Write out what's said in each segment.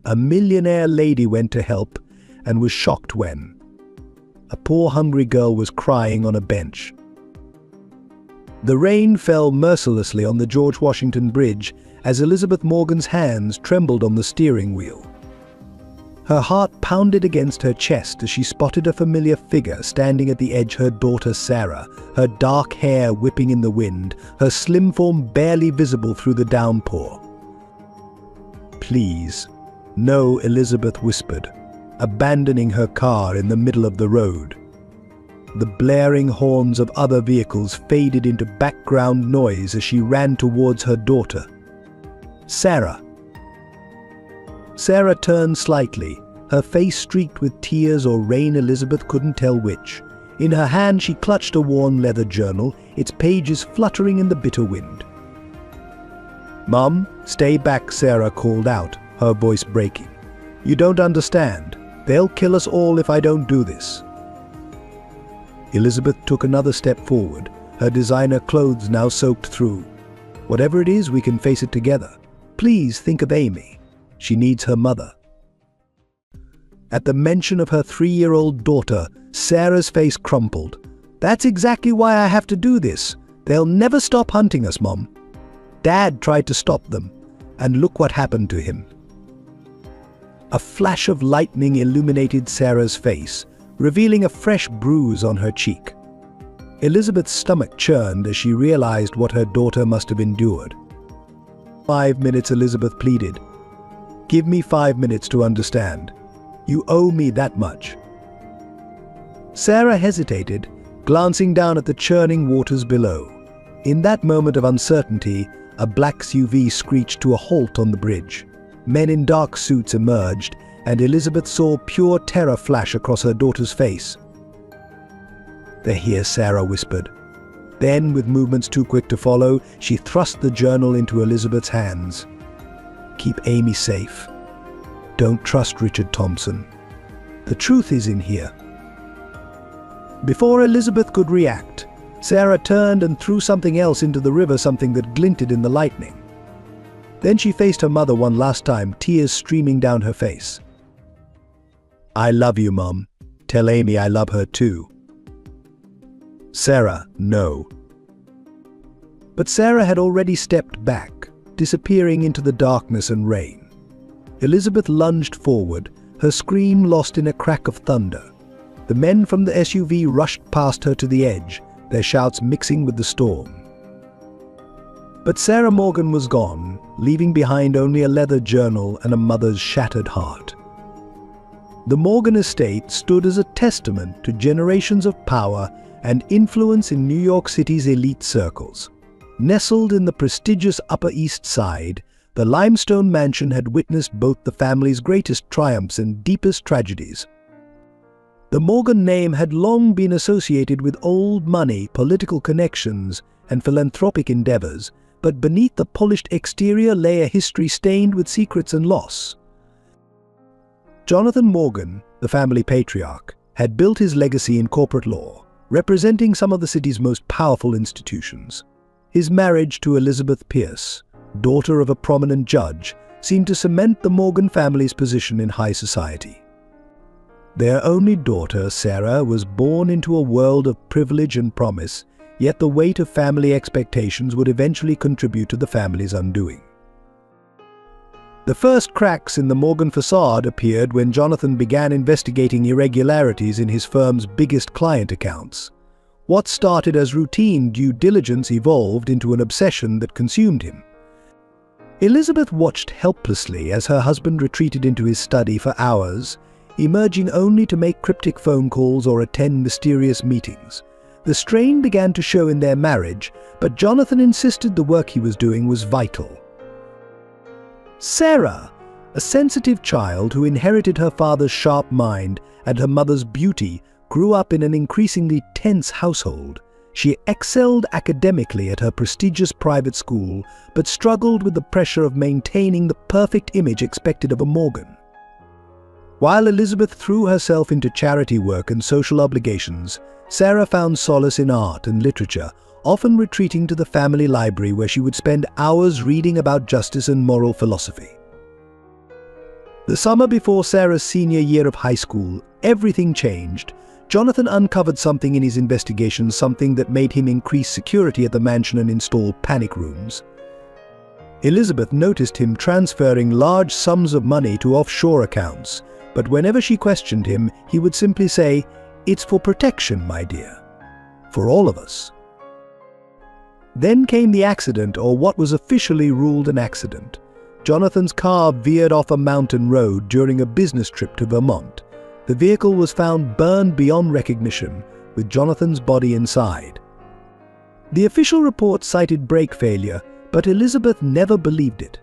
A millionaire lady went to help and was shocked when a poor hungry girl was crying on a bench. The rain fell mercilessly on the George Washington Bridge as Elizabeth Morgan's hands trembled on the steering wheel. Her heart pounded against her chest as she spotted a familiar figure standing at the edge, her daughter Sarah, her dark hair whipping in the wind, her slim form barely visible through the downpour. "Please, no," Elizabeth whispered, abandoning her car in the middle of the road. The blaring horns of other vehicles faded into background noise as she ran towards her daughter. "Sarah." Sarah turned slightly, her face streaked with tears or rain, Elizabeth couldn't tell which. In her hand she clutched a worn leather journal, its pages fluttering in the bitter wind. "Mom, stay back," Sarah called out, her voice breaking. "You don't understand. They'll kill us all if I don't do this." Elizabeth took another step forward, her designer clothes now soaked through. "Whatever it is, we can face it together. Please think of Amy. She needs her mother." At the mention of her 3-year-old daughter, Sarah's face crumpled. "That's exactly why I have to do this. They'll never stop hunting us, Mom. Dad tried to stop them, and look what happened to him." A flash of lightning illuminated Sarah's face, revealing a fresh bruise on her cheek. Elizabeth's stomach churned as she realized what her daughter must have endured. "5 minutes," Elizabeth pleaded. "Give me 5 minutes to understand. You owe me that much." Sarah hesitated, glancing down at the churning waters below. In that moment of uncertainty, a black SUV screeched to a halt on the bridge. Men in dark suits emerged, and Elizabeth saw pure terror flash across her daughter's face. "They're here," Sarah whispered. Then, with movements too quick to follow, she thrust the journal into Elizabeth's hands. "Keep Amy safe. Don't trust Richard Thompson. The truth is in here." Before Elizabeth could react, Sarah turned and threw something else into the river, something that glinted in the lightning. Then she faced her mother one last time, tears streaming down her face. "I love you, Mom. Tell Amy I love her too." "Sarah, no." But Sarah had already stepped back, disappearing into the darkness and rain. Elizabeth lunged forward, her scream lost in a crack of thunder. The men from the SUV rushed past her to the edge, their shouts mixing with the storm. But Sarah Morgan was gone, leaving behind only a leather journal and a mother's shattered heart. The Morgan estate stood as a testament to generations of power and influence in New York City's elite circles. Nestled in the prestigious Upper East Side, the limestone mansion had witnessed both the family's greatest triumphs and deepest tragedies. The Morgan name had long been associated with old money, political connections, and philanthropic endeavors, but beneath the polished exterior lay a history stained with secrets and loss. Jonathan Morgan, the family patriarch, had built his legacy in corporate law, representing some of the city's most powerful institutions. His marriage to Elizabeth Pierce, daughter of a prominent judge, seemed to cement the Morgan family's position in high society. Their only daughter, Sarah, was born into a world of privilege and promise, yet the weight of family expectations would eventually contribute to the family's undoing. The first cracks in the Morgan facade appeared when Jonathan began investigating irregularities in his firm's biggest client accounts. What started as routine due diligence evolved into an obsession that consumed him. Elizabeth watched helplessly as her husband retreated into his study for hours, emerging only to make cryptic phone calls or attend mysterious meetings. The strain began to show in their marriage, but Jonathan insisted the work he was doing was vital. Sarah, a sensitive child who inherited her father's sharp mind and her mother's beauty, grew up in an increasingly tense household. She excelled academically at her prestigious private school, but struggled with the pressure of maintaining the perfect image expected of a Morgan. While Elizabeth threw herself into charity work and social obligations, Sarah found solace in art and literature, often retreating to the family library where she would spend hours reading about justice and moral philosophy. The summer before Sarah's senior year of high school, everything changed. Jonathan uncovered something in his investigation, something that made him increase security at the mansion and install panic rooms. Elizabeth noticed him transferring large sums of money to offshore accounts, but whenever she questioned him, he would simply say, "It's for protection, my dear. For all of us." Then came the accident, or what was officially ruled an accident. Jonathan's car veered off a mountain road during a business trip to Vermont. The vehicle was found burned beyond recognition, with Jonathan's body inside. The official report cited brake failure, but Elizabeth never believed it.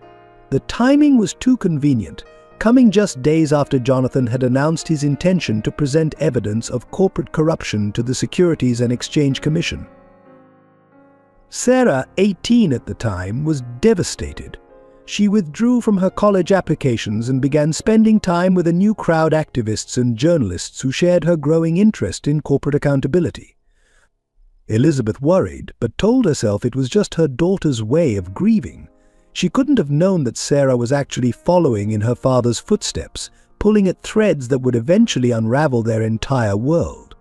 The timing was too convenient, coming just days after Jonathan had announced his intention to present evidence of corporate corruption to the Securities and Exchange Commission. Sarah, 18 at the time, was devastated. She withdrew from her college applications and began spending time with a new crowd of activists and journalists who shared her growing interest in corporate accountability. Elizabeth worried, but told herself it was just her daughter's way of grieving. She couldn't have known that Sarah was actually following in her father's footsteps, pulling at threads that would eventually unravel their entire world.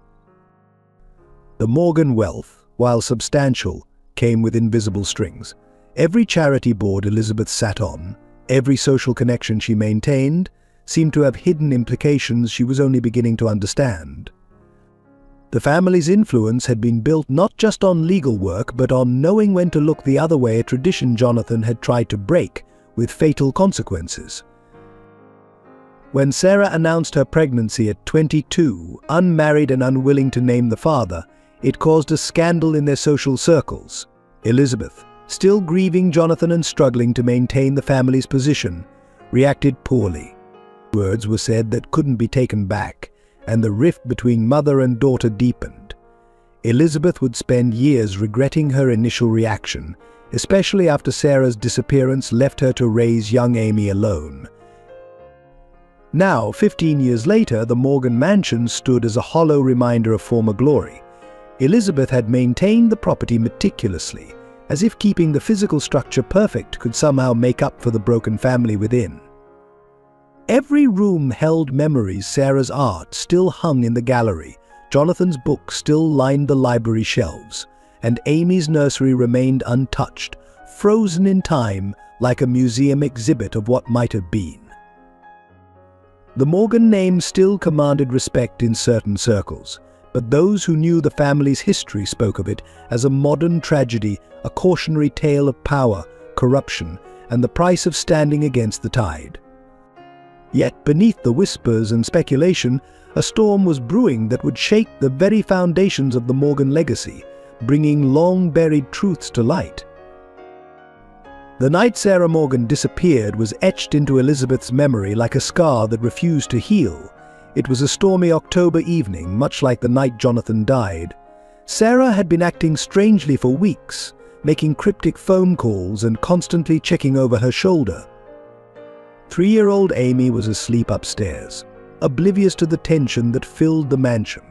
The Morgan wealth, while substantial, came with invisible strings. Every charity board Elizabeth sat on, every social connection she maintained, seemed to have hidden implications she was only beginning to understand. The family's influence had been built not just on legal work, but on knowing when to look the other way, a tradition Jonathan had tried to break, with fatal consequences. When Sarah announced her pregnancy at 22, unmarried and unwilling to name the father, it caused a scandal in their social circles. Elizabeth, still grieving Jonathan and struggling to maintain the family's position, reacted poorly. Words were said that couldn't be taken back, and the rift between mother and daughter deepened. Elizabeth would spend years regretting her initial reaction, especially after Sarah's disappearance left her to raise young Amy alone. Now, 15 years later, the Morgan mansion stood as a hollow reminder of former glory. Elizabeth had maintained the property meticulously, as if keeping the physical structure perfect could somehow make up for the broken family within. Every room held memories. Sarah's art still hung in the gallery, Jonathan's books still lined the library shelves, and Amy's nursery remained untouched, frozen in time like a museum exhibit of what might have been. The Morgan name still commanded respect in certain circles, but those who knew the family's history spoke of it as a modern tragedy, a cautionary tale of power, corruption, and the price of standing against the tide. Yet beneath the whispers and speculation, a storm was brewing that would shake the very foundations of the Morgan legacy, bringing long-buried truths to light. The night Sarah Morgan disappeared was etched into Elizabeth's memory like a scar that refused to heal. It was a stormy October evening, much like the night Jonathan died. Sarah had been acting strangely for weeks, making cryptic phone calls and constantly checking over her shoulder. 3-year-old Amy was asleep upstairs, oblivious to the tension that filled the mansion.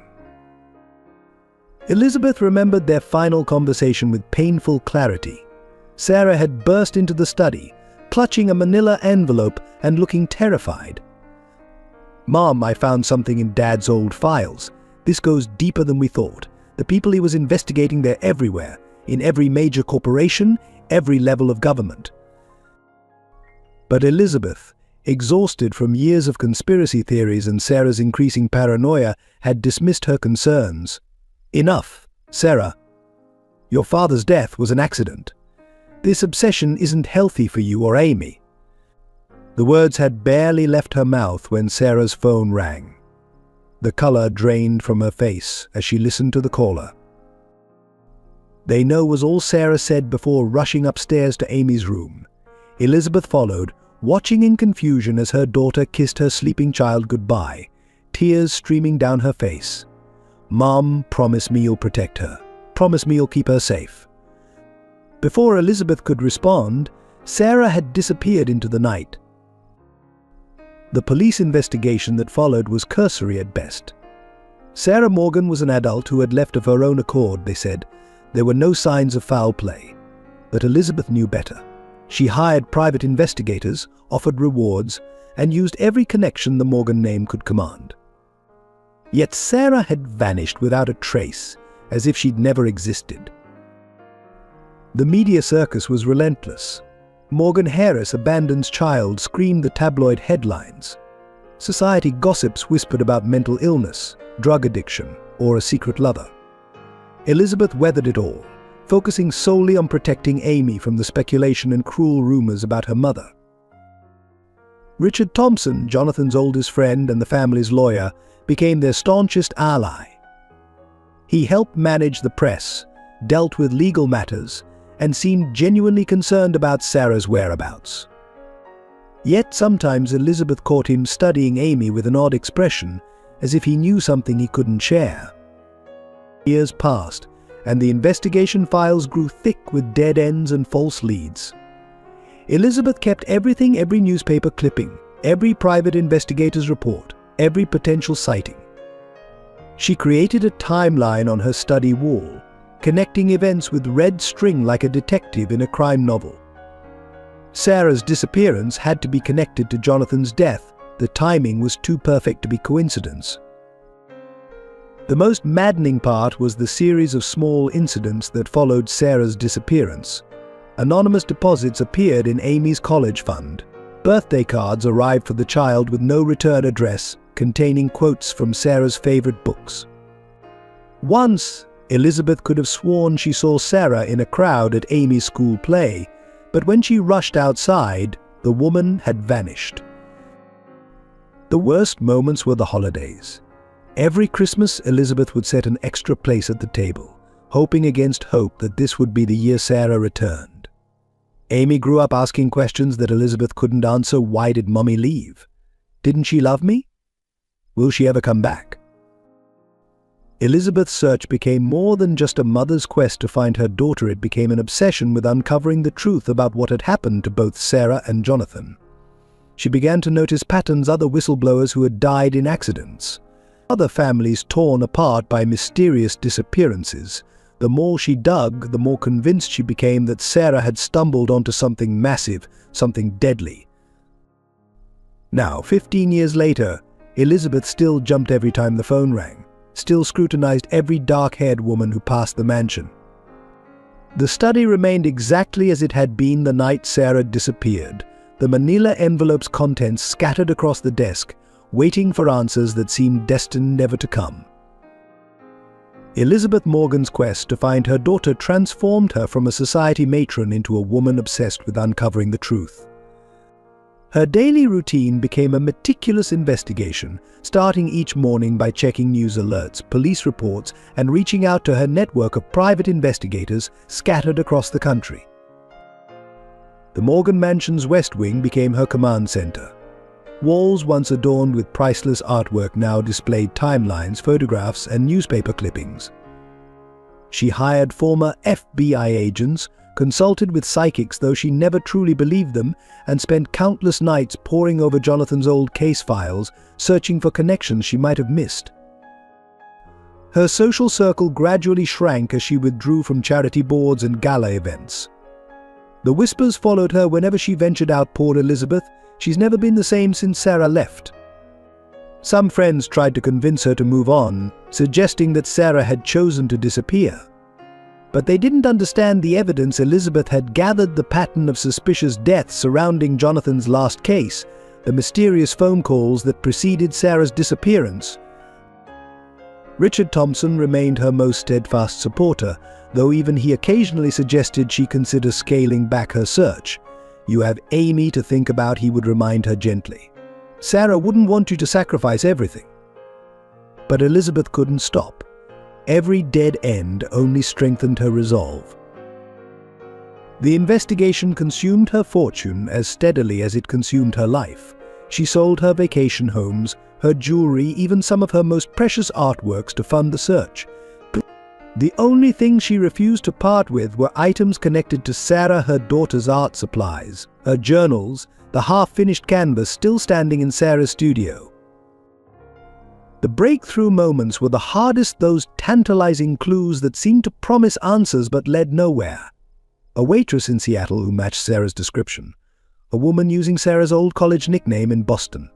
Elizabeth remembered their final conversation with painful clarity. Sarah had burst into the study, clutching a manila envelope and looking terrified. "Mom, I found something in Dad's old files. This goes deeper than we thought. The people he was investigating, they're everywhere, in every major corporation, every level of government." But Elizabeth, exhausted from years of conspiracy theories and Sarah's increasing paranoia, had dismissed her concerns. "Enough, Sarah. Your father's death was an accident. This obsession isn't healthy for you or Amy." The words had barely left her mouth when Sarah's phone rang. The color drained from her face as she listened to the caller. "They know," was all Sarah said before rushing upstairs to Amy's room. Elizabeth followed, watching in confusion as her daughter kissed her sleeping child goodbye, tears streaming down her face. "Mom, promise me you'll protect her. Promise me you'll keep her safe." Before Elizabeth could respond, Sarah had disappeared into the night. The police investigation that followed was cursory at best. Sarah Morgan was an adult who had left of her own accord, they said. There were no signs of foul play. But Elizabeth knew better. She hired private investigators, offered rewards, and used every connection the Morgan name could command. Yet Sarah had vanished without a trace, as if she'd never existed. The media circus was relentless. Morgan Harris, abandoned child, screamed the tabloid headlines. Society gossips whispered about mental illness, drug addiction, or a secret lover. Elizabeth weathered it all, focusing solely on protecting Amy from the speculation and cruel rumors about her mother. Richard Thompson, Jonathan's oldest friend and the family's lawyer, became their staunchest ally. He helped manage the press, dealt with legal matters, and seemed genuinely concerned about Sarah's whereabouts. Yet sometimes Elizabeth caught him studying Amy with an odd expression, as if he knew something he couldn't share. Years passed, and the investigation files grew thick with dead ends and false leads. Elizabeth kept everything, every newspaper clipping, every private investigator's report, every potential sighting. She created a timeline on her study wall, connecting events with red string like a detective in a crime novel. Sarah's disappearance had to be connected to Jonathan's death. The timing was too perfect to be coincidence. The most maddening part was the series of small incidents that followed Sarah's disappearance. Anonymous deposits appeared in Amy's college fund. Birthday cards arrived for the child with no return address, containing quotes from Sarah's favorite books. Once, Elizabeth could have sworn she saw Sarah in a crowd at Amy's school play, but when she rushed outside, the woman had vanished. The worst moments were the holidays. Every Christmas, Elizabeth would set an extra place at the table, hoping against hope that this would be the year Sarah returned. Amy grew up asking questions that Elizabeth couldn't answer. Why did Mommy leave? Didn't she love me? Will she ever come back? Elizabeth's search became more than just a mother's quest to find her daughter. It became an obsession with uncovering the truth about what had happened to both Sarah and Jonathan. She began to notice patterns: other whistleblowers who had died in accidents, other families torn apart by mysterious disappearances. The more she dug, the more convinced she became that Sarah had stumbled onto something massive, something deadly. Now, 15 years later, Elizabeth still jumped every time the phone rang, still scrutinized every dark-haired woman who passed the mansion. The study remained exactly as it had been the night Sarah disappeared, the manila envelope's contents scattered across the desk, waiting for answers that seemed destined never to come. Elizabeth Morgan's quest to find her daughter transformed her from a society matron into a woman obsessed with uncovering the truth. Her daily routine became a meticulous investigation, starting each morning by checking news alerts, police reports, and reaching out to her network of private investigators scattered across the country. The Morgan Mansion's West Wing became her command center. Walls once adorned with priceless artwork now displayed timelines, photographs, and newspaper clippings. She hired former FBI agents, consulted with psychics though she never truly believed them, and spent countless nights poring over Jonathan's old case files, searching for connections she might have missed. Her social circle gradually shrank as she withdrew from charity boards and gala events. The whispers followed her whenever she ventured out. Poor Elizabeth, she's never been the same since Sarah left. Some friends tried to convince her to move on, suggesting that Sarah had chosen to disappear. But they didn't understand the evidence Elizabeth had gathered: the pattern of suspicious deaths surrounding Jonathan's last case, the mysterious phone calls that preceded Sarah's disappearance. Richard Thompson remained her most steadfast supporter, though even he occasionally suggested she consider scaling back her search. "You have Amy to think about," he would remind her gently. "Sarah wouldn't want you to sacrifice everything." But Elizabeth couldn't stop. Every dead end only strengthened her resolve. The investigation consumed her fortune as steadily as it consumed her life. She sold her vacation homes, her jewelry, even some of her most precious artworks to fund the search. The only thing she refused to part with were items connected to Sarah: her daughter's art supplies, her journals, the half-finished canvas still standing in Sarah's studio. The breakthrough moments were the hardest, those tantalizing clues that seemed to promise answers but led nowhere. A waitress in Seattle who matched Sarah's description. a woman using Sarah's old college nickname in Boston.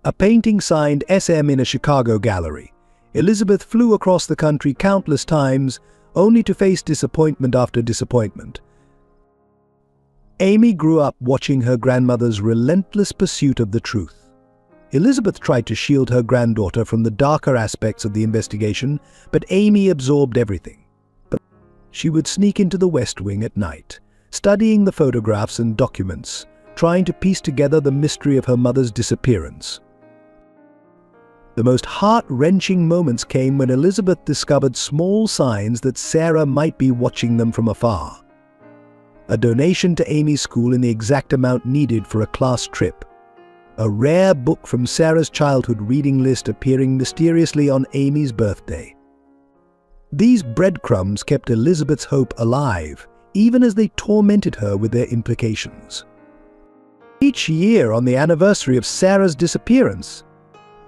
A painting signed SM in a Chicago gallery. Elizabeth flew across the country countless times, only to face disappointment after disappointment. Amy grew up watching her grandmother's relentless pursuit of the truth. Elizabeth tried to shield her granddaughter from the darker aspects of the investigation, but Amy absorbed everything. But she would sneak into the West Wing at night, studying the photographs and documents, trying to piece together the mystery of her mother's disappearance. The most heart-wrenching moments came when Elizabeth discovered small signs that Sarah might be watching them from afar. A donation to Amy's school in the exact amount needed for a class trip. A rare book from Sarah's childhood reading list appearing mysteriously on Amy's birthday. These breadcrumbs kept Elizabeth's hope alive, even as they tormented her with their implications. Each year on the anniversary of Sarah's disappearance,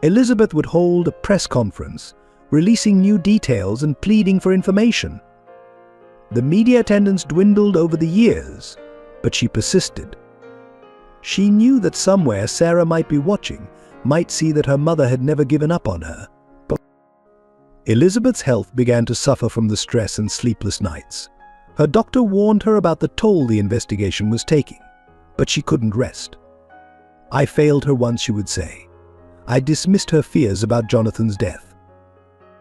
Elizabeth would hold a press conference, releasing new details and pleading for information. The media attendance dwindled over the years, but she persisted. She knew that somewhere Sarah might be watching, might see that her mother had never given up on her. But Elizabeth's health began to suffer from the stress and sleepless nights. Her doctor warned her about the toll the investigation was taking, but she couldn't rest. "I failed her once," she would say. "I dismissed her fears about Jonathan's death.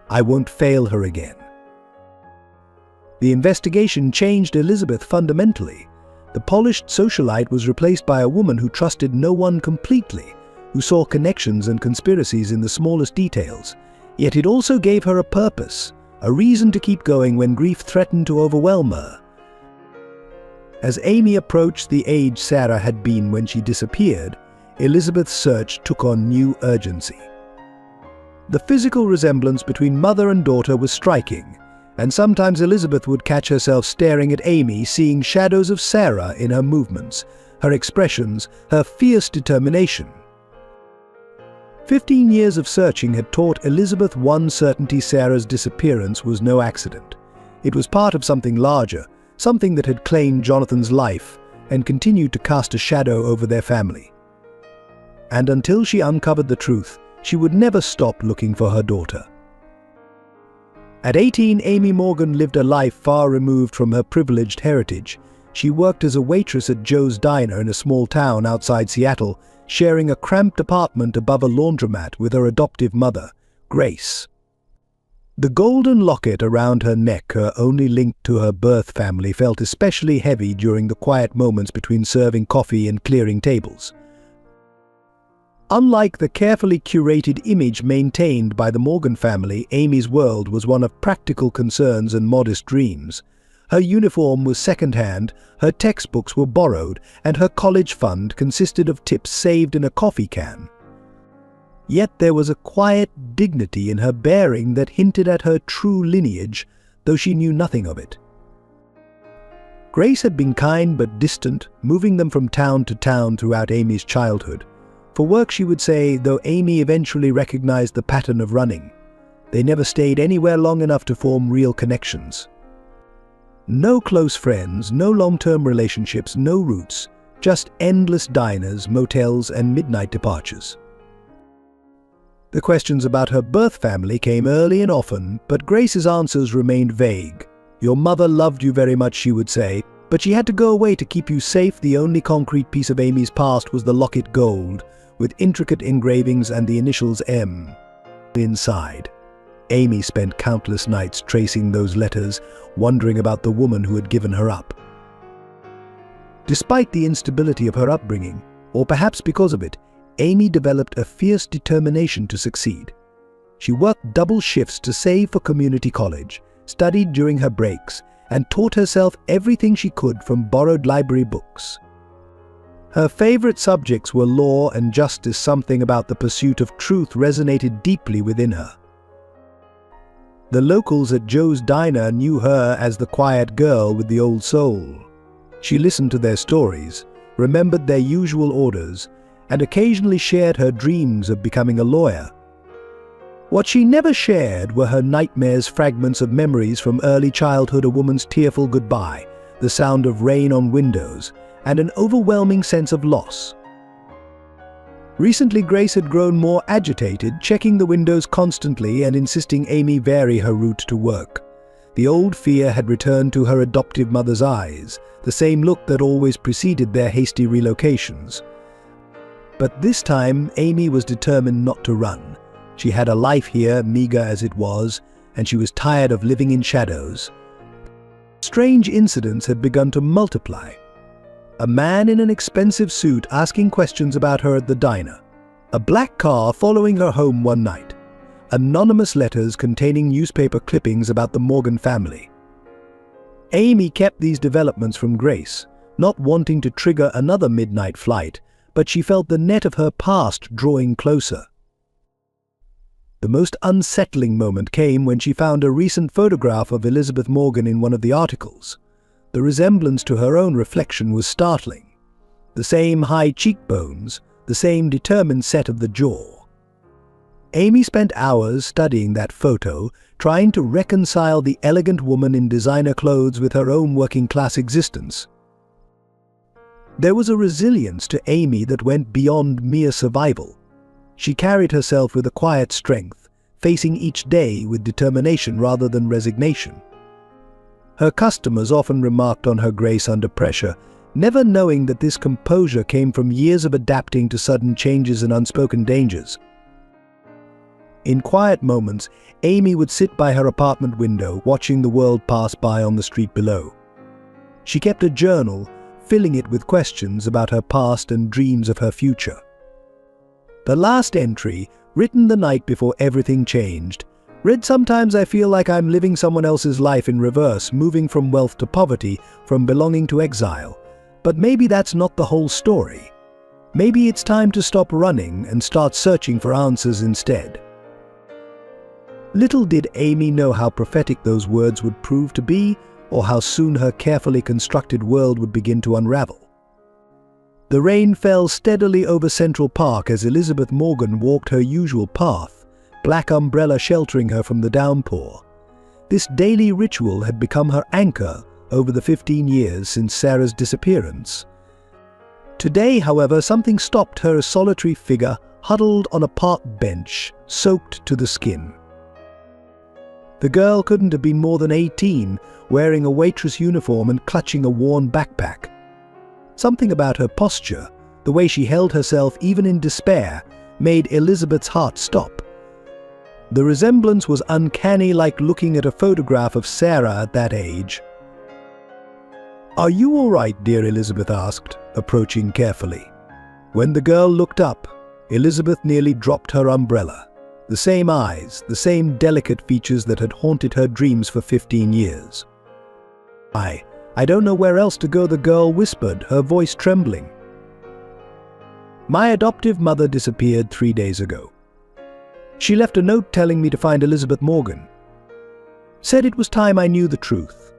I won't fail her again." The investigation changed Elizabeth fundamentally. The polished socialite was replaced by a woman who trusted no one completely, who saw connections and conspiracies in the smallest details. Yet it also gave her a purpose, a reason to keep going when grief threatened to overwhelm her. As Amy approached the age Sarah had been when she disappeared, Elizabeth's search took on new urgency. The physical resemblance between mother and daughter was striking, and sometimes Elizabeth would catch herself staring at Amy, seeing shadows of Sarah in her movements, her expressions, her fierce determination. 15 years of searching had taught Elizabeth one certainty: Sarah's disappearance was no accident. It was part of something larger, something that had claimed Jonathan's life and continued to cast a shadow over their family. And until she uncovered the truth, she would never stop looking for her daughter. At 18, Amy Morgan lived a life far removed from her privileged heritage. She worked as a waitress at Joe's Diner in a small town outside Seattle, sharing a cramped apartment above a laundromat with her adoptive mother, Grace. The golden locket around her neck, her only link to her birth family, felt especially heavy during the quiet moments between serving coffee and clearing tables. Unlike the carefully curated image maintained by the Morgan family, Amy's world was one of practical concerns and modest dreams. Her uniform was second-hand, her textbooks were borrowed, and her college fund consisted of tips saved in a coffee can. Yet there was a quiet dignity in her bearing that hinted at her true lineage, though she knew nothing of it. Grace had been kind but distant, moving them from town to town throughout Amy's childhood. For work, she would say, though Amy eventually recognized the pattern of running, they never stayed anywhere long enough to form real connections. No close friends, no long-term relationships, no roots, just endless diners, motels, and midnight departures. The questions about her birth family came early and often, but Grace's answers remained vague. "Your mother loved you very much," she would say, "but she had to go away to keep you safe." The only concrete piece of Amy's past was the locket gold, with intricate engravings and the initials M inside. Amy spent countless nights tracing those letters, wondering about the woman who had given her up. Despite the instability of her upbringing, or perhaps because of it, Amy developed a fierce determination to succeed. She worked double shifts to save for community college, studied during her breaks, and taught herself everything she could from borrowed library books. Her favorite subjects were law and justice. Something about the pursuit of truth resonated deeply within her. The locals at Joe's Diner knew her as the quiet girl with the old soul. She listened to their stories, remembered their usual orders, and occasionally shared her dreams of becoming a lawyer. What she never shared were her nightmares, fragments of memories from early childhood: a woman's tearful goodbye, the sound of rain on windows, and an overwhelming sense of loss. Recently, Grace had grown more agitated, checking the windows constantly and insisting Amy vary her route to work. The old fear had returned to her adoptive mother's eyes, the same look that always preceded their hasty relocations. But this time, Amy was determined not to run. She had a life here, meager as it was, and she was tired of living in shadows. Strange incidents had begun to multiply. A man in an expensive suit asking questions about her at the diner. A black car following her home one night. Anonymous letters containing newspaper clippings about the Morgan family. Amy kept these developments from Grace, not wanting to trigger another midnight flight, but she felt the net of her past drawing closer. The most unsettling moment came when she found a recent photograph of Elizabeth Morgan in one of the articles. The resemblance to her own reflection was startling. The same high cheekbones, the same determined set of the jaw. Amy spent hours studying that photo, trying to reconcile the elegant woman in designer clothes with her own working-class existence. There was a resilience to Amy that went beyond mere survival. She carried herself with a quiet strength, facing each day with determination rather than resignation. Her customers often remarked on her grace under pressure, never knowing that this composure came from years of adapting to sudden changes and unspoken dangers. In quiet moments, Amy would sit by her apartment window, watching the world pass by on the street below. She kept a journal, filling it with questions about her past and dreams of her future. The last entry, written the night before everything changed, read, "Sometimes I feel like I'm living someone else's life in reverse, moving from wealth to poverty, from belonging to exile. But maybe that's not the whole story. Maybe it's time to stop running and start searching for answers instead." Little did Amy know how prophetic those words would prove to be, or how soon her carefully constructed world would begin to unravel. The rain fell steadily over Central Park as Elizabeth Morgan walked her usual path, black umbrella sheltering her from the downpour. This daily ritual had become her anchor over the 15 years since Sarah's disappearance. Today, however, something stopped her, a solitary figure huddled on a park bench, soaked to the skin. The girl couldn't have been more than 18, wearing a waitress uniform and clutching a worn backpack. Something about her posture, the way she held herself even in despair, made Elizabeth's heart stop. The resemblance was uncanny, like looking at a photograph of Sarah at that age. "Are you all right, dear?" Elizabeth asked, approaching carefully. When the girl looked up, Elizabeth nearly dropped her umbrella. The same eyes, the same delicate features that had haunted her dreams for 15 years. I don't know where else to go," the girl whispered, her voice trembling. "My adoptive mother disappeared 3 days ago. She left a note telling me to find Elizabeth Morgan. Said it was time I knew the truth."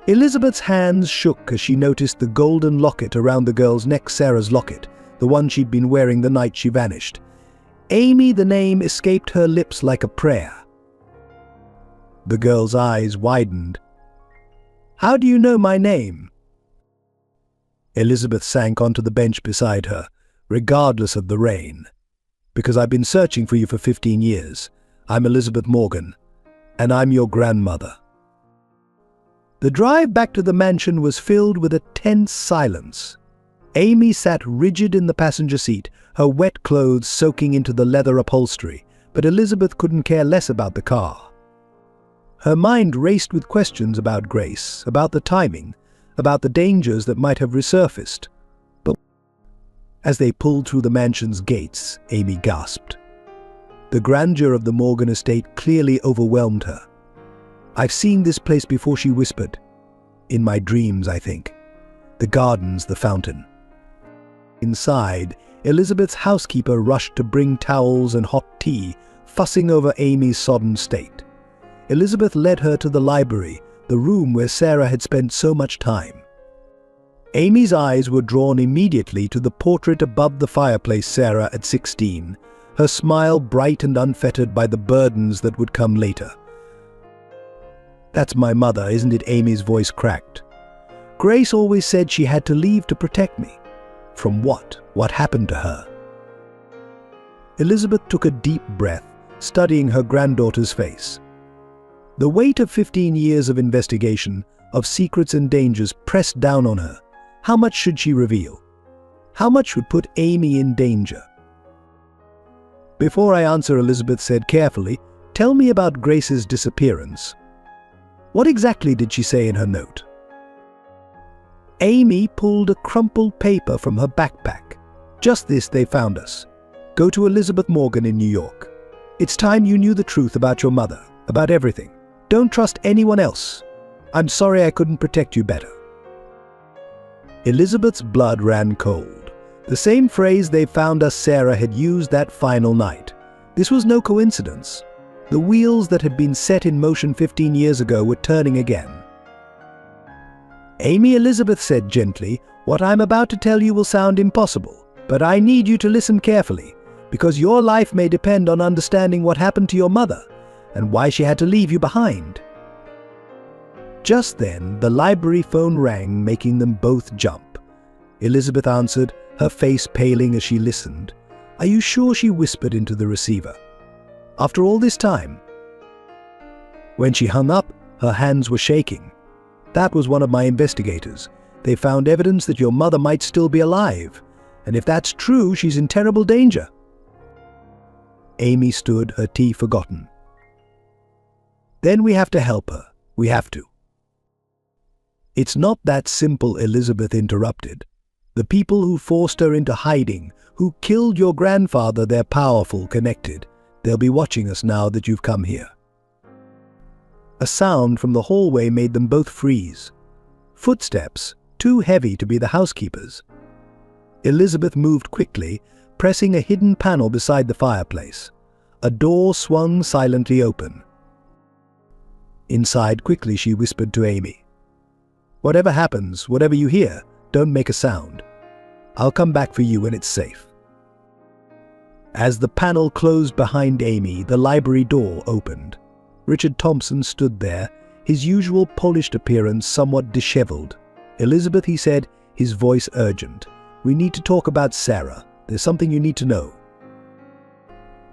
Elizabeth's hands shook as she noticed the golden locket around the girl's neck, Sarah's locket, the one she'd been wearing the night she vanished. Amy, the name escaped her lips like a prayer. The girl's eyes widened. "How do you know my name?" Elizabeth sank onto the bench beside her, regardless of the rain. "Because I've been searching for you for 15 years. I'm Elizabeth Morgan, and I'm your grandmother." The drive back to the mansion was filled with a tense silence. Amy sat rigid in the passenger seat, her wet clothes soaking into the leather upholstery, but Elizabeth couldn't care less about the car. Her mind raced with questions about Grace, about the timing, about the dangers that might have resurfaced. But as they pulled through the mansion's gates, Amy gasped. The grandeur of the Morgan estate clearly overwhelmed her. "I've seen this place before," she whispered. "In my dreams, I think. The gardens, the fountain." Inside, Elizabeth's housekeeper rushed to bring towels and hot tea, fussing over Amy's sodden state. Elizabeth led her to the library, the room where Sarah had spent so much time. Amy's eyes were drawn immediately to the portrait above the fireplace, Sarah at 16, her smile bright and unfettered by the burdens that would come later. "That's my mother, isn't it?" Amy's voice cracked. Grace always said she had to leave to protect me. From what? What happened to her? Elizabeth took a deep breath, studying her granddaughter's face. The weight of 15 years of investigation, of secrets and dangers pressed down on her. How much should she reveal? How much would put Amy in danger? Before I answer, Elizabeth said carefully, "Tell me about Grace's disappearance. What exactly did she say in her note?" Amy pulled a crumpled paper from her backpack. "Just this, they found us. Go to Elizabeth Morgan in New York. It's time you knew the truth about your mother, about everything. Don't trust anyone else. I'm sorry I couldn't protect you better." Elizabeth's blood ran cold. The same phrase "they found us" Sarah had used that final night. This was no coincidence. The wheels that had been set in motion 15 years ago were turning again. "Amy," Elizabeth said gently, "what I'm about to tell you will sound impossible, but I need you to listen carefully, because your life may depend on understanding what happened to your mother and why she had to leave you behind." Just then, the library phone rang, making them both jump. Elizabeth answered, her face paling as she listened. "Are you sure?" she whispered into the receiver. "After all this time?" When she hung up, her hands were shaking. "That was one of my investigators. They found evidence that your mother might still be alive. And if that's true, she's in terrible danger." Amy stood, her tea forgotten. "Then we have to help her. We have to." "It's not that simple," Elizabeth interrupted. "The people who forced her into hiding, who killed your grandfather, they're powerful, connected. They'll be watching us now that you've come here." A sound from the hallway made them both freeze. Footsteps, too heavy to be the housekeeper's. Elizabeth moved quickly, pressing a hidden panel beside the fireplace. A door swung silently open. Inside, quickly, she whispered to Amy, "Whatever happens, whatever you hear, don't make a sound. I'll come back for you when it's safe." As the panel closed behind Amy, the library door opened. Richard Thompson stood there, his usual polished appearance somewhat disheveled. "Elizabeth," he said, his voice urgent, "we need to talk about Sarah. There's something you need to know."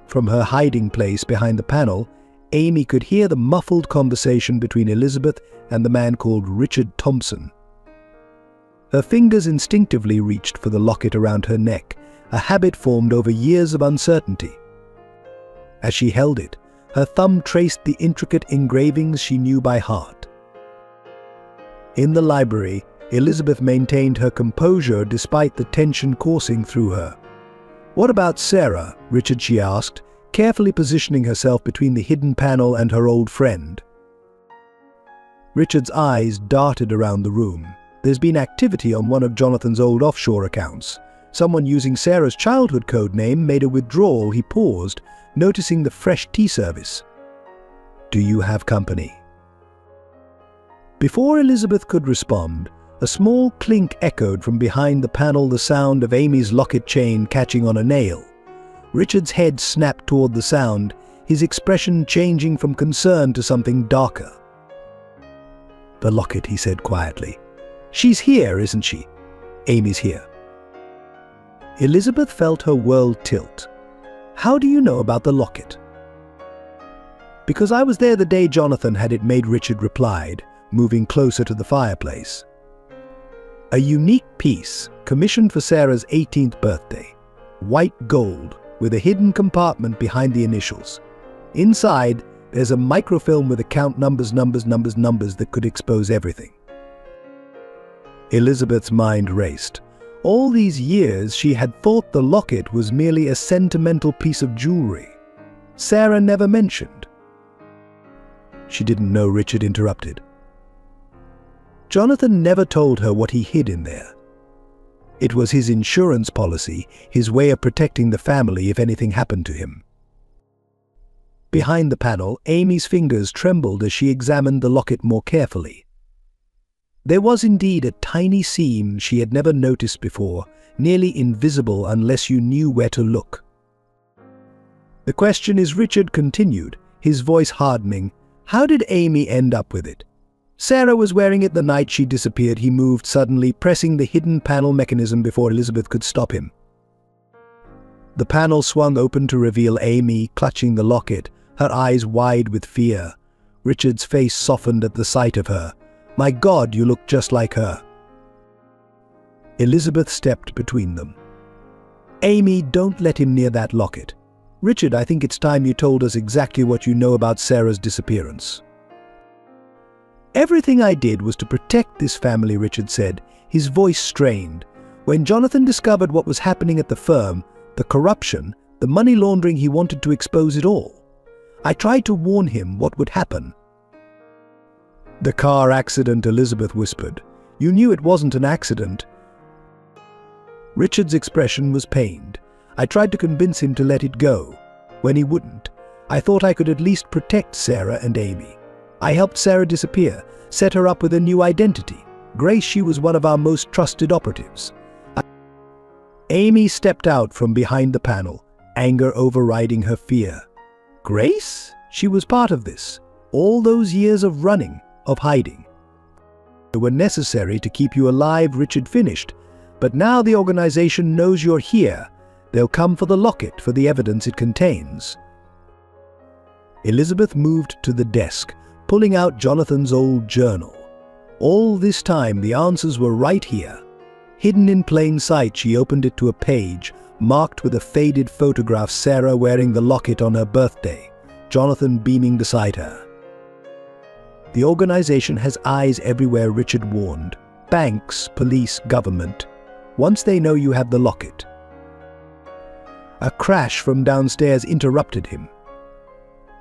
From her hiding place behind the panel, Amy could hear the muffled conversation between Elizabeth and the man called Richard Thompson. Her fingers instinctively reached for the locket around her neck, a habit formed over years of uncertainty. As she held it, her thumb traced the intricate engravings she knew by heart. In the library, Elizabeth maintained her composure despite the tension coursing through her. "What about Sarah?" Richard, she asked, carefully positioning herself between the hidden panel and her old friend. Richard's eyes darted around the room. "There's been activity on one of Jonathan's old offshore accounts. Someone using Sarah's childhood code name made a withdrawal." He paused, noticing the fresh tea service. "Do you have company?" Before Elizabeth could respond, a small clink echoed from behind the panel, the sound of Amy's locket chain catching on a nail. Richard's head snapped toward the sound, his expression changing from concern to something darker. "The locket," he said quietly. "She's here, isn't she?" "Amy's here." Elizabeth felt her world tilt. "How do you know about the locket?" "Because I was there the day Jonathan had it made," Richard replied, moving closer to the fireplace. "A unique piece, commissioned for Sarah's 18th birthday. White gold, with a hidden compartment behind the initials. Inside, there's a microfilm with account numbers that could expose everything." Elizabeth's mind raced. All these years, she had thought the locket was merely a sentimental piece of jewelry. Sarah never mentioned. She didn't know, Richard interrupted. Jonathan never told her what he hid in there. It was his insurance policy, his way of protecting the family if anything happened to him. Behind the panel, Amy's fingers trembled as she examined the locket more carefully. There was indeed a tiny seam she had never noticed before, nearly invisible unless you knew where to look. "The question is," Richard continued, his voice hardening, "how did Amy end up with it? Sarah was wearing it the night she disappeared. He moved suddenly, pressing the hidden panel mechanism before Elizabeth could stop him. The panel swung open to reveal Amy clutching the locket, her eyes wide with fear. Richard's face softened at the sight of her. "My God, you look just like her." Elizabeth stepped between them. "Amy, don't let him near that locket. Richard, I think it's time you told us exactly what you know about Sarah's disappearance." "Everything I did was to protect this family," Richard said, his voice strained. "When Jonathan discovered what was happening at the firm, the corruption, the money laundering, he wanted to expose it all. I tried to warn him what would happen." "The car accident," Elizabeth whispered. "You knew it wasn't an accident." Richard's expression was pained. "I tried to convince him to let it go. When he wouldn't, I thought I could at least protect Sarah and Amy. I helped Sarah disappear, set her up with a new identity. Grace, she was one of our most trusted operatives." Amy stepped out from behind the panel, anger overriding her fear. "Grace? She was part of this. All those years of running, of hiding. They were necessary to keep you alive," Richard finished. "But now the organization knows you're here. They'll come for the locket, for the evidence it contains." Elizabeth moved to the desk, pulling out Jonathan's old journal. All this time, the answers were right here. Hidden in plain sight, she opened it to a page marked with a faded photograph, Sarah wearing the locket on her birthday, Jonathan beaming beside her. "The organization has eyes everywhere," Richard warned. "Banks, police, government. Once they know you have the locket." A crash from downstairs interrupted him.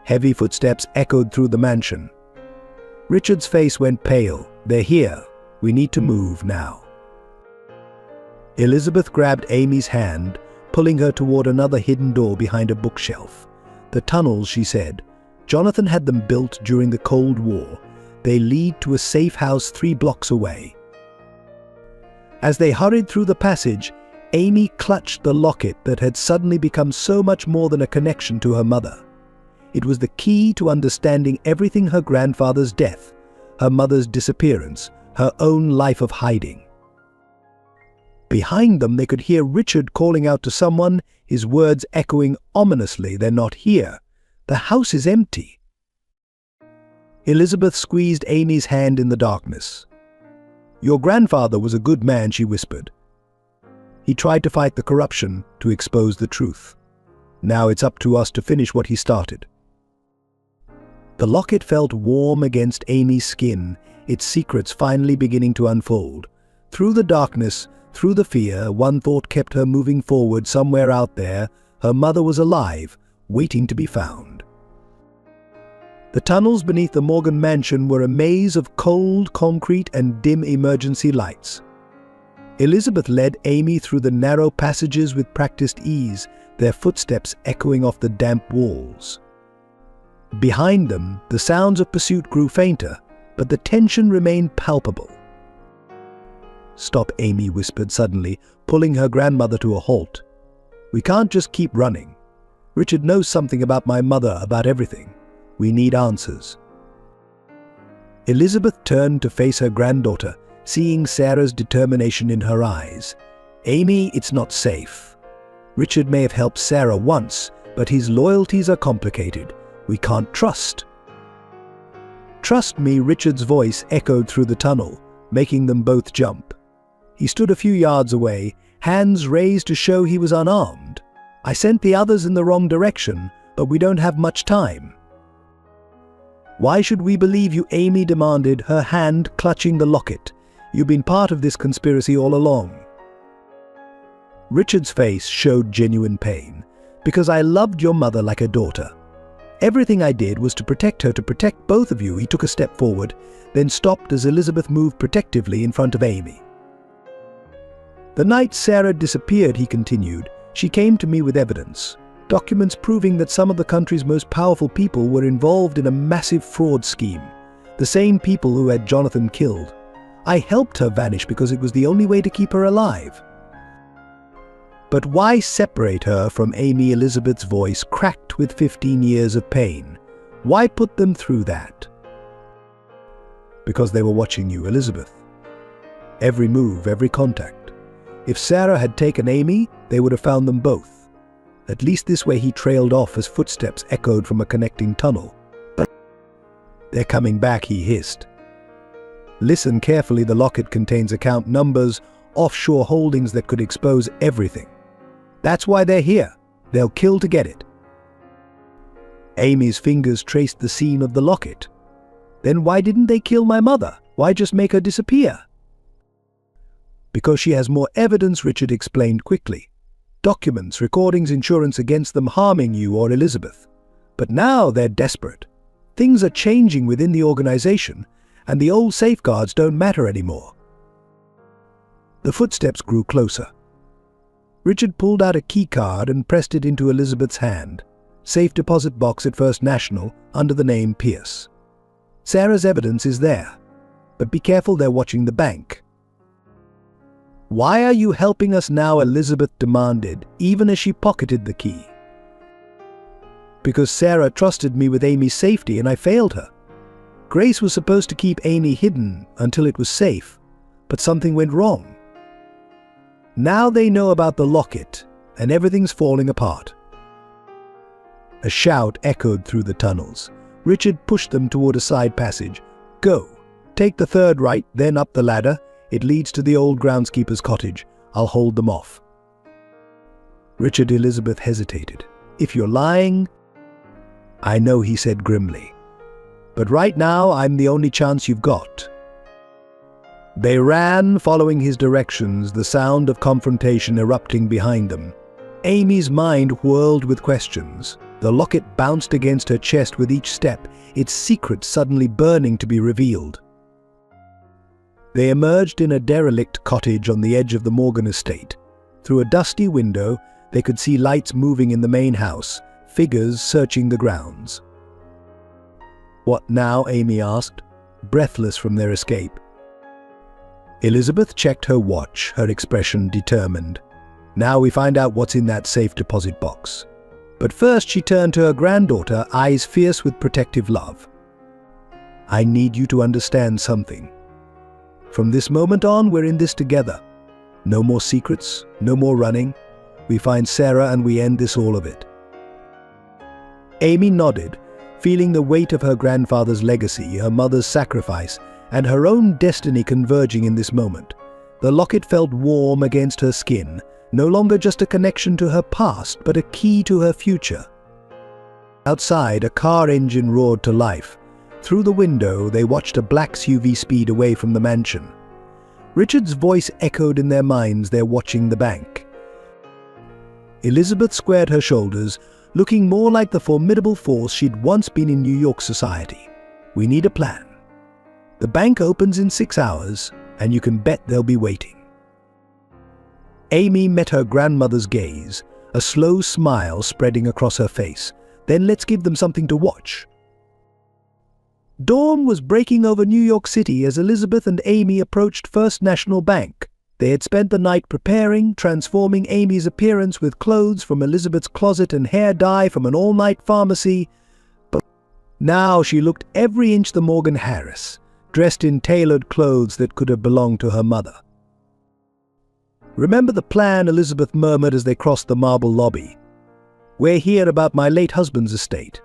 Heavy footsteps echoed through the mansion. Richard's face went pale. "They're here. We need to move now." Elizabeth grabbed Amy's hand, pulling her toward another hidden door behind a bookshelf. "The tunnels," she said. "Jonathan had them built during the Cold War. They lead to a safe house 3 blocks away." As they hurried through the passage, Amy clutched the locket that had suddenly become so much more than a connection to her mother. It was the key to understanding everything: her grandfather's death, her mother's disappearance, her own life of hiding. Behind them, they could hear Richard calling out to someone, his words echoing ominously, "They're not here. The house is empty." Elizabeth squeezed Amy's hand in the darkness. "Your grandfather was a good man," she whispered. "He tried to fight the corruption, to expose the truth. Now it's up to us to finish what he started." The locket felt warm against Amy's skin, its secrets finally beginning to unfold. Through the darkness, through the fear, one thought kept her moving forward. Somewhere out there, her mother was alive, waiting to be found. The tunnels beneath the Morgan mansion were a maze of cold concrete and dim emergency lights. Elizabeth led Amy through the narrow passages with practiced ease, their footsteps echoing off the damp walls. Behind them, the sounds of pursuit grew fainter, but the tension remained palpable. "Stop," Amy whispered suddenly, pulling her grandmother to a halt. "We can't just keep running. Richard knows something about my mother, about everything. We need answers." Elizabeth turned to face her granddaughter, seeing Sarah's determination in her eyes. "Amy, it's not safe. Richard may have helped Sarah once, but his loyalties are complicated. We can't trust." "Trust me," Richard's voice echoed through the tunnel, making them both jump. He stood a few yards away, hands raised to show he was unarmed. "I sent the others in the wrong direction, but we don't have much time." "Why should we believe you?" Amy demanded, her hand clutching the locket. "You've been part of this conspiracy all along." Richard's face showed genuine pain. "Because I loved your mother like a daughter. Everything I did was to protect her, to protect both of you." He took a step forward, then stopped as Elizabeth moved protectively in front of Amy. "The night Sarah disappeared," he continued, "she came to me with evidence. Documents proving that some of the country's most powerful people were involved in a massive fraud scheme. The same people who had Jonathan killed. I helped her vanish because it was the only way to keep her alive." "But why separate her from Amy?" Elizabeth's voice cracked with 15 years of pain. "Why put them through that?" Because they were watching you, Elizabeth. Every move, every contact. If Sarah had taken Amy, they would have found them both. At least this way he trailed off as footsteps echoed from a connecting tunnel. But they're coming back, he hissed. Listen carefully, the locket contains account numbers, offshore holdings that could expose everything. That's why they're here. They'll kill to get it. Amy's fingers traced the seam of the locket. Then why didn't they kill my mother? Why just make her disappear? Because she has more evidence, Richard explained quickly. Documents, recordings, insurance against them harming you or Elizabeth. But now they're desperate. Things are changing within the organization, and the old safeguards don't matter anymore. The footsteps grew closer. Richard pulled out a key card and pressed it into Elizabeth's hand. Safe deposit box at First National, under the name Pierce. Sarah's evidence is there, but be careful, they're watching the bank. Why are you helping us now? Elizabeth demanded, even as she pocketed the key. Because Sarah trusted me with Amy's safety and I failed her. Grace was supposed to keep Amy hidden until it was safe, but something went wrong. Now they know about the locket, and everything's falling apart. A shout echoed through the tunnels. Richard pushed them toward a side passage. Go. Take the third right, then up the ladder. It leads to the old groundskeeper's cottage. I'll hold them off. Richard. Elizabeth hesitated. If you're lying... I know, he said grimly. But right now, I'm the only chance you've got. They ran, following his directions, the sound of confrontation erupting behind them. Amy's mind whirled with questions. The locket bounced against her chest with each step, its secret suddenly burning to be revealed. They emerged in a derelict cottage on the edge of the Morgan estate. Through a dusty window, they could see lights moving in the main house, figures searching the grounds. What now? Amy asked, breathless from their escape. Elizabeth checked her watch, her expression determined. Now we find out what's in that safe deposit box. But first she turned to her granddaughter, eyes fierce with protective love. I need you to understand something. From this moment on, we're in this together. No more secrets, no more running. We find Sarah and we end this, all of it. Amy nodded, feeling the weight of her grandfather's legacy, her mother's sacrifice, and her own destiny converging in this moment. The locket felt warm against her skin, no longer just a connection to her past, but a key to her future. Outside, a car engine roared to life. Through the window, they watched a black SUV speed away from the mansion. Richard's voice echoed in their minds. They're watching the bank. Elizabeth squared her shoulders, looking more like the formidable force she'd once been in New York society. We need a plan. The bank opens in 6 hours, and you can bet they'll be waiting. Amy met her grandmother's gaze, a slow smile spreading across her face. Then let's give them something to watch. Dawn was breaking over New York City as Elizabeth and Amy approached First National Bank. They had spent the night preparing, transforming Amy's appearance with clothes from Elizabeth's closet and hair dye from an all-night pharmacy. But now she looked every inch the Morgan Harris, dressed in tailored clothes that could have belonged to her mother. Remember the plan? Elizabeth murmured as they crossed the marble lobby. We're here about my late husband's estate.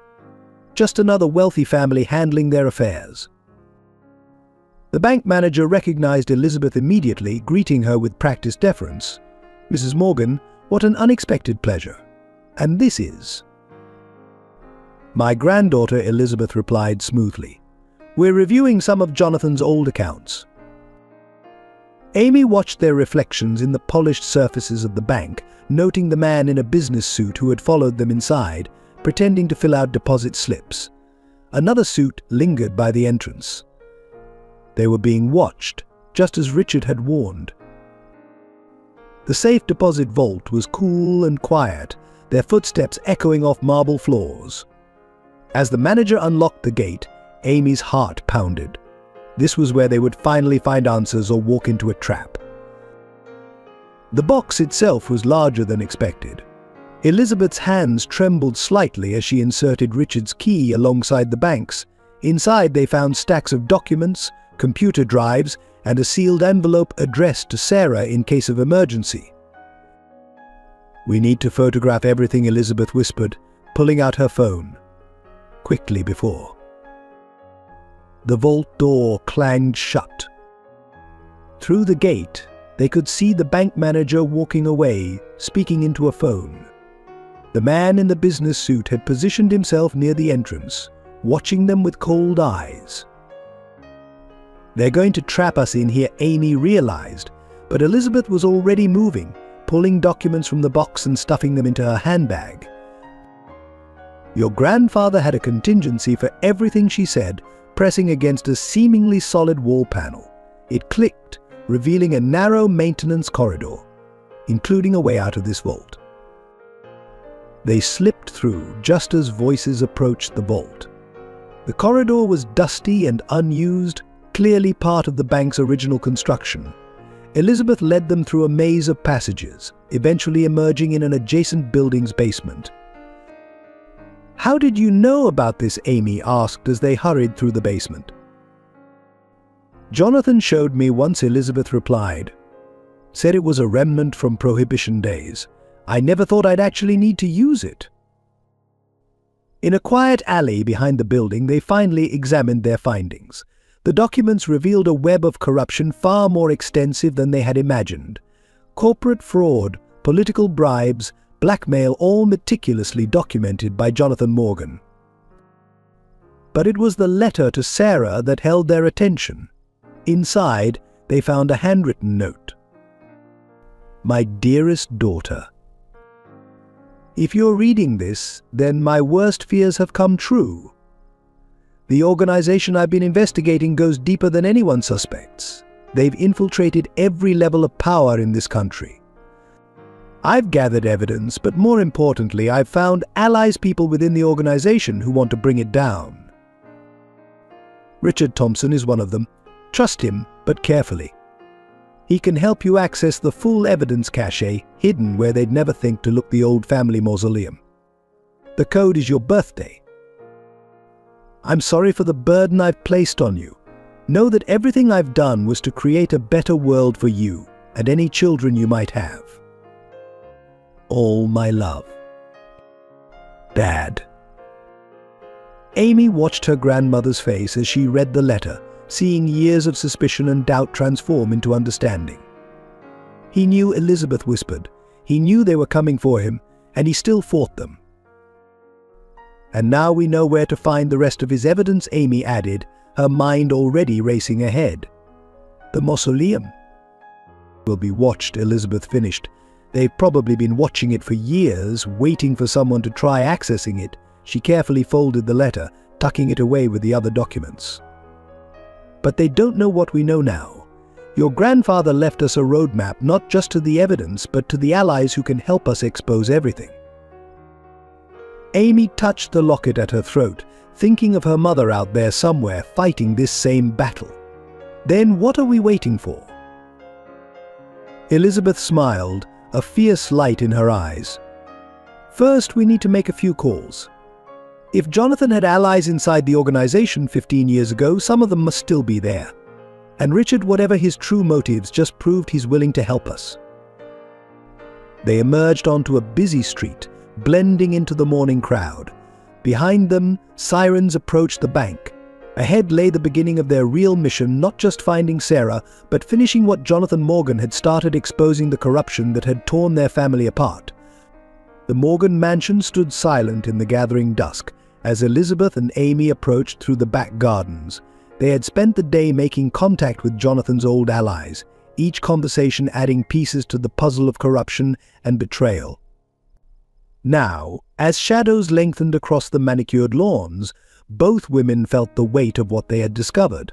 Just another wealthy family handling their affairs. The bank manager recognized Elizabeth immediately, greeting her with practiced deference. Mrs. Morgan, what an unexpected pleasure. And this is... My granddaughter, Elizabeth replied smoothly. We're reviewing some of Jonathan's old accounts. Amy watched their reflections in the polished surfaces of the bank, noting the man in a business suit who had followed them inside, pretending to fill out deposit slips. Another suit lingered by the entrance. They were being watched, just as Richard had warned. The safe deposit vault was cool and quiet, their footsteps echoing off marble floors. As the manager unlocked the gate, Amy's heart pounded. This was where they would finally find answers or walk into a trap. The box itself was larger than expected. Elizabeth's hands trembled slightly as she inserted Richard's key alongside the bank's. Inside they found stacks of documents, computer drives, and a sealed envelope addressed to Sarah in case of emergency. "We need to photograph everything," Elizabeth whispered, pulling out her phone. Quickly before the vault door clanged shut. Through the gate, they could see the bank manager walking away, speaking into a phone. The man in the business suit had positioned himself near the entrance, watching them with cold eyes. "They're going to trap us in here," Amy realized, but Elizabeth was already moving, pulling documents from the box and stuffing them into her handbag. "Your grandfather had a contingency for everything," she said, pressing against a seemingly solid wall panel. It clicked, revealing a narrow maintenance corridor, including a way out of this vault. They slipped through just as voices approached the vault. The corridor was dusty and unused, clearly part of the bank's original construction. Elizabeth led them through a maze of passages, eventually emerging in an adjacent building's basement. "How did you know about this?" Amy asked as they hurried through the basement. "Jonathan showed me once," Elizabeth replied. "Said it was a remnant from Prohibition days. I never thought I'd actually need to use it." In a quiet alley behind the building, they finally examined their findings. The documents revealed a web of corruption far more extensive than they had imagined. Corporate fraud, political bribes, blackmail, all meticulously documented by Jonathan Morgan. But it was the letter to Sarah that held their attention. Inside, they found a handwritten note. "My dearest daughter, if you're reading this, then my worst fears have come true. The organization I've been investigating goes deeper than anyone suspects. They've infiltrated every level of power in this country. I've gathered evidence, but more importantly, I've found allies, people within the organization who want to bring it down. Richard Thompson is one of them. Trust him, but carefully. He can help you access the full evidence cache hidden where they'd never think to look, the old family mausoleum. The code is your birthday. I'm sorry for the burden I've placed on you. Know that everything I've done was to create a better world for you and any children you might have. All my love. Dad." Amy watched her grandmother's face as she read the letter, seeing years of suspicion and doubt transform into understanding. He knew, Elizabeth whispered. He knew they were coming for him, and he still fought them. "And now we know where to find the rest of his evidence," Amy added, her mind already racing ahead. "The mausoleum will be watched," Elizabeth finished. "They've probably been watching it for years, waiting for someone to try accessing it." She carefully folded the letter, tucking it away with the other documents. "But they don't know what we know now. Your grandfather left us a roadmap, not just to the evidence, but to the allies who can help us expose everything." Amy touched the locket at her throat, thinking of her mother out there somewhere fighting this same battle. "Then what are we waiting for?" Elizabeth smiled, a fierce light in her eyes. "First, we need to make a few calls. If Jonathan had allies inside the organization 15 years ago, some of them must still be there. And Richard, whatever his true motives, just proved he's willing to help us." They emerged onto a busy street, blending into the morning crowd. Behind them, sirens approached the bank. Ahead lay the beginning of their real mission, not just finding Sarah, but finishing what Jonathan Morgan had started, exposing the corruption that had torn their family apart. The Morgan mansion stood silent in the gathering dusk as Elizabeth and Amy approached through the back gardens. They had spent the day making contact with Jonathan's old allies, each conversation adding pieces to the puzzle of corruption and betrayal. Now, as shadows lengthened across the manicured lawns, both women felt the weight of what they had discovered.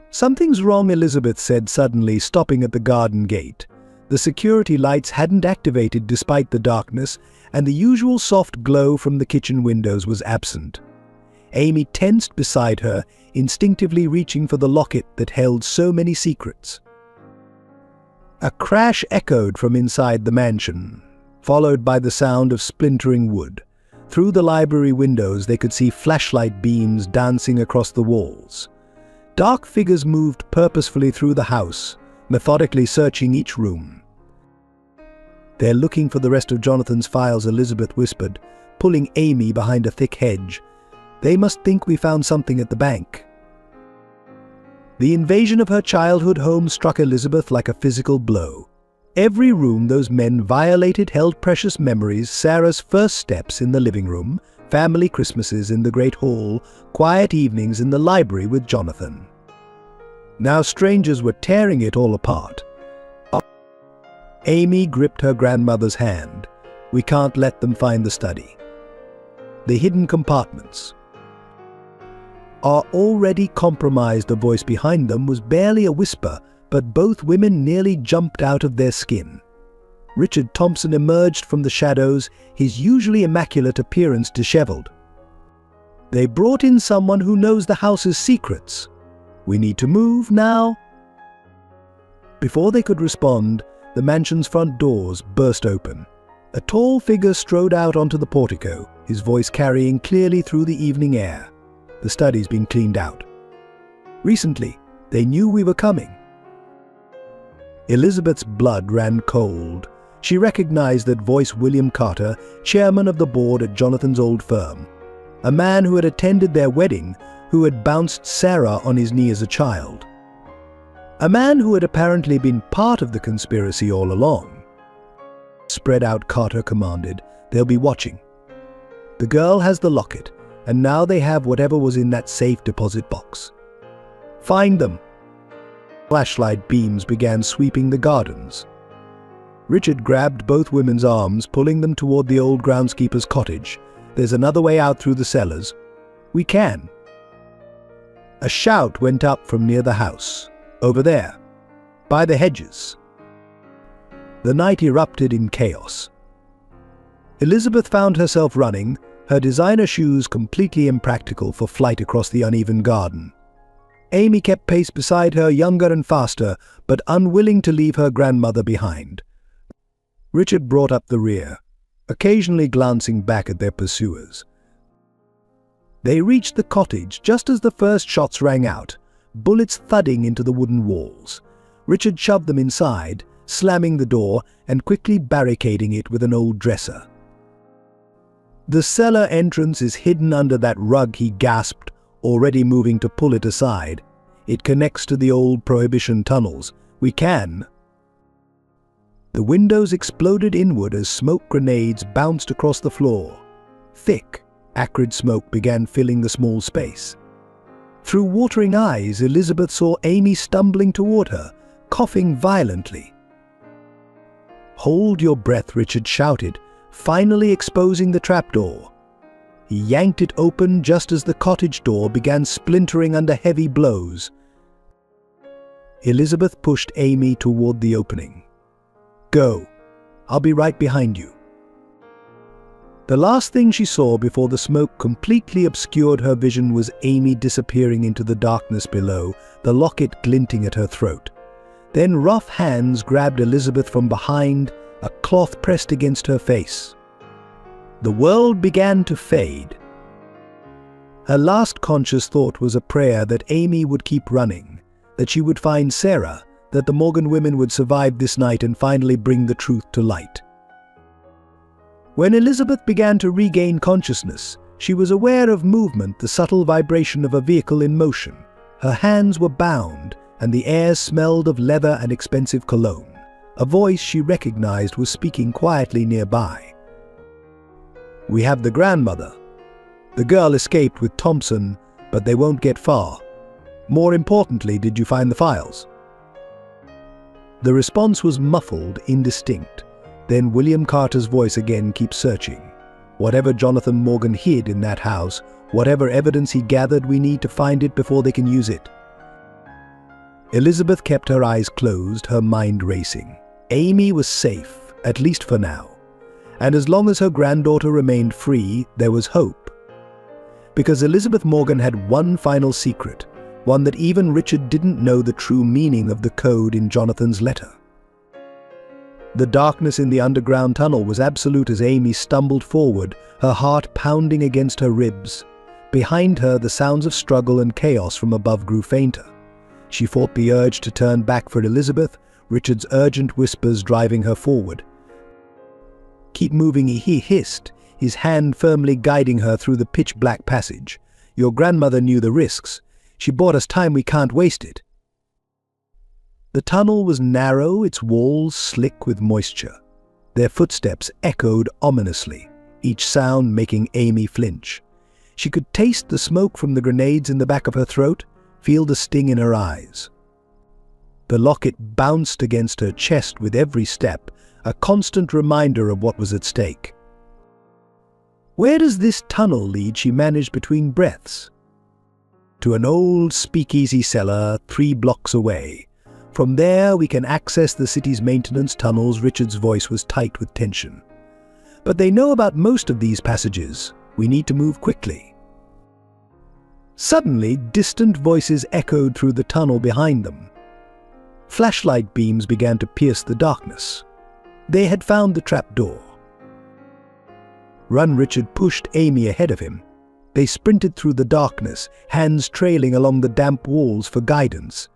"Something's wrong," Elizabeth said suddenly, stopping at the garden gate. The security lights hadn't activated despite the darkness, and the usual soft glow from the kitchen windows was absent. Amy tensed beside her, instinctively reaching for the locket that held so many secrets. A crash echoed from inside the mansion, followed by the sound of splintering wood. Through the library windows they could see flashlight beams dancing across the walls. Dark figures moved purposefully through the house, methodically searching each room. "They're looking for the rest of Jonathan's files," Elizabeth whispered, pulling Amy behind a thick hedge. "They must think we found something at the bank." The invasion of her childhood home struck Elizabeth like a physical blow. Every room those men violated held precious memories: Sarah's first steps in the living room, family Christmases in the great hall, quiet evenings in the library with Jonathan. Now strangers were tearing it all apart. Amy gripped her grandmother's hand. "We can't let them find the study. The hidden compartments are already compromised." The voice behind them was barely a whisper, but both women nearly jumped out of their skin. Richard Thompson emerged from the shadows, his usually immaculate appearance disheveled. "They brought in someone who knows the house's secrets. We need to move now." Before they could respond, the mansion's front doors burst open. A tall figure strode out onto the portico, his voice carrying clearly through the evening air. "The study's been cleaned out. Recently, they knew we were coming." Elizabeth's blood ran cold. She recognized that voice: William Carter, chairman of the board at Jonathan's old firm. A man who had attended their wedding, who had bounced Sarah on his knee as a child. A man who had apparently been part of the conspiracy all along. "Spread out," Carter commanded. "They'll be watching. The girl has the locket, and now they have whatever was in that safe deposit box. Find them." Flashlight beams began sweeping the gardens. Richard grabbed both women's arms, pulling them toward the old groundskeeper's cottage. "There's another way out through the cellars. We can." A shout went up from near the house. "Over there, by the hedges." The night erupted in chaos. Elizabeth found herself running, her designer shoes completely impractical for flight across the uneven garden. Amy kept pace beside her, younger and faster, but unwilling to leave her grandmother behind. Richard brought up the rear, occasionally glancing back at their pursuers. They reached the cottage just as the first shots rang out, bullets thudding into the wooden walls. Richard shoved them inside, slamming the door and quickly barricading it with an old dresser. "The cellar entrance is hidden under that rug," he gasped, already moving to pull it aside. "It connects to the old Prohibition tunnels. We can." The windows exploded inward as smoke grenades bounced across the floor. Thick, acrid smoke began filling the small space. Through watering eyes, Elizabeth saw Amy stumbling toward her, coughing violently. "Hold your breath," Richard shouted, finally exposing the trapdoor. He yanked it open just as the cottage door began splintering under heavy blows. Elizabeth pushed Amy toward the opening. "Go. I'll be right behind you." The last thing she saw before the smoke completely obscured her vision was Amy disappearing into the darkness below, the locket glinting at her throat. Then rough hands grabbed Elizabeth from behind, a cloth pressed against her face. The world began to fade. Her last conscious thought was a prayer that Amy would keep running, that she would find Sarah, that the Morgan women would survive this night and finally bring the truth to light. When Elizabeth began to regain consciousness, she was aware of movement, the subtle vibration of a vehicle in motion. Her hands were bound, and the air smelled of leather and expensive cologne. A voice she recognized was speaking quietly nearby. "We have the grandmother. The girl escaped with Thompson, but they won't get far. More importantly, did you find the files?" The response was muffled, indistinct. Then William Carter's voice again: "Keep searching. Whatever Jonathan Morgan hid in that house, whatever evidence he gathered, we need to find it before they can use it." Elizabeth kept her eyes closed, her mind racing. Amy was safe, at least for now. And as long as her granddaughter remained free, there was hope. Because Elizabeth Morgan had one final secret, one that even Richard didn't know the true meaning of the code in Jonathan's letter. The darkness in the underground tunnel was absolute as Amy stumbled forward, her heart pounding against her ribs. Behind her, the sounds of struggle and chaos from above grew fainter. She fought the urge to turn back for Elizabeth, Richard's urgent whispers driving her forward. "Keep moving," he hissed, his hand firmly guiding her through the pitch-black passage. "Your grandmother knew the risks. She bought us time, we can't waste it." The tunnel was narrow, its walls slick with moisture. Their footsteps echoed ominously, each sound making Amy flinch. She could taste the smoke from the grenades in the back of her throat, feel the sting in her eyes. The locket bounced against her chest with every step, a constant reminder of what was at stake. "Where does this tunnel lead?" she managed between breaths. "To an old speakeasy cellar 3 blocks away. From there we can access the city's maintenance tunnels." Richard's voice was tight with tension. "But they know about most of these passages. We need to move quickly." Suddenly, distant voices echoed through the tunnel behind them. Flashlight beams began to pierce the darkness. They had found the trapdoor. "Run!" Richard pushed Amy ahead of him. They sprinted through the darkness, hands trailing along the damp walls for guidance.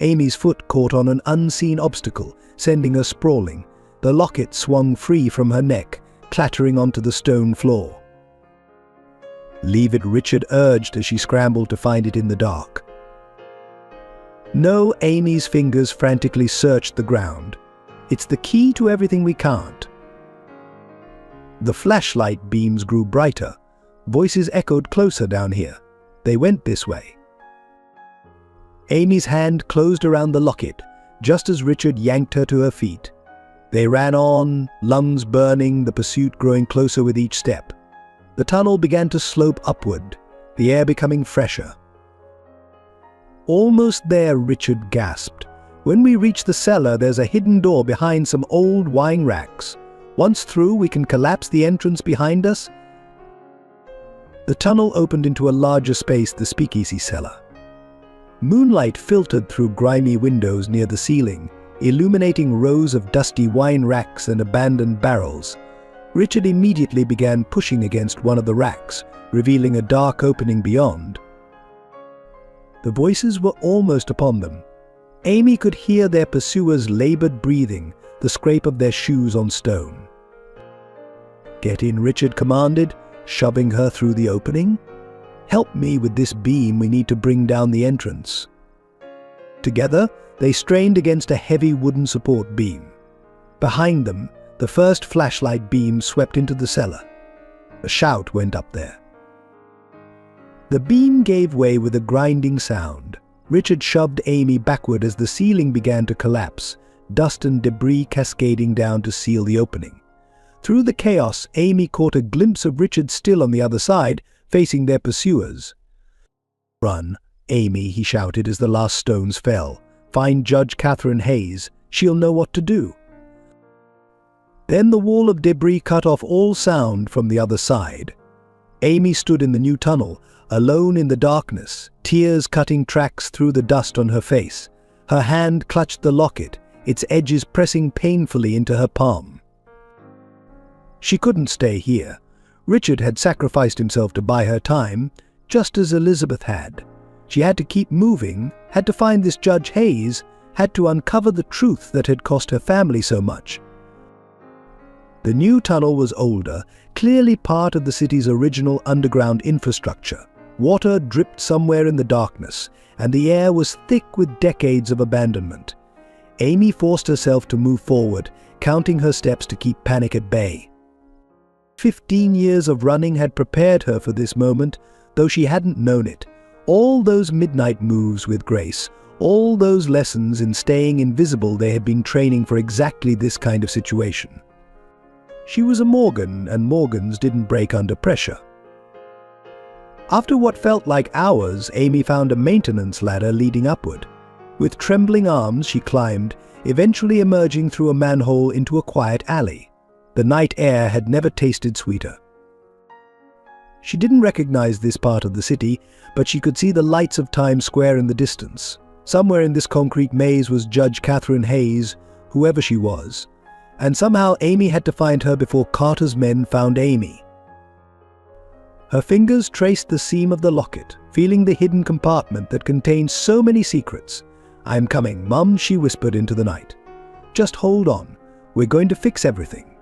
Amy's foot caught on an unseen obstacle, sending her sprawling. The locket swung free from her neck, clattering onto the stone floor. "Leave it," Richard urged as she scrambled to find it in the dark. No, Amy's fingers frantically searched the ground. "It's the key to everything we can't." The flashlight beams grew brighter. Voices echoed closer down here. They went this way. Amy's hand closed around the locket, just as Richard yanked her to her feet. They ran on, lungs burning, the pursuit growing closer with each step. The tunnel began to slope upward, the air becoming fresher. "Almost there," Richard gasped. "When we reach the cellar, there's a hidden door behind some old wine racks. Once through, we can collapse the entrance behind us." The tunnel opened into a larger space, the speakeasy cellar. Moonlight filtered through grimy windows near the ceiling, illuminating rows of dusty wine racks and abandoned barrels. Richard immediately began pushing against one of the racks, revealing a dark opening beyond. The voices were almost upon them. Amy could hear their pursuers' labored breathing, the scrape of their shoes on stone. "Get in," Richard commanded, shoving her through the opening. "Help me with this beam, we need to bring down the entrance." Together, they strained against a heavy wooden support beam. Behind them, the first flashlight beam swept into the cellar. A shout went up there. The beam gave way with a grinding sound. Richard shoved Amy backward as the ceiling began to collapse, dust and debris cascading down to seal the opening. Through the chaos, Amy caught a glimpse of Richard still on the other side, facing their pursuers. "Run, Amy," he shouted as the last stones fell. "Find Judge Catherine Hayes. She'll know what to do." Then the wall of debris cut off all sound from the other side. Amy stood in the new tunnel, alone in the darkness, tears cutting tracks through the dust on her face. Her hand clutched the locket, its edges pressing painfully into her palm. She couldn't stay here. Richard had sacrificed himself to buy her time, just as Elizabeth had. She had to keep moving, had to find this Judge Hayes, had to uncover the truth that had cost her family so much. The new tunnel was older, clearly part of the city's original underground infrastructure. Water dripped somewhere in the darkness, and the air was thick with decades of abandonment. Amy forced herself to move forward, counting her steps to keep panic at bay. 15 years of running had prepared her for this moment, though she hadn't known it. All those midnight moves with grace, all those lessons in staying invisible, they had been training for exactly this kind of situation. She was a Morgan, and Morgans didn't break under pressure. After what felt like hours, Amy found a maintenance ladder leading upward. With trembling arms, she climbed, eventually emerging through a manhole into a quiet alley. The night air had never tasted sweeter. She didn't recognize this part of the city, but she could see the lights of Times Square in the distance. Somewhere in this concrete maze was Judge Catherine Hayes, whoever she was. And somehow Amy had to find her before Carter's men found Amy. Her fingers traced the seam of the locket, feeling the hidden compartment that contained so many secrets. "I'm coming, Mum," she whispered into the night. "Just hold on. We're going to fix everything."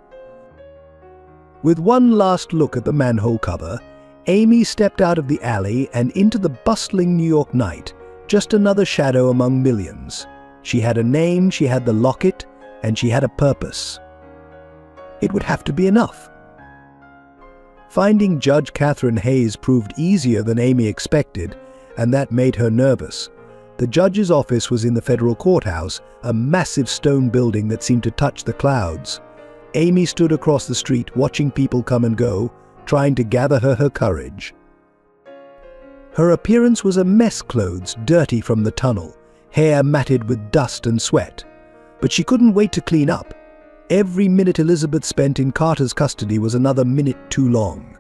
With one last look at the manhole cover, Amy stepped out of the alley and into the bustling New York night, just another shadow among millions. She had a name, she had the locket, and she had a purpose. It would have to be enough. Finding Judge Catherine Hayes proved easier than Amy expected, and that made her nervous. The judge's office was in the federal courthouse, a massive stone building that seemed to touch the clouds. Amy stood across the street watching people come and go, trying to gather her courage. Her appearance was a mess, clothes dirty from the tunnel, hair matted with dust and sweat. But she couldn't wait to clean up. Every minute Elizabeth spent in Carter's custody was another minute too long.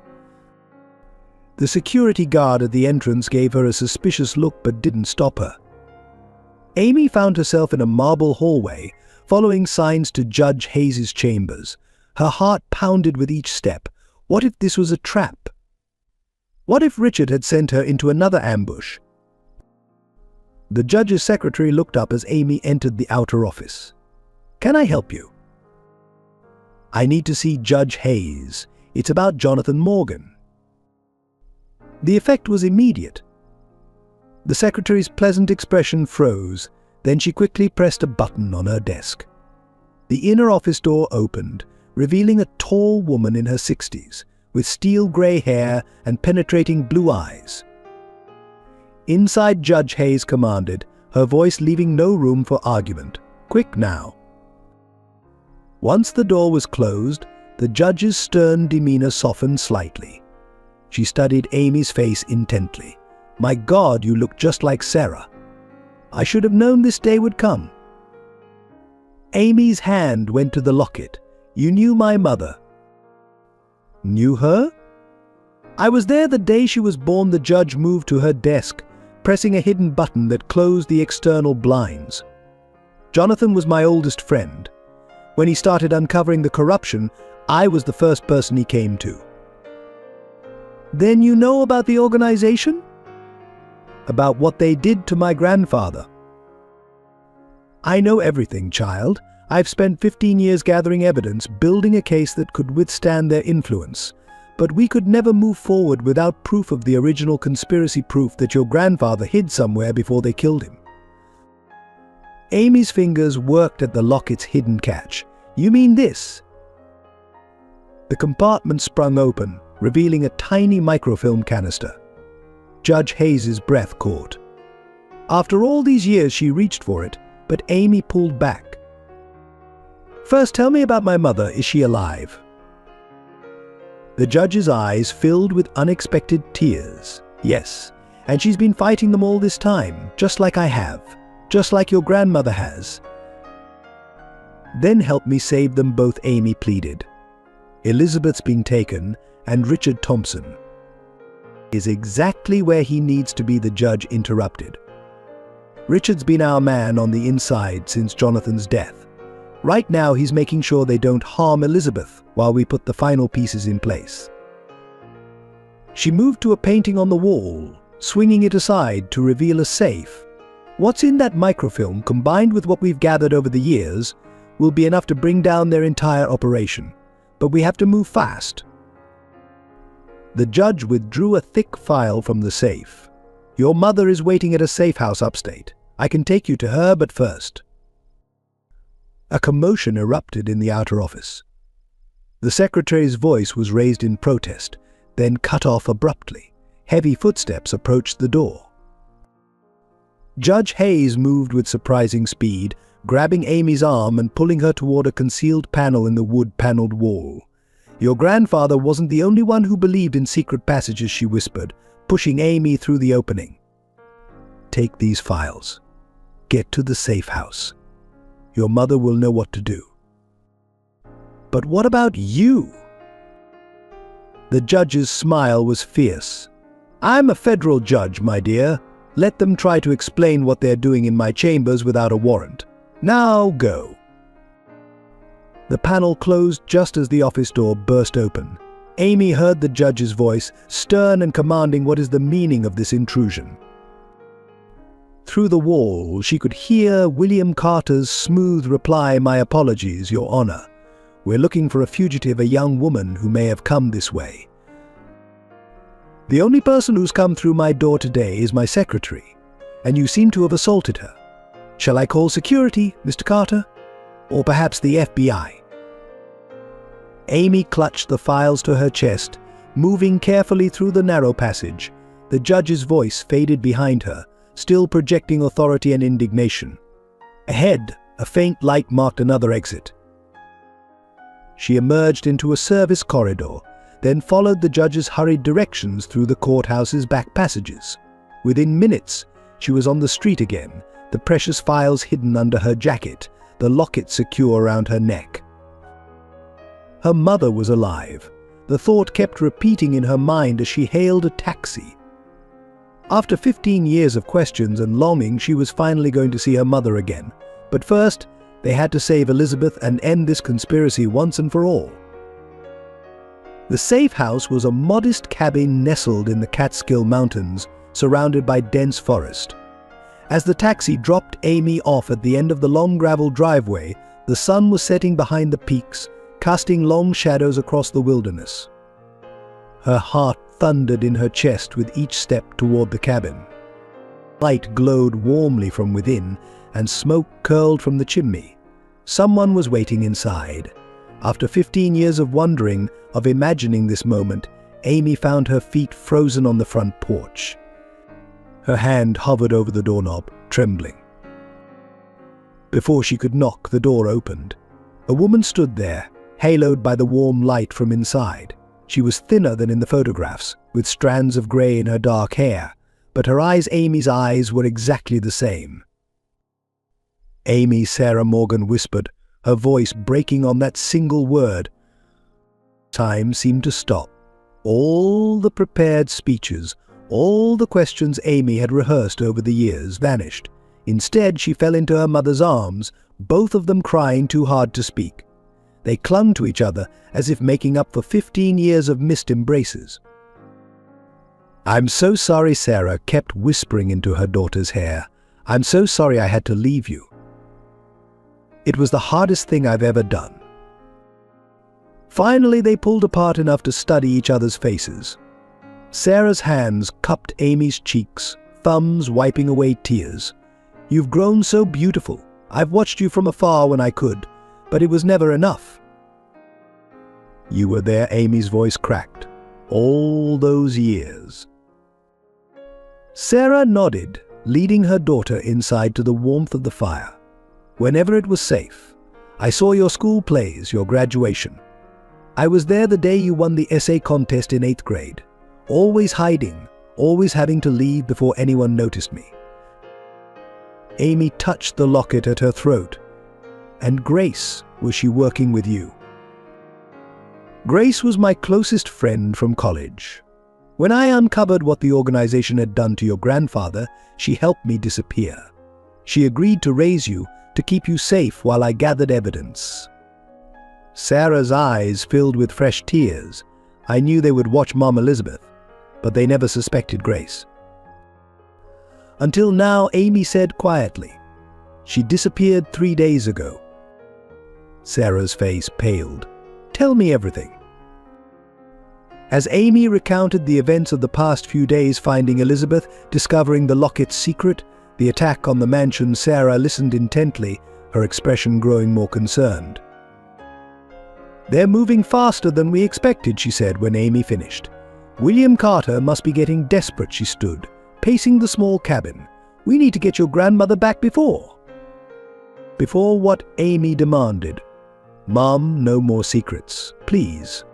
The security guard at the entrance gave her a suspicious look but didn't stop her. Amy found herself in a marble hallway, following signs to Judge Hayes's chambers. Her heart pounded with each step. What if this was a trap? What if Richard had sent her into another ambush? The judge's secretary looked up as Amy entered the outer office. "Can I help you?" "I need to see Judge Hayes. It's about Jonathan Morgan." The effect was immediate. The secretary's pleasant expression froze, then she quickly pressed a button on her desk. The inner office door opened, revealing a tall woman in her 60s, with steel grey hair and penetrating blue eyes. Inside, Judge Hayes commanded, her voice leaving no room for argument. "Quick now." Once the door was closed, the judge's stern demeanor softened slightly. She studied Amy's face intently. "My God, you look just like Sarah. I should have known this day would come." Amy's hand went to the locket. "You knew my mother." "Knew her?" "I was there the day she was born." The judge moved to her desk, pressing a hidden button that closed the external blinds. "Jonathan was my oldest friend. When he started uncovering the corruption, I was the first person he came to." "Then you know about the organization?" "About what they did to my grandfather." "I know everything, child. I've spent 15 years gathering evidence, building a case that could withstand their influence. But we could never move forward without proof of the original conspiracy, proof that your grandfather hid somewhere before they killed him." Amy's fingers worked at the locket's hidden catch. "You mean this?" The compartment sprung open, revealing a tiny microfilm canister. Judge Hayes's breath caught. After all these years, she reached for it, but Amy pulled back. "First, tell me about my mother. Is she alive?" The judge's eyes filled with unexpected tears. "Yes, and she's been fighting them all this time, just like I have, just like your grandmother has." "Then help me save them both," Amy pleaded. "Elizabeth's been taken, and Richard Thompson is exactly where he needs to be." The judge interrupted. "Richard's been our man on the inside since Jonathan's death. Right now he's making sure they don't harm Elizabeth while we put the final pieces in place." She moved to a painting on the wall, swinging it aside to reveal a safe. "What's in that microfilm, combined with what we've gathered over the years, will be enough to bring down their entire operation. But we have to move fast." The judge withdrew a thick file from the safe. "Your mother is waiting at a safe house upstate. I can take you to her, but first." A commotion erupted in the outer office. The secretary's voice was raised in protest, then cut off abruptly. Heavy footsteps approached the door. Judge Hayes moved with surprising speed, grabbing Amy's arm and pulling her toward a concealed panel in the wood-paneled wall. "Your grandfather wasn't the only one who believed in secret passages," she whispered, pushing Amy through the opening. "Take these files. Get to the safe house. Your mother will know what to do." "But what about you?" The judge's smile was fierce. "I'm a federal judge, my dear. Let them try to explain what they're doing in my chambers without a warrant. Now go." The panel closed just as the office door burst open. Amy heard the judge's voice, stern and commanding. What is the meaning of this intrusion? Through the wall, she could hear William Carter's smooth reply, "My apologies, Your Honor. We're looking for a fugitive, a young woman who may have come this way. The only person who's come through my door today is my secretary, and you seem to have assaulted her. Shall I call security, Mr. Carter? Or perhaps the FBI?" Amy clutched the files to her chest, moving carefully through the narrow passage. The judge's voice faded behind her, still projecting authority and indignation. Ahead, a faint light marked another exit. She emerged into a service corridor, then followed the judge's hurried directions through the courthouse's back passages. Within minutes, she was on the street again, the precious files hidden under her jacket, the locket secure around her neck. Her mother was alive. The thought kept repeating in her mind as she hailed a taxi. After 15 years of questions and longing, she was finally going to see her mother again. But first, they had to save Elizabeth and end this conspiracy once and for all. The safe house was a modest cabin nestled in the Catskill Mountains, surrounded by dense forest. As the taxi dropped Amy off at the end of the long gravel driveway, the sun was setting behind the peaks, casting long shadows across the wilderness. Her heart thundered in her chest with each step toward the cabin. Light glowed warmly from within, and smoke curled from the chimney. Someone was waiting inside. After 15 years of wondering, of imagining this moment, Amy found her feet frozen on the front porch. Her hand hovered over the doorknob, trembling. Before she could knock, the door opened. A woman stood there, haloed by the warm light from inside. She was thinner than in the photographs, with strands of grey in her dark hair, but her eyes, Amy's eyes, were exactly the same. "Amy," Sarah Morgan whispered, her voice breaking on that single word. Time seemed to stop. All the prepared speeches, all the questions Amy had rehearsed over the years vanished. Instead, she fell into her mother's arms, both of them crying too hard to speak. They clung to each other as if making up for 15 years of missed embraces. "I'm so sorry," Sarah kept whispering into her daughter's hair. "I'm so sorry I had to leave you. It was the hardest thing I've ever done." Finally, they pulled apart enough to study each other's faces. Sarah's hands cupped Amy's cheeks, thumbs wiping away tears. "You've grown so beautiful. I've watched you from afar when I could, but it was never enough." "You were there," Amy's voice cracked. "All those years." Sarah nodded, leading her daughter inside to the warmth of the fire. "Whenever it was safe. I saw your school plays, your graduation. I was there the day you won the essay contest in 8th grade. Always hiding, always having to leave before anyone noticed me." Amy touched the locket at her throat. "And Grace, was she working with you?" "Grace was my closest friend from college. When I uncovered what the organization had done to your grandfather, she helped me disappear. She agreed to raise you, to keep you safe while I gathered evidence." Sarah's eyes filled with fresh tears. I knew they would watch Mom Elizabeth, but they never suspected Grace. "Until now," Amy said quietly. "She disappeared 3 days ago." Sarah's face paled. "Tell me everything." As Amy recounted the events of the past few days, finding Elizabeth, discovering the locket's secret, the attack on the mansion, Sarah listened intently, her expression growing more concerned. "They're moving faster than we expected," she said when Amy finished. "William Carter must be getting desperate," she stood, pacing the small cabin. "We need to get your grandmother back before." "Before what?" Amy demanded. "Mom, no more secrets, please."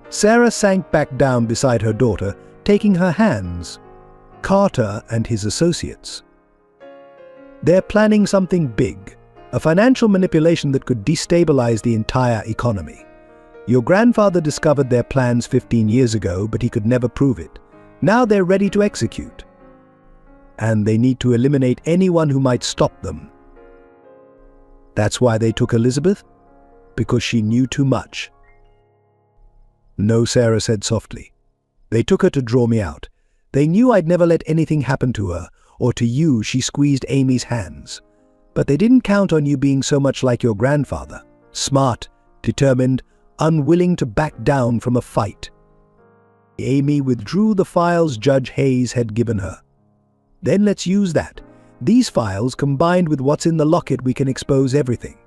Sarah sank back down beside her daughter, taking her hands. "Carter and his associates. They're planning something big, a financial manipulation that could destabilize the entire economy. Your grandfather discovered their plans 15 years ago, but he could never prove it. Now they're ready to execute. And they need to eliminate anyone who might stop them. That's why they took Elizabeth? Because she knew too much." No, Sarah said softly. They took her to draw me out. They knew I'd never let anything happen to her, or to you. She squeezed Amy's hands. But they didn't count on you being so much like your grandfather. Smart, determined, unwilling to back down from a fight. Amy withdrew the files Judge Hayes had given her. Then let's use that. These files, combined with what's in the locket, we can expose everything.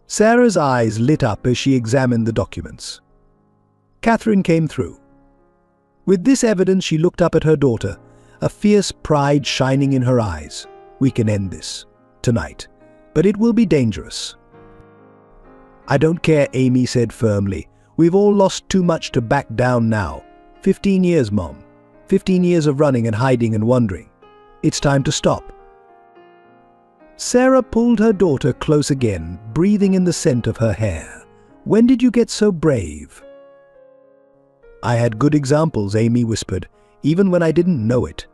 Sarah's eyes lit up as she examined the documents. Catherine came through. With this evidence, she looked up at her daughter, a fierce pride shining in her eyes. We can end this. Tonight. But it will be dangerous. I don't care, Amy said firmly. We've all lost too much to back down now. 15 years, Mom. 15 years of running and hiding and wondering. It's time to stop. Sarah pulled her daughter close again, breathing in the scent of her hair. When did you get so brave? I had good examples, Amy whispered, even when I didn't know it.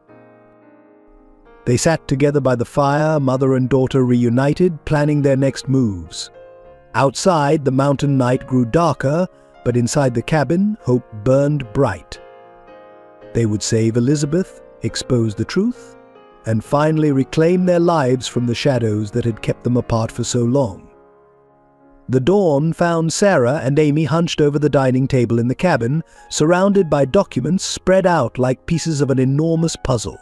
They sat together by the fire, mother and daughter reunited, planning their next moves. Outside, the mountain night grew darker, but inside the cabin, hope burned bright. They would save Elizabeth, expose the truth, and finally reclaim their lives from the shadows that had kept them apart for so long. The dawn found Sarah and Amy hunched over the dining table in the cabin, surrounded by documents spread out like pieces of an enormous puzzle.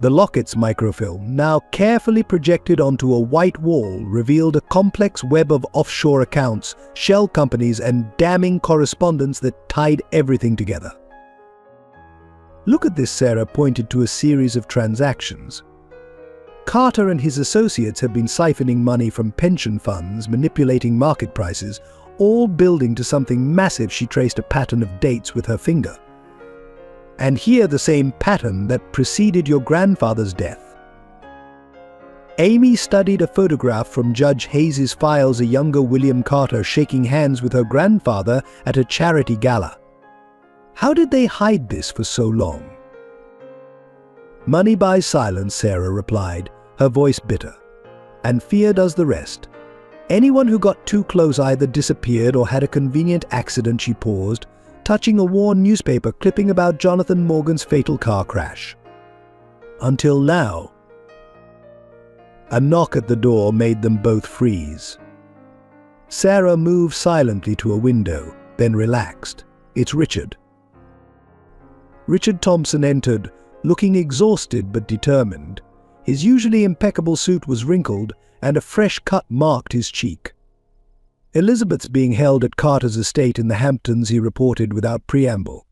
The locket's microfilm, now carefully projected onto a white wall, revealed a complex web of offshore accounts, shell companies, and damning correspondence that tied everything together. Look at this, Sarah pointed to a series of transactions. Carter and his associates have been siphoning money from pension funds, manipulating market prices, all building to something massive. She traced a pattern of dates with her finger. And here the same pattern that preceded your grandfather's death. Amy studied a photograph from Judge Hayes's files, a younger William Carter shaking hands with her grandfather at a charity gala. How did they hide this for so long? Money buys silence, Sarah replied, her voice bitter. And fear does the rest. Anyone who got too close either disappeared or had a convenient accident. She paused, touching a worn newspaper clipping about Jonathan Morgan's fatal car crash. Until now. A knock at the door made them both freeze. Sarah moved silently to a window, then relaxed. It's Richard. Richard Thompson entered, looking exhausted but determined. His usually impeccable suit was wrinkled, and a fresh cut marked his cheek. Elizabeth's being held at Carter's estate in the Hamptons, he reported without preamble.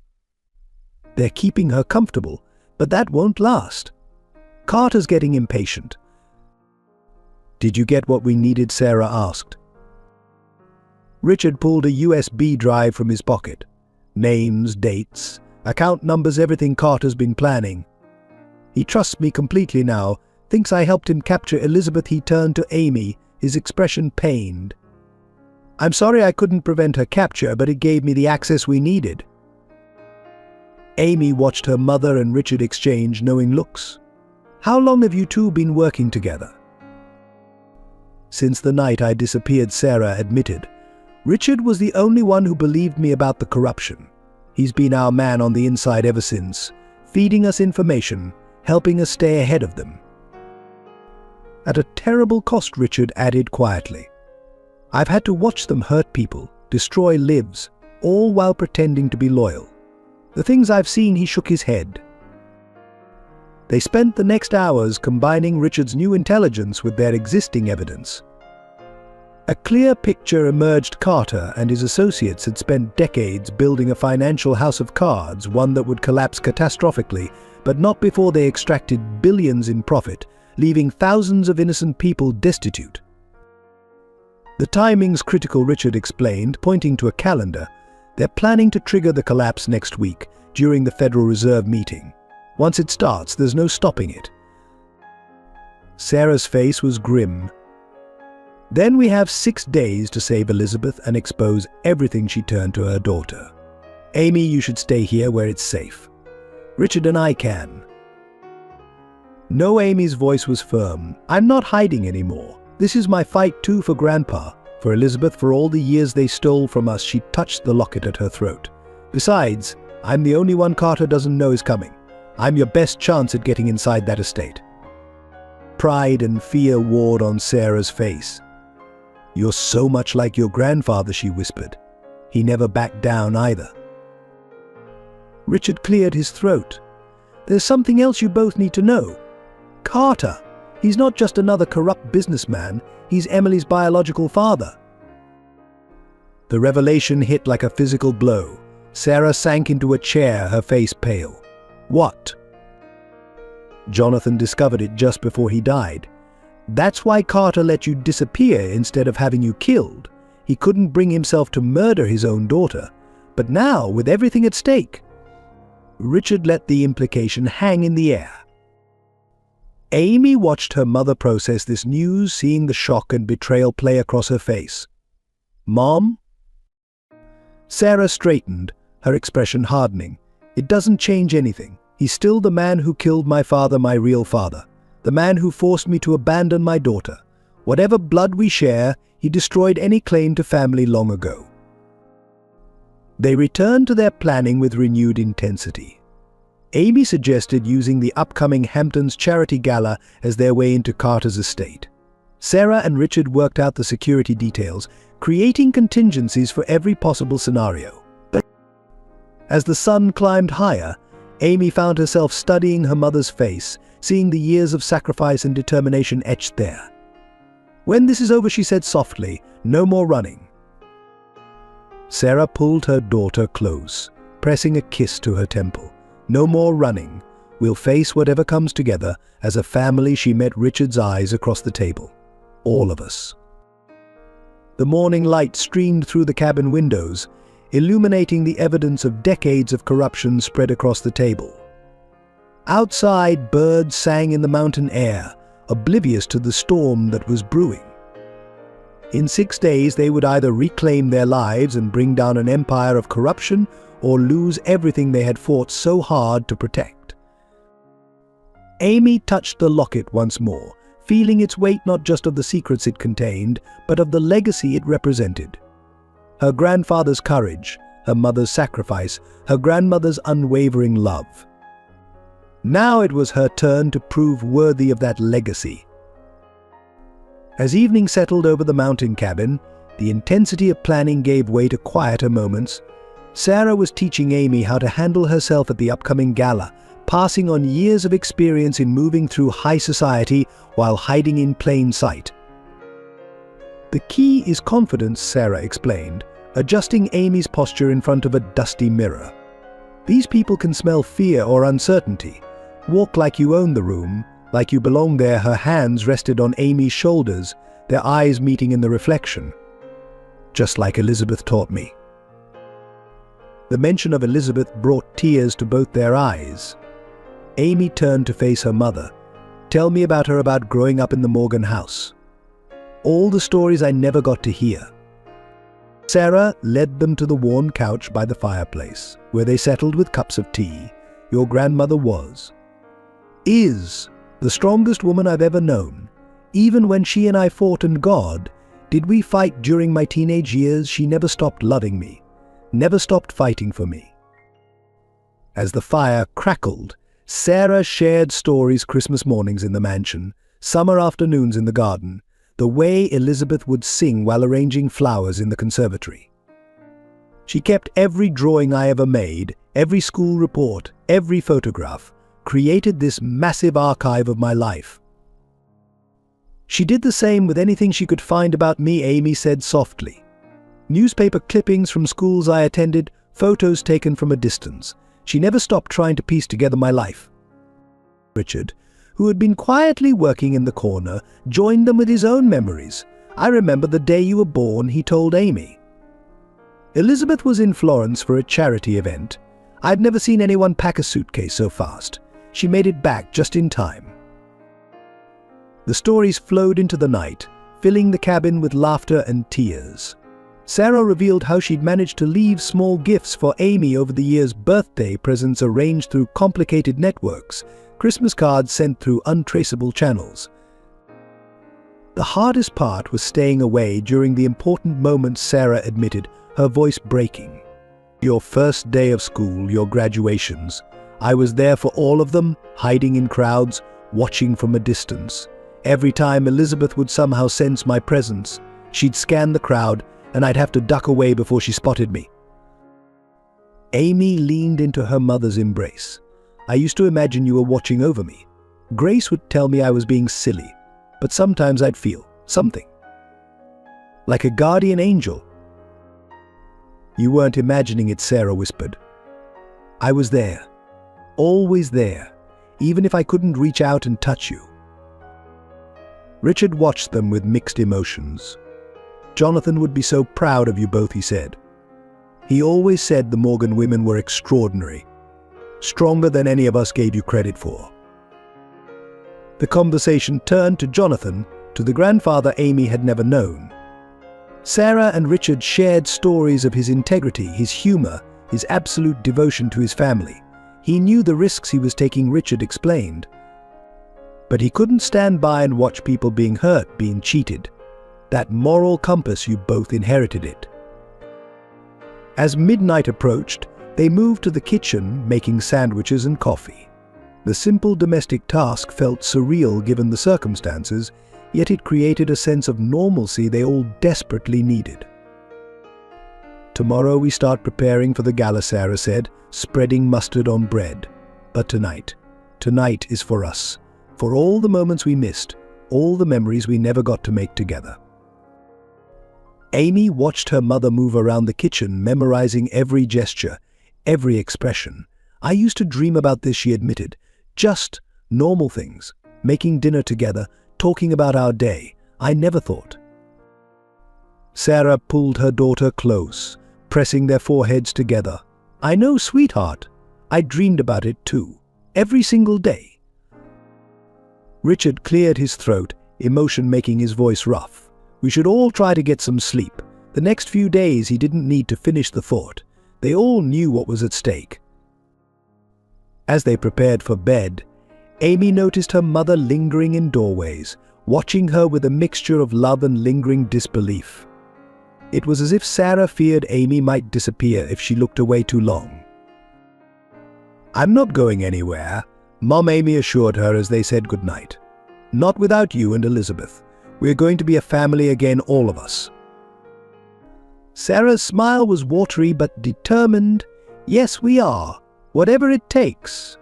They're keeping her comfortable, but that won't last. Carter's getting impatient. Did you get what we needed? Sarah asked. Richard pulled a USB drive from his pocket. Names, dates, account numbers, everything Carter's been planning. He trusts me completely now, thinks I helped him capture Elizabeth. He turned to Amy, his expression pained. I'm sorry I couldn't prevent her capture, but it gave me the access we needed. Amy watched her mother and Richard exchange knowing looks. How long have you two been working together? Since the night I disappeared, Sarah admitted. Richard was the only one who believed me about the corruption. He's been our man on the inside ever since, feeding us information, helping us stay ahead of them. At a terrible cost, Richard added quietly. I've had to watch them hurt people, destroy lives, all while pretending to be loyal. The things I've seen. He shook his head. They spent the next hours combining Richard's new intelligence with their existing evidence. A clear picture emerged. Carter and his associates had spent decades building a financial house of cards, one that would collapse catastrophically, but not before they extracted billions in profit, leaving thousands of innocent people destitute. The timing's critical, Richard explained, pointing to a calendar. They're planning to trigger the collapse next week, during the Federal Reserve meeting. Once it starts, there's no stopping it. Sarah's face was grim. Then we have 6 days to save Elizabeth and expose everything. She turned to her daughter. Amy, you should stay here where it's safe. Richard and I can. No, Amy's voice was firm. I'm not hiding anymore. This is my fight too for Grandpa, For Elizabeth, for all the years they stole from us, she touched the locket at her throat. Besides, I'm the only one Carter doesn't know is coming. I'm your best chance at getting inside that estate. Pride and fear warred on Sarah's face. You're so much like your grandfather, she whispered. He never backed down either. Richard cleared his throat. There's something else you both need to know. Carter, he's not just another corrupt businessman, he's Emily's biological father. The revelation hit like a physical blow. Sarah sank into a chair, her face pale. What? Jonathan discovered it just before he died. That's why Carter let you disappear instead of having you killed. He couldn't bring himself to murder his own daughter. But now, with everything at stake... Richard let the implication hang in the air. Amy watched her mother process this news, seeing the shock and betrayal play across her face. Mom? Sarah straightened, her expression hardening. It doesn't change anything. He's still the man who killed my father, my real father. The man who forced me to abandon my daughter. Whatever blood we share, he destroyed any claim to family long ago. They returned to their planning with renewed intensity. Amy suggested using the upcoming Hamptons charity gala as their way into Carter's estate. Sarah and Richard worked out the security details, creating contingencies for every possible scenario. As the sun climbed higher, Amy found herself studying her mother's face, seeing the years of sacrifice and determination etched there. When this is over, she said softly, no more running. Sarah pulled her daughter close, pressing a kiss to her temple. No more running. We'll face whatever comes together. As a family, she met Richard's eyes across the table. All of us. The morning light streamed through the cabin windows, illuminating the evidence of decades of corruption spread across the table. Outside, birds sang in the mountain air, oblivious to the storm that was brewing. In 6 days, they would either reclaim their lives and bring down an empire of corruption or lose everything they had fought so hard to protect. Amy touched the locket once more, feeling its weight not just of the secrets it contained, but of the legacy it represented. Her grandfather's courage, her mother's sacrifice, her grandmother's unwavering love. Now it was her turn to prove worthy of that legacy. As evening settled over the mountain cabin, the intensity of planning gave way to quieter moments. Sarah was teaching Amy how to handle herself at the upcoming gala, passing on years of experience in moving through high society while hiding in plain sight. The key is confidence, Sarah explained, adjusting Amy's posture in front of a dusty mirror. These people can smell fear or uncertainty. Walk like you own the room, like you belong there. Her hands rested on Amy's shoulders, their eyes meeting in the reflection. Just like Elizabeth taught me. The mention of Elizabeth brought tears to both their eyes. Amy turned to face her mother. Tell me about her, about growing up in the Morgan house. All the stories I never got to hear. Sarah led them to the worn couch by the fireplace, where they settled with cups of tea. Your grandmother is the strongest woman I've ever known. Even when she and I fought and God, did we fight during my teenage years, she never stopped loving me, never stopped fighting for me. As the fire crackled, Sarah shared stories, Christmas mornings in the mansion, summer afternoons in the garden, the way Elizabeth would sing while arranging flowers in the conservatory. She kept every drawing I ever made, every school report, every photograph, created this massive archive of my life. She did the same with anything she could find about me, Amy said softly. Newspaper clippings from schools I attended, photos taken from a distance. She never stopped trying to piece together my life. Richard, who had been quietly working in the corner, joined them with his own memories. I remember the day you were born, he told Amy. Elizabeth was in Florence for a charity event. I'd never seen anyone pack a suitcase so fast. She made it back just in time. The stories flowed into the night, filling the cabin with laughter and tears. Sarah revealed how she'd managed to leave small gifts for Amy over the years, birthday presents arranged through complicated networks, Christmas cards sent through untraceable channels. The hardest part was staying away during the important moments, Sarah admitted, her voice breaking. Your first day of school, your graduations. I was there for all of them, hiding in crowds, watching from a distance. Every time Elizabeth would somehow sense my presence, she'd scan the crowd and I'd have to duck away before she spotted me. Amy leaned into her mother's embrace. I used to imagine you were watching over me. Grace would tell me I was being silly, but sometimes I'd feel something. Like a guardian angel. You weren't imagining it, Sarah whispered. I was there. Always there, even if I couldn't reach out and touch you. Richard watched them with mixed emotions. Jonathan would be so proud of you both, he said. He always said the Morgan women were extraordinary, stronger than any of us gave you credit for. The conversation turned to Jonathan, to the grandfather Amy had never known. Sarah and Richard shared stories of his integrity, his humor, his absolute devotion to his family. He knew the risks he was taking, Richard explained. But he couldn't stand by and watch people being hurt, being cheated. That moral compass, you both inherited it. As midnight approached, they moved to the kitchen, making sandwiches and coffee. The simple domestic task felt surreal given the circumstances, yet it created a sense of normalcy they all desperately needed. Tomorrow we start preparing for the gala, Sarah said, spreading mustard on bread. But tonight is for us, for all the moments we missed, all the memories we never got to make together. Amy watched her mother move around the kitchen, memorizing every gesture, every expression. I used to dream about this, she admitted. Just normal things, making dinner together, talking about our day. I never thought. Sarah pulled her daughter close, pressing their foreheads together. I know, sweetheart. I dreamed about it too, every single day. Richard cleared his throat, emotion making his voice rough. We should all try to get some sleep. The next few days he didn't need to finish the thought. They all knew what was at stake. As they prepared for bed, Amy noticed her mother lingering in doorways, watching her with a mixture of love and lingering disbelief. It was as if Sarah feared Amy might disappear if she looked away too long. I'm not going anywhere, Mom, Amy assured her as they said goodnight. Not without you and Elizabeth. We're going to be a family again, all of us. Sarah's smile was watery but determined. Yes, we are. Whatever it takes.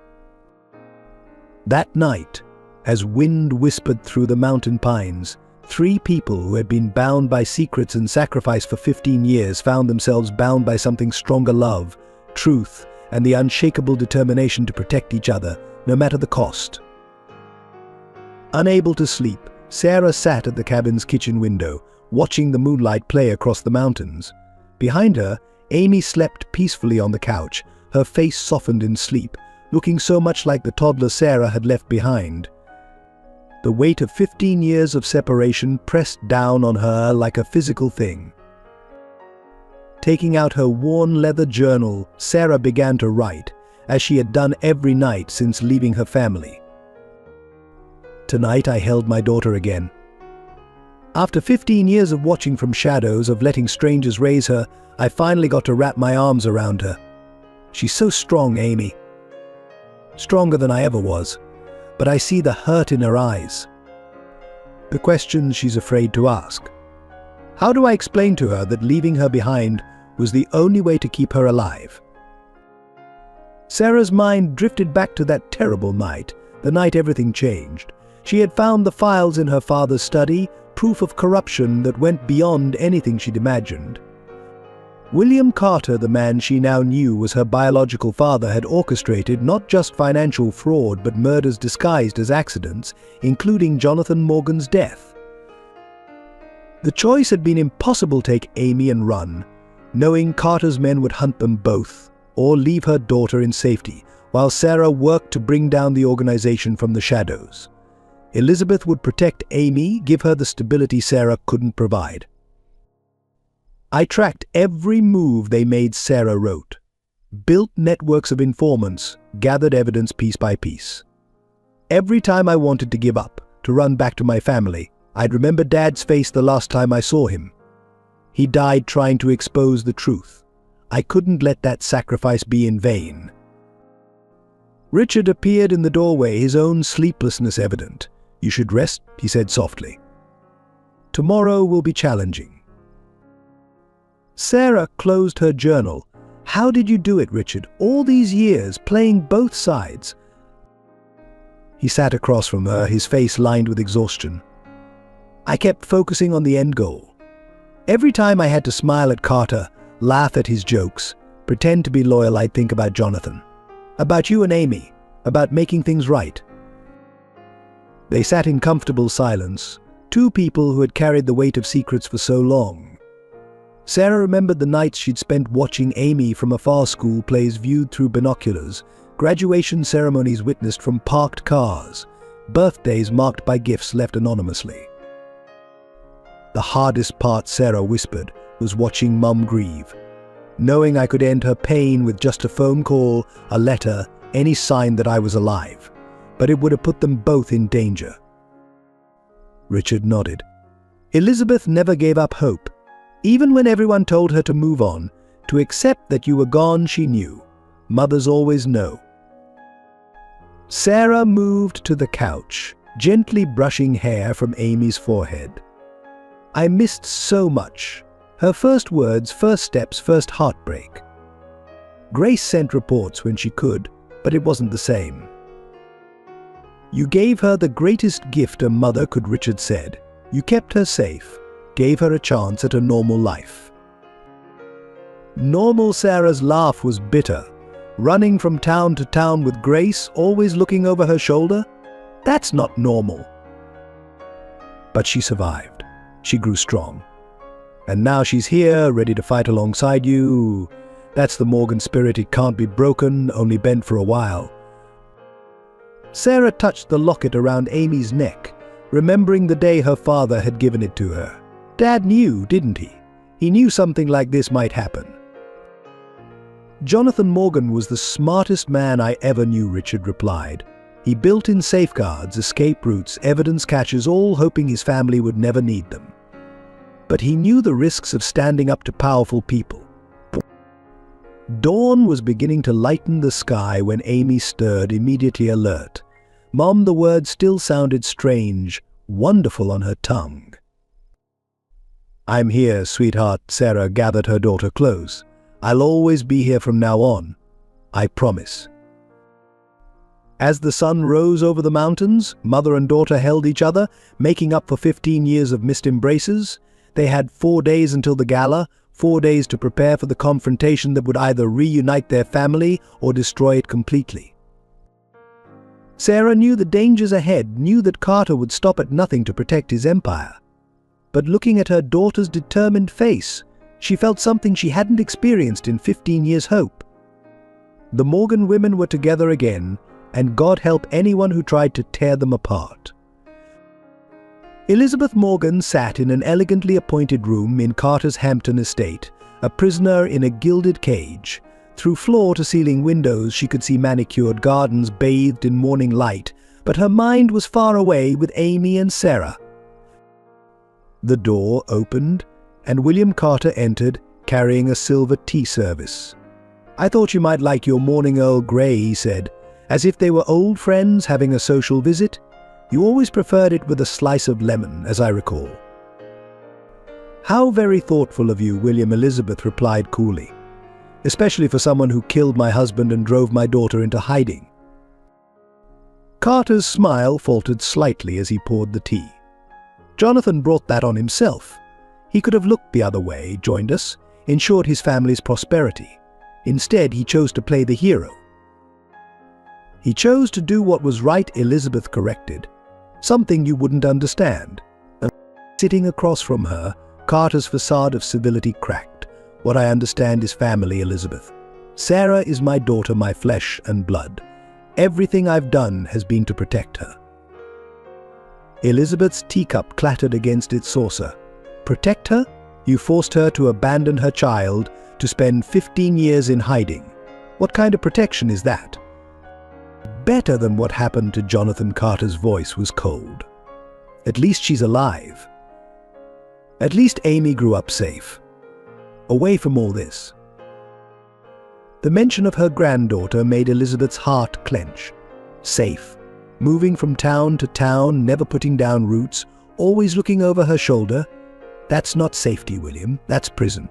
That night, as wind whispered through the mountain pines, 3 people who had been bound by secrets and sacrifice for 15 years found themselves bound by something stronger: love, truth, and the unshakable determination to protect each other, no matter the cost. Unable to sleep, Sarah sat at the cabin's kitchen window, watching the moonlight play across the mountains. Behind her, Amy slept peacefully on the couch, her face softened in sleep, looking so much like the toddler Sarah had left behind. The weight of 15 years of separation pressed down on her like a physical thing. Taking out her worn leather journal, Sarah began to write, as she had done every night since leaving her family. Tonight I held my daughter again. After 15 years of watching from shadows, of letting strangers raise her, I finally got to wrap my arms around her. She's so strong, Amy. Stronger than I ever was. But I see the hurt in her eyes. The questions she's afraid to ask. How do I explain to her that leaving her behind was the only way to keep her alive? Sarah's mind drifted back to that terrible night, the night everything changed. She had found the files in her father's study, proof of corruption that went beyond anything she'd imagined. William Carter, the man she now knew was her biological father, had orchestrated not just financial fraud but murders disguised as accidents, including Jonathan Morgan's death. The choice had been impossible: take Amy and run, knowing Carter's men would hunt them both, or leave her daughter in safety, while Sarah worked to bring down the organization from the shadows. Elizabeth would protect Amy, give her the stability Sarah couldn't provide. I tracked every move they made, Sarah wrote. Built networks of informants, gathered evidence piece by piece. Every time I wanted to give up, to run back to my family, I'd remember Dad's face the last time I saw him. He died trying to expose the truth. I couldn't let that sacrifice be in vain. Richard appeared in the doorway, his own sleeplessness evident. You should rest, he said softly. Tomorrow will be challenging. Sarah closed her journal. How did you do it, Richard? All these years, playing both sides. He sat across from her, his face lined with exhaustion. I kept focusing on the end goal. Every time I had to smile at Carter, laugh at his jokes, pretend to be loyal, I'd think about Jonathan. About you and Amy. About making things right. They sat in comfortable silence, two people who had carried the weight of secrets for so long. Sarah remembered the nights she'd spent watching Amy from afar, school plays viewed through binoculars, graduation ceremonies witnessed from parked cars, birthdays marked by gifts left anonymously. The hardest part, Sarah whispered, was watching Mum grieve. Knowing I could end her pain with just a phone call, a letter, any sign that I was alive. But it would have put them both in danger. Richard nodded. Elizabeth never gave up hope. Even when everyone told her to move on, to accept that you were gone, she knew. Mothers always know. Sarah moved to the couch, gently brushing hair from Amy's forehead. I missed so much. Her first words, first steps, first heartbreak. Grace sent reports when she could, but it wasn't the same. You gave her the greatest gift a mother could, Richard said. You kept her safe, gave her a chance at a normal life. Normal Sarah's laugh was bitter. Running from town to town with Grace, always looking over her shoulder? That's not normal. But she survived. She grew strong. And now she's here, ready to fight alongside you. That's the Morgan spirit. It can't be broken, only bent for a while. Sarah touched the locket around Amy's neck, remembering the day her father had given it to her. Dad knew, didn't he? He knew something like this might happen. Jonathan Morgan was the smartest man I ever knew, Richard replied. He built in safeguards, escape routes, evidence caches, all hoping his family would never need them. But he knew the risks of standing up to powerful people. Dawn was beginning to lighten the sky when Amy stirred, immediately alert. Mom, the word still sounded strange, wonderful on her tongue. I'm here, sweetheart. Sarah gathered her daughter close. I'll always be here from now on. I promise. As the sun rose over the mountains, mother and daughter held each other, making up for 15 years of missed embraces. They had 4 days until the gala, 4 days to prepare for the confrontation that would either reunite their family or destroy it completely. Sarah knew the dangers ahead, knew that Carter would stop at nothing to protect his empire. But looking at her daughter's determined face, she felt something she hadn't experienced in 15 years' hope. The Morgan women were together again, and God help anyone who tried to tear them apart. Elizabeth Morgan sat in an elegantly appointed room in Carter's Hampton estate, a prisoner in a gilded cage. Through floor-to-ceiling windows she could see manicured gardens bathed in morning light, but her mind was far away with Amy and Sarah. The door opened, and William Carter entered, carrying a silver tea service. I thought you might like your morning Earl Grey, he said, as if they were old friends having a social visit. You always preferred it with a slice of lemon, as I recall. How very thoughtful of you, William, Elizabeth replied coolly. Especially for someone who killed my husband and drove my daughter into hiding. Carter's smile faltered slightly as he poured the tea. Jonathan brought that on himself. He could have looked the other way, joined us, ensured his family's prosperity. Instead, he chose to play the hero. He chose to do what was right, Elizabeth corrected. Something you wouldn't understand. And sitting across from her, Carter's facade of civility cracked. What I understand is family, Elizabeth. Sarah is my daughter, my flesh and blood. Everything I've done has been to protect her. Elizabeth's teacup clattered against its saucer. Protect her? You forced her to abandon her child, to spend 15 years in hiding. What kind of protection is that? Better than what happened to Jonathan. Carter's voice was cold. At least she's alive. At least Amy grew up safe, away from all this. The mention of her granddaughter made Elizabeth's heart clench. Safe, moving from town to town, never putting down roots, always looking over her shoulder. That's not safety, William, that's prison.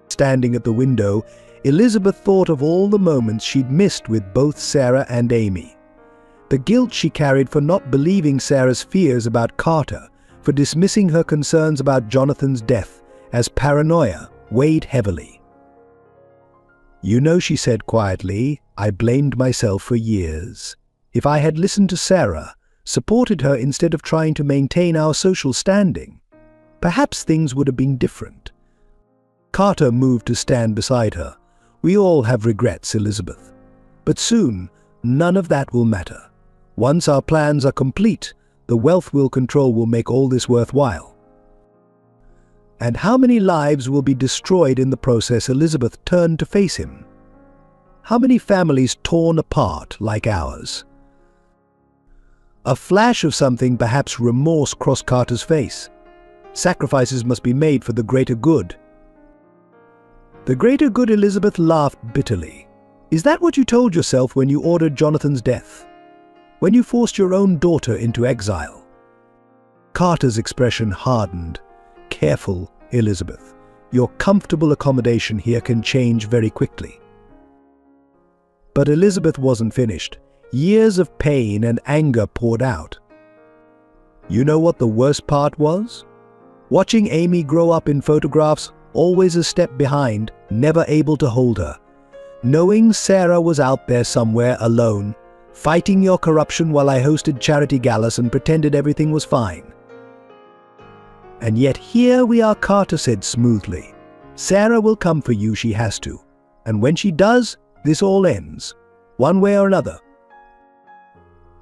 Standing at the window, Elizabeth thought of all the moments she'd missed with both Sarah and Amy. The guilt she carried for not believing Sarah's fears about Carter, for dismissing her concerns about Jonathan's death as paranoia, weighed heavily. "You know," she said quietly, "I blamed myself for years. If I had listened to Sarah, supported her instead of trying to maintain our social standing, perhaps things would have been different." Carter moved to stand beside her. "We all have regrets, Elizabeth. But soon, none of that will matter. Once our plans are complete, the wealth we'll control will make all this worthwhile." And how many lives will be destroyed in the process? Elizabeth turned to face him. How many families torn apart like ours? A flash of something, perhaps remorse, crossed Carter's face. Sacrifices must be made for the greater good. The greater good? Elizabeth laughed bitterly. Is that what you told yourself when you ordered Jonathan's death? When you forced your own daughter into exile? Carter's expression hardened. Careful, Elizabeth. Your comfortable accommodation here can change very quickly. But Elizabeth wasn't finished. Years of pain and anger poured out. You know what the worst part was? Watching Amy grow up in photographs, always a step behind, never able to hold her. Knowing Sarah was out there somewhere alone, fighting your corruption while I hosted charity galas and pretended everything was fine. And yet here we are, Carter said smoothly. Sarah will come for you, she has to. And when she does, this all ends, one way or another.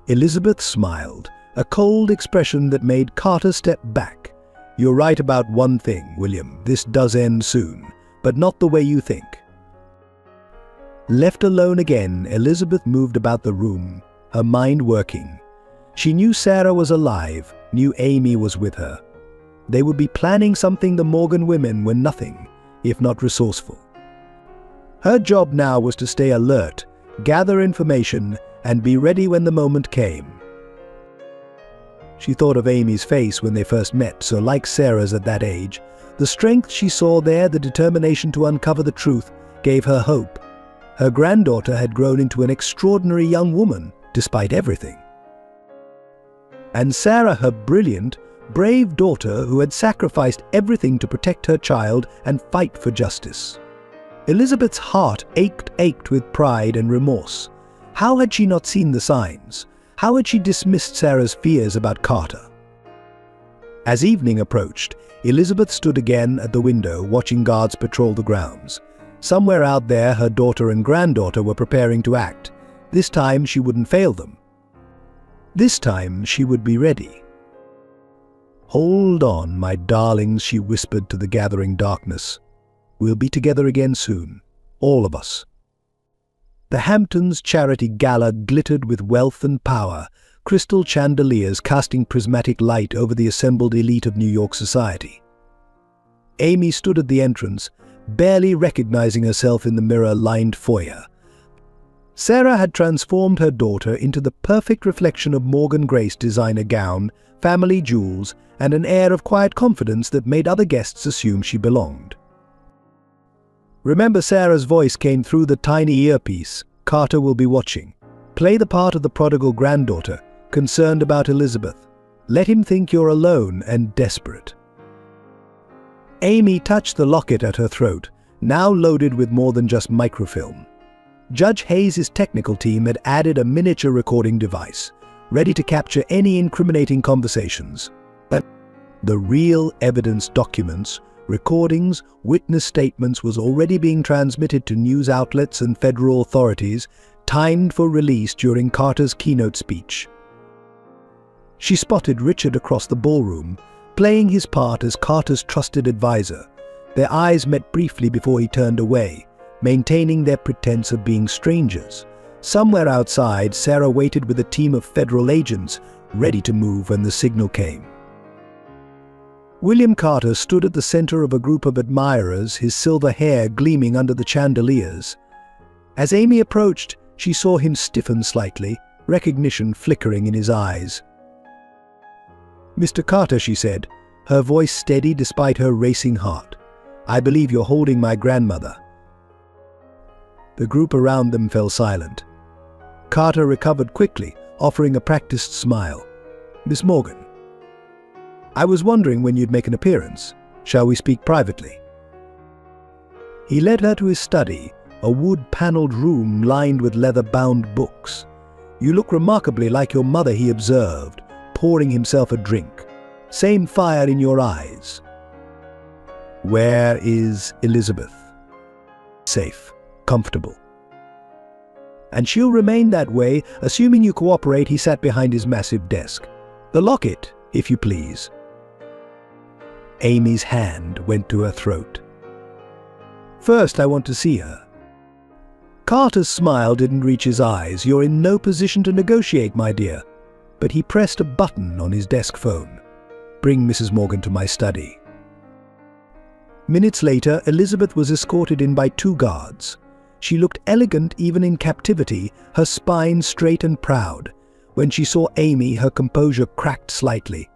Elizabeth smiled, a cold expression that made Carter step back. You're right about one thing, William. This does end soon, but not the way you think. Left alone again, Elizabeth moved about the room, her mind working. She knew Sarah was alive, knew Amy was with her. They would be planning something. The Morgan women were nothing, if not resourceful. Her job now was to stay alert, gather information, and be ready when the moment came. She thought of Amy's face when they first met, so like Sarah's at that age. The strength she saw there, the determination to uncover the truth, gave her hope. Her granddaughter had grown into an extraordinary young woman, despite everything. And Sarah, her brilliant, brave daughter who had sacrificed everything to protect her child and fight for justice. Elizabeth's heart ached with pride and remorse. How had she not seen the signs? How had she dismissed Sarah's fears about Carter? As evening approached, Elizabeth stood again at the window, watching guards patrol the grounds. Somewhere out there, her daughter and granddaughter were preparing to act. This time she wouldn't fail them. This time she would be ready. Hold on, my darlings, she whispered to the gathering darkness. We'll be together again soon, all of us. The Hamptons Charity Gala glittered with wealth and power, crystal chandeliers casting prismatic light over the assembled elite of New York society. Amy stood at the entrance, barely recognizing herself in the mirror-lined foyer. Sarah had transformed her daughter into the perfect reflection of Morgan Grace designer gown, family jewels, and an air of quiet confidence that made other guests assume she belonged. Remember, Sarah's voice came through the tiny earpiece. Carter will be watching. Play the part of the prodigal granddaughter, concerned about Elizabeth. Let him think you're alone and desperate. Amy touched the locket at her throat, now loaded with more than just microfilm. Judge Hayes' technical team had added a miniature recording device, ready to capture any incriminating conversations. But the real evidence, documents, recordings, witness statements, was already being transmitted to news outlets and federal authorities, timed for release during Carter's keynote speech. She spotted Richard across the ballroom, playing his part as Carter's trusted advisor. Their eyes met briefly before he turned away, maintaining their pretense of being strangers. Somewhere outside, Sarah waited with a team of federal agents, ready to move when the signal came. William Carter stood at the center of a group of admirers, his silver hair gleaming under the chandeliers. As Amy approached, she saw him stiffen slightly, recognition flickering in his eyes. "Mr. Carter," she said, her voice steady despite her racing heart. "I believe you're holding my grandmother." The group around them fell silent. Carter recovered quickly, offering a practiced smile. "Miss Morgan, I was wondering when you'd make an appearance. Shall we speak privately?" He led her to his study, a wood-paneled room lined with leather-bound books. "You look remarkably like your mother," he observed, pouring himself a drink. "Same fire in your eyes." "Where is Elizabeth?" "Safe, comfortable." "And she'll remain that way, assuming you cooperate." He sat behind his massive desk. "The locket, if you please." Amy's hand went to her throat. "First, I want to see her." Carter's smile didn't reach his eyes. "You're in no position to negotiate, my dear." But he pressed a button on his desk phone. "Bring Mrs. Morgan to my study." Minutes later, Elizabeth was escorted in by 2 guards. She looked elegant even in captivity, her spine straight and proud. When she saw Amy, her composure cracked slightly.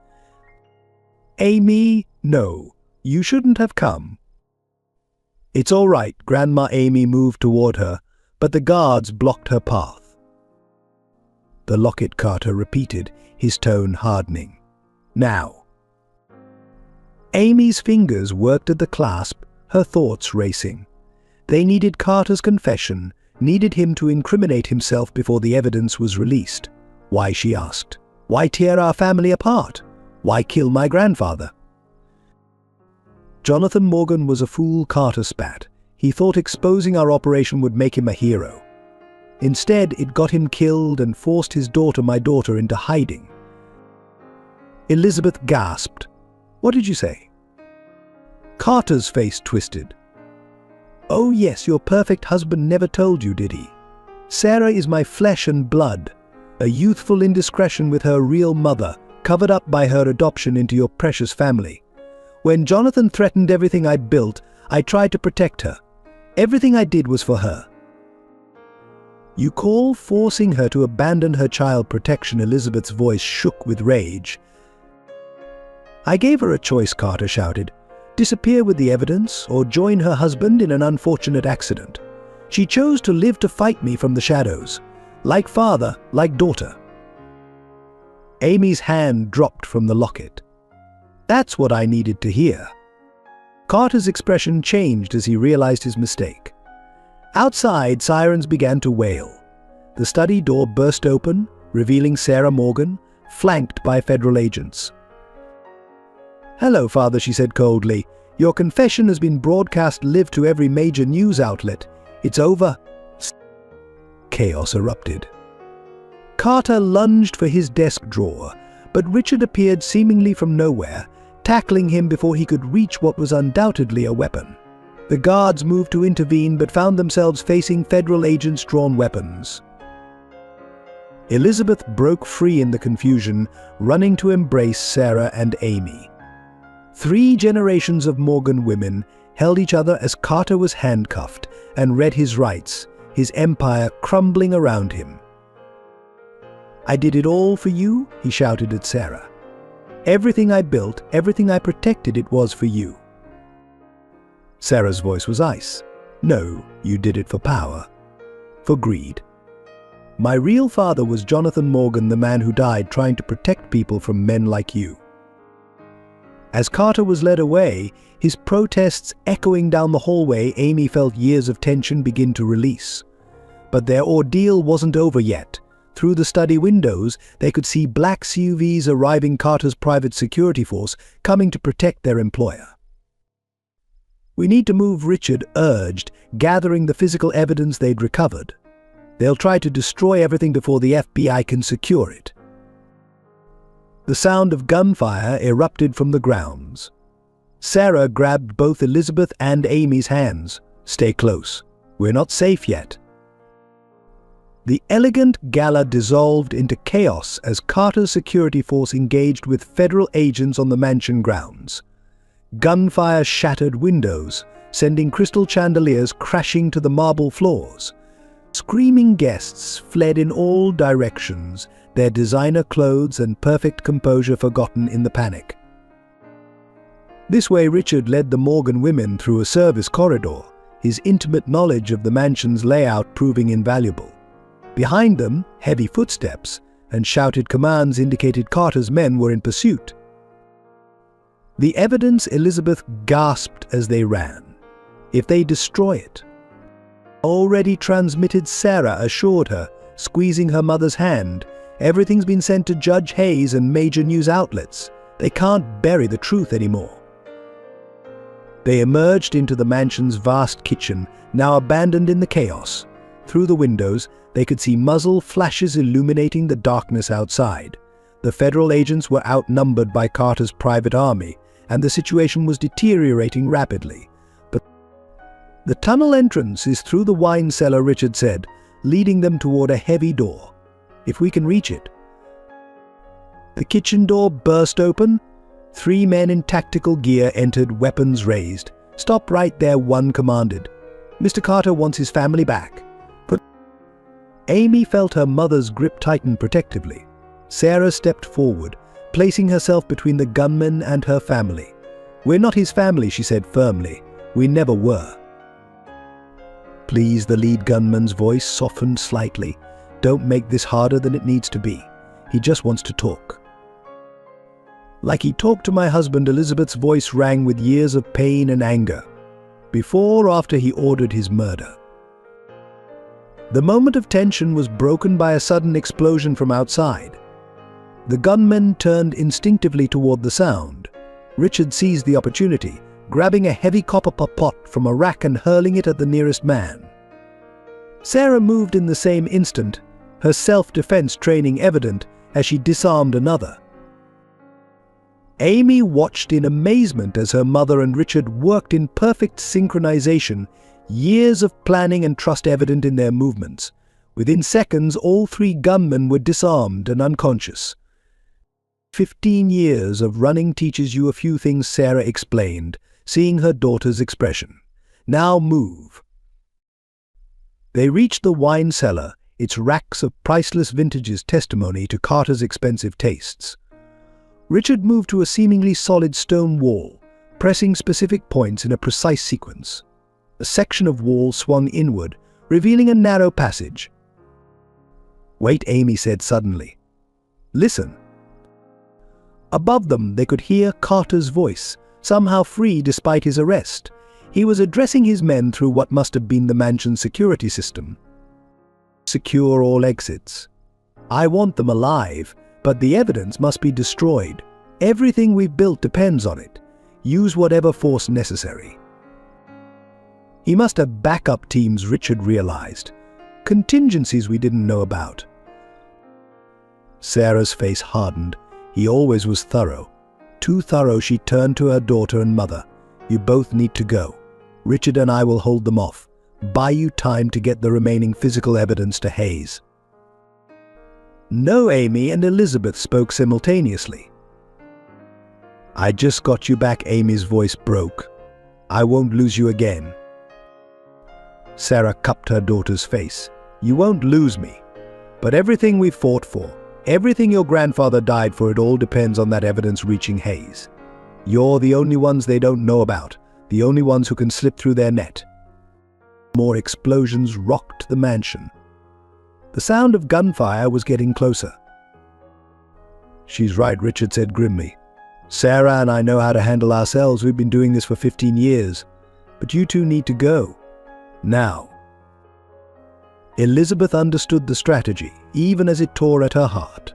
"Amy, no, you shouldn't have come." "It's all right." Grandma Amy moved toward her, but the guards blocked her path. "The locket," Carter repeated, his tone hardening. "Now." Amy's fingers worked at the clasp, her thoughts racing. They needed Carter's confession, needed him to incriminate himself before the evidence was released. Why, she asked. Why tear our family apart? Why kill my grandfather? Jonathan Morgan was a fool, Carter spat. He thought exposing our operation would make him a hero. Instead, it got him killed and forced his daughter, my daughter, into hiding. Elizabeth gasped. "What did you say?" Carter's face twisted. "Oh yes, your perfect husband never told you, did he? Sarah is my flesh and blood, a youthful indiscretion with her real mother, covered up by her adoption into your precious family. When Jonathan threatened everything I built, I tried to protect her. Everything I did was for her." "You call forcing her to abandon her child protection?" Elizabeth's voice shook with rage. "I gave her a choice," Carter shouted. "Disappear with the evidence or join her husband in an unfortunate accident. She chose to live to fight me from the shadows. Like father, like daughter." Amy's hand dropped from the locket. "That's what I needed to hear." Carter's expression changed as he realized his mistake. Outside, sirens began to wail. The study door burst open, revealing Sarah Morgan, flanked by federal agents. "Hello, Father," she said coldly. "Your confession has been broadcast live to every major news outlet. It's over." Chaos erupted. Carter lunged for his desk drawer, but Richard appeared seemingly from nowhere, tackling him before he could reach what was undoubtedly a weapon. The guards moved to intervene but found themselves facing federal agents' drawn weapons. Elizabeth broke free in the confusion, running to embrace Sarah and Amy. 3 generations of Morgan women held each other as Carter was handcuffed and read his rights, his empire crumbling around him. "I did it all for you," he shouted at Sarah. "Everything I built, everything I protected, it was for you." Sarah's voice was ice. "No, you did it for power. For greed. My real father was Jonathan Morgan, the man who died trying to protect people from men like you." As Carter was led away, his protests echoing down the hallway, Amy felt years of tension begin to release. But their ordeal wasn't over yet. Through the study windows, they could see black SUVs arriving, Carter's private security force, coming to protect their employer. "We need to move," Richard urged, gathering the physical evidence they'd recovered. "They'll try to destroy everything before the FBI can secure it." The sound of gunfire erupted from the grounds. Sarah grabbed both Elizabeth and Amy's hands. "Stay close. We're not safe yet." The elegant gala dissolved into chaos as Carter's security force engaged with federal agents on the mansion grounds. Gunfire shattered windows, sending crystal chandeliers crashing to the marble floors. Screaming guests fled in all directions, their designer clothes and perfect composure forgotten in the panic. This way Richard led the Morgan women through a service corridor, his intimate knowledge of the mansion's layout proving invaluable. Behind them, heavy footsteps and shouted commands indicated Carter's men were in pursuit. The evidence, Elizabeth gasped as they ran. If they destroy it. Already transmitted, Sarah assured her, squeezing her mother's hand. Everything's been sent to Judge Hayes and major news outlets. They can't bury the truth anymore. They emerged into the mansion's vast kitchen, now abandoned in the chaos. Through the windows, they could see muzzle flashes illuminating the darkness outside. The federal agents were outnumbered by Carter's private army, and the situation was deteriorating rapidly. But the tunnel entrance is through the wine cellar, Richard said, leading them toward a heavy door. If we can reach it. The kitchen door burst open. 3 men in tactical gear entered, weapons raised. "Stop right there," one commanded. "Mr. Carter wants his family back." But Amy felt her mother's grip tighten protectively. Sarah stepped forward, placing herself between the gunman and her family. "We're not his family," she said firmly. "We never were." "Please," the lead gunman's voice softened slightly. "Don't make this harder than it needs to be. He just wants to talk." "Like he talked to my husband," Elizabeth's voice rang with years of pain and anger. "Before or after he ordered his murder?" The moment of tension was broken by a sudden explosion from outside. The gunmen turned instinctively toward the sound. Richard seized the opportunity, grabbing a heavy copper pot from a rack and hurling it at the nearest man. Sarah moved in the same instant, her self-defense training evident as she disarmed another. Amy watched in amazement as her mother and Richard worked in perfect synchronization, years of planning and trust evident in their movements. Within seconds, all 3 gunmen were disarmed and unconscious. 15 years of running teaches you a few things, Sarah explained, seeing her daughter's expression. "Now move." They reached the wine cellar, its racks of priceless vintages testimony to Carter's expensive tastes. Richard moved to a seemingly solid stone wall, pressing specific points in a precise sequence. A section of wall swung inward, revealing a narrow passage. "Wait," Amy said suddenly. "Listen." Above them, they could hear Carter's voice, somehow free despite his arrest. He was addressing his men through what must have been the mansion's security system. "Secure all exits. I want them alive, but the evidence must be destroyed. Everything we've built depends on it. Use whatever force necessary." He must have backup teams, Richard realized. Contingencies we didn't know about. Sarah's face hardened. He always was thorough. Too thorough, she turned to her daughter and mother. "You both need to go. Richard and I will hold them off. Buy you time to get the remaining physical evidence to Hayes." "No," Amy and Elizabeth spoke simultaneously. "I just got you back," Amy's voice broke. "I won't lose you again." Sarah cupped her daughter's face. "You won't lose me. But everything we fought for, everything your grandfather died for, it all depends on that evidence reaching Hayes. You're the only ones they don't know about, the only ones who can slip through their net." More explosions rocked the mansion. The sound of gunfire was getting closer. "She's right," Richard said grimly. "Sarah and I know how to handle ourselves. We've been doing this for 15 years. But you two need to go. Now." Elizabeth understood the strategy, even as it tore at her heart.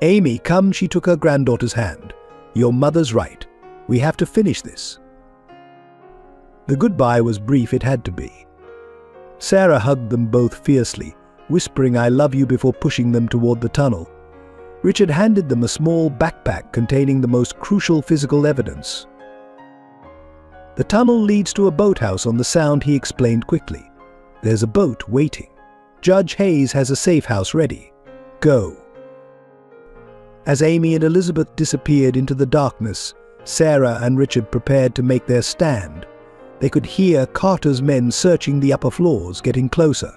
"Amy, come," she took her granddaughter's hand. "Your mother's right. We have to finish this." The goodbye was brief, it had to be. Sarah hugged them both fiercely, whispering "I love you" before pushing them toward the tunnel. Richard handed them a small backpack containing the most crucial physical evidence. "The tunnel leads to a boathouse on the Sound," he explained quickly. "There's a boat waiting." Judge Hayes has a safe house ready. Go." As Amy and Elizabeth disappeared into the darkness, Sarah and Richard prepared to make their stand. They could hear Carter's men searching the upper floors, getting closer.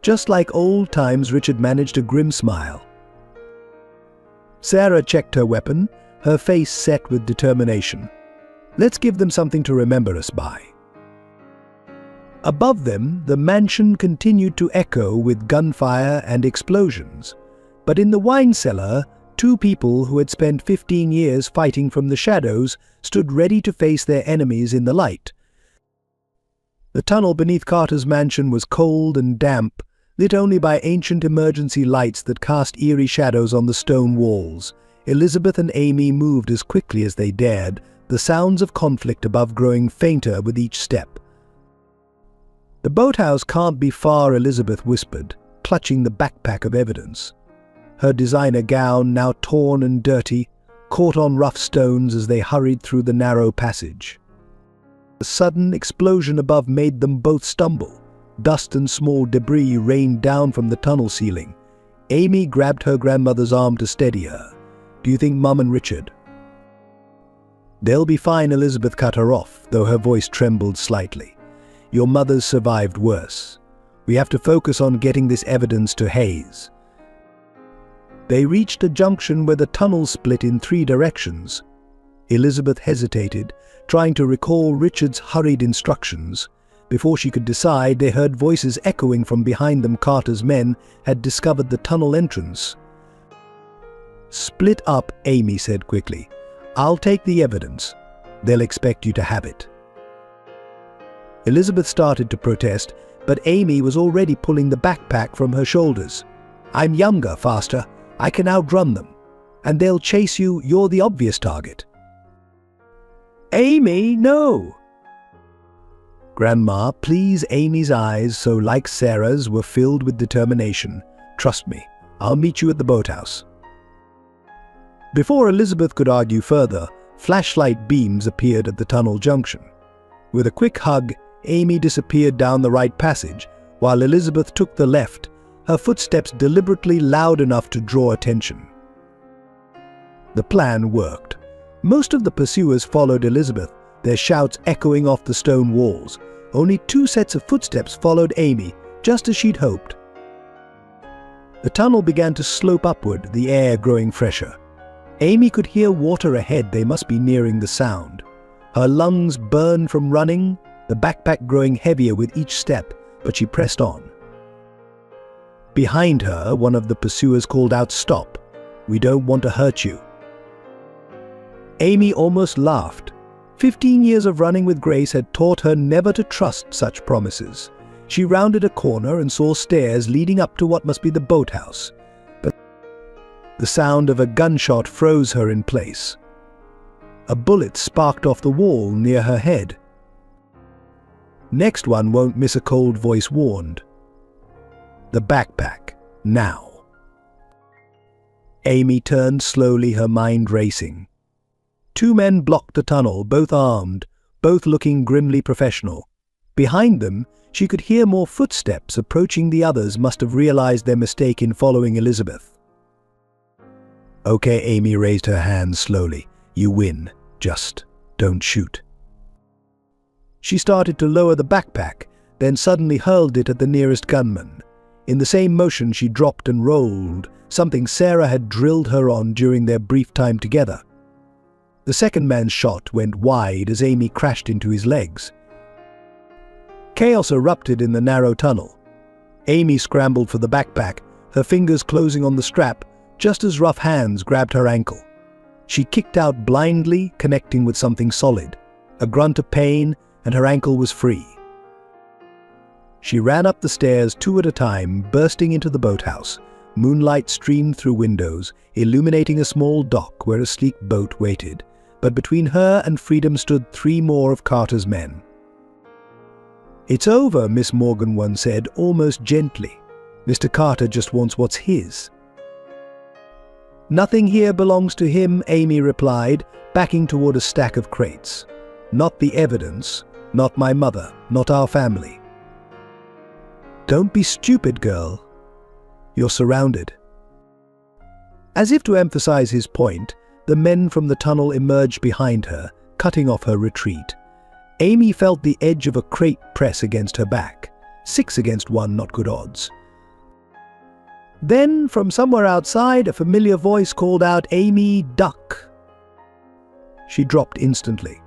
Just like old times, Richard managed a grim smile. Sarah checked her weapon, her face set with determination. "Let's give them something to remember us by." Above them, the mansion continued to echo with gunfire and explosions. But in the wine cellar, two people who had spent 15 years fighting from the shadows stood ready to face their enemies in the light. The tunnel beneath Carter's mansion was cold and damp, lit only by ancient emergency lights that cast eerie shadows on the stone walls. Elizabeth and Amy moved as quickly as they dared, the sounds of conflict above growing fainter with each step. "The boathouse can't be far," Elizabeth whispered, clutching the backpack of evidence. Her designer gown, now torn and dirty, caught on rough stones as they hurried through the narrow passage. A sudden explosion above made them both stumble. Dust and small debris rained down from the tunnel ceiling. Amy grabbed her grandmother's arm to steady her. "Do you think Mum and Richard?" "They'll be fine," Elizabeth cut her off, though her voice trembled slightly. "Your mother's survived worse. We have to focus on getting this evidence to Hayes." They reached a junction where the tunnel split in 3 directions. Elizabeth hesitated, trying to recall Richard's hurried instructions. Before she could decide, they heard voices echoing from behind them. Carter's men had discovered the tunnel entrance. "Split up," Amy said quickly. "I'll take the evidence. They'll expect you to have it." Elizabeth started to protest, but Amy was already pulling the backpack from her shoulders. "I'm younger, faster. I can outrun them. And they'll chase you. You're the obvious target." "Amy, no!" "Grandma, please." Amy's eyes, so like Sarah's, were filled with determination. "Trust me. I'll meet you at the boathouse." Before Elizabeth could argue further, flashlight beams appeared at the tunnel junction. With a quick hug, Amy disappeared down the right passage, while Elizabeth took the left, her footsteps deliberately loud enough to draw attention. The plan worked. Most of the pursuers followed Elizabeth, their shouts echoing off the stone walls. Only 2 sets of footsteps followed Amy, just as she'd hoped. The tunnel began to slope upward, the air growing fresher. Amy could hear water ahead. They must be nearing the sound. Her lungs burned from running, the backpack growing heavier with each step, but she pressed on. Behind her, one of the pursuers called out, "Stop! We don't want to hurt you." Amy almost laughed. 15 years of running with Grace had taught her never to trust such promises. She rounded a corner and saw stairs leading up to what must be the boathouse. But the sound of a gunshot froze her in place. A bullet sparked off the wall near her head. "Next one won't miss," a cold voice warned. "The backpack, now." Amy turned slowly, her mind racing. 2 men blocked the tunnel, both armed, both looking grimly professional. Behind them, she could hear more footsteps approaching. The others must have realized their mistake in following Elizabeth. "Okay," Amy raised her hands slowly. "You win. Just don't shoot." She started to lower the backpack, then suddenly hurled it at the nearest gunman. In the same motion, she dropped and rolled, something Sarah had drilled her on during their brief time together. The second man's shot went wide as Amy crashed into his legs. Chaos erupted in the narrow tunnel. Amy scrambled for the backpack, her fingers closing on the strap, just as rough hands grabbed her ankle. She kicked out blindly, connecting with something solid. A grunt of pain, and her ankle was free. She ran up the stairs 2 at a time, bursting into the boathouse. Moonlight streamed through windows, illuminating a small dock where a sleek boat waited. But between her and freedom stood 3 more of Carter's men. "It's over," Miss Morgan once said, almost gently. "Mr. Carter just wants what's his." "Nothing here belongs to him," Amy replied, backing toward a stack of crates. "Not the evidence, not my mother, not our family." Don't be stupid, girl. You're surrounded. As if to emphasize his point, the men from the tunnel emerged behind her, cutting off her retreat. Amy felt the edge of a crate press against her back. 6 against 1, not good odds. Then, from somewhere outside, a familiar voice called out, "Amy, duck!" She dropped instantly.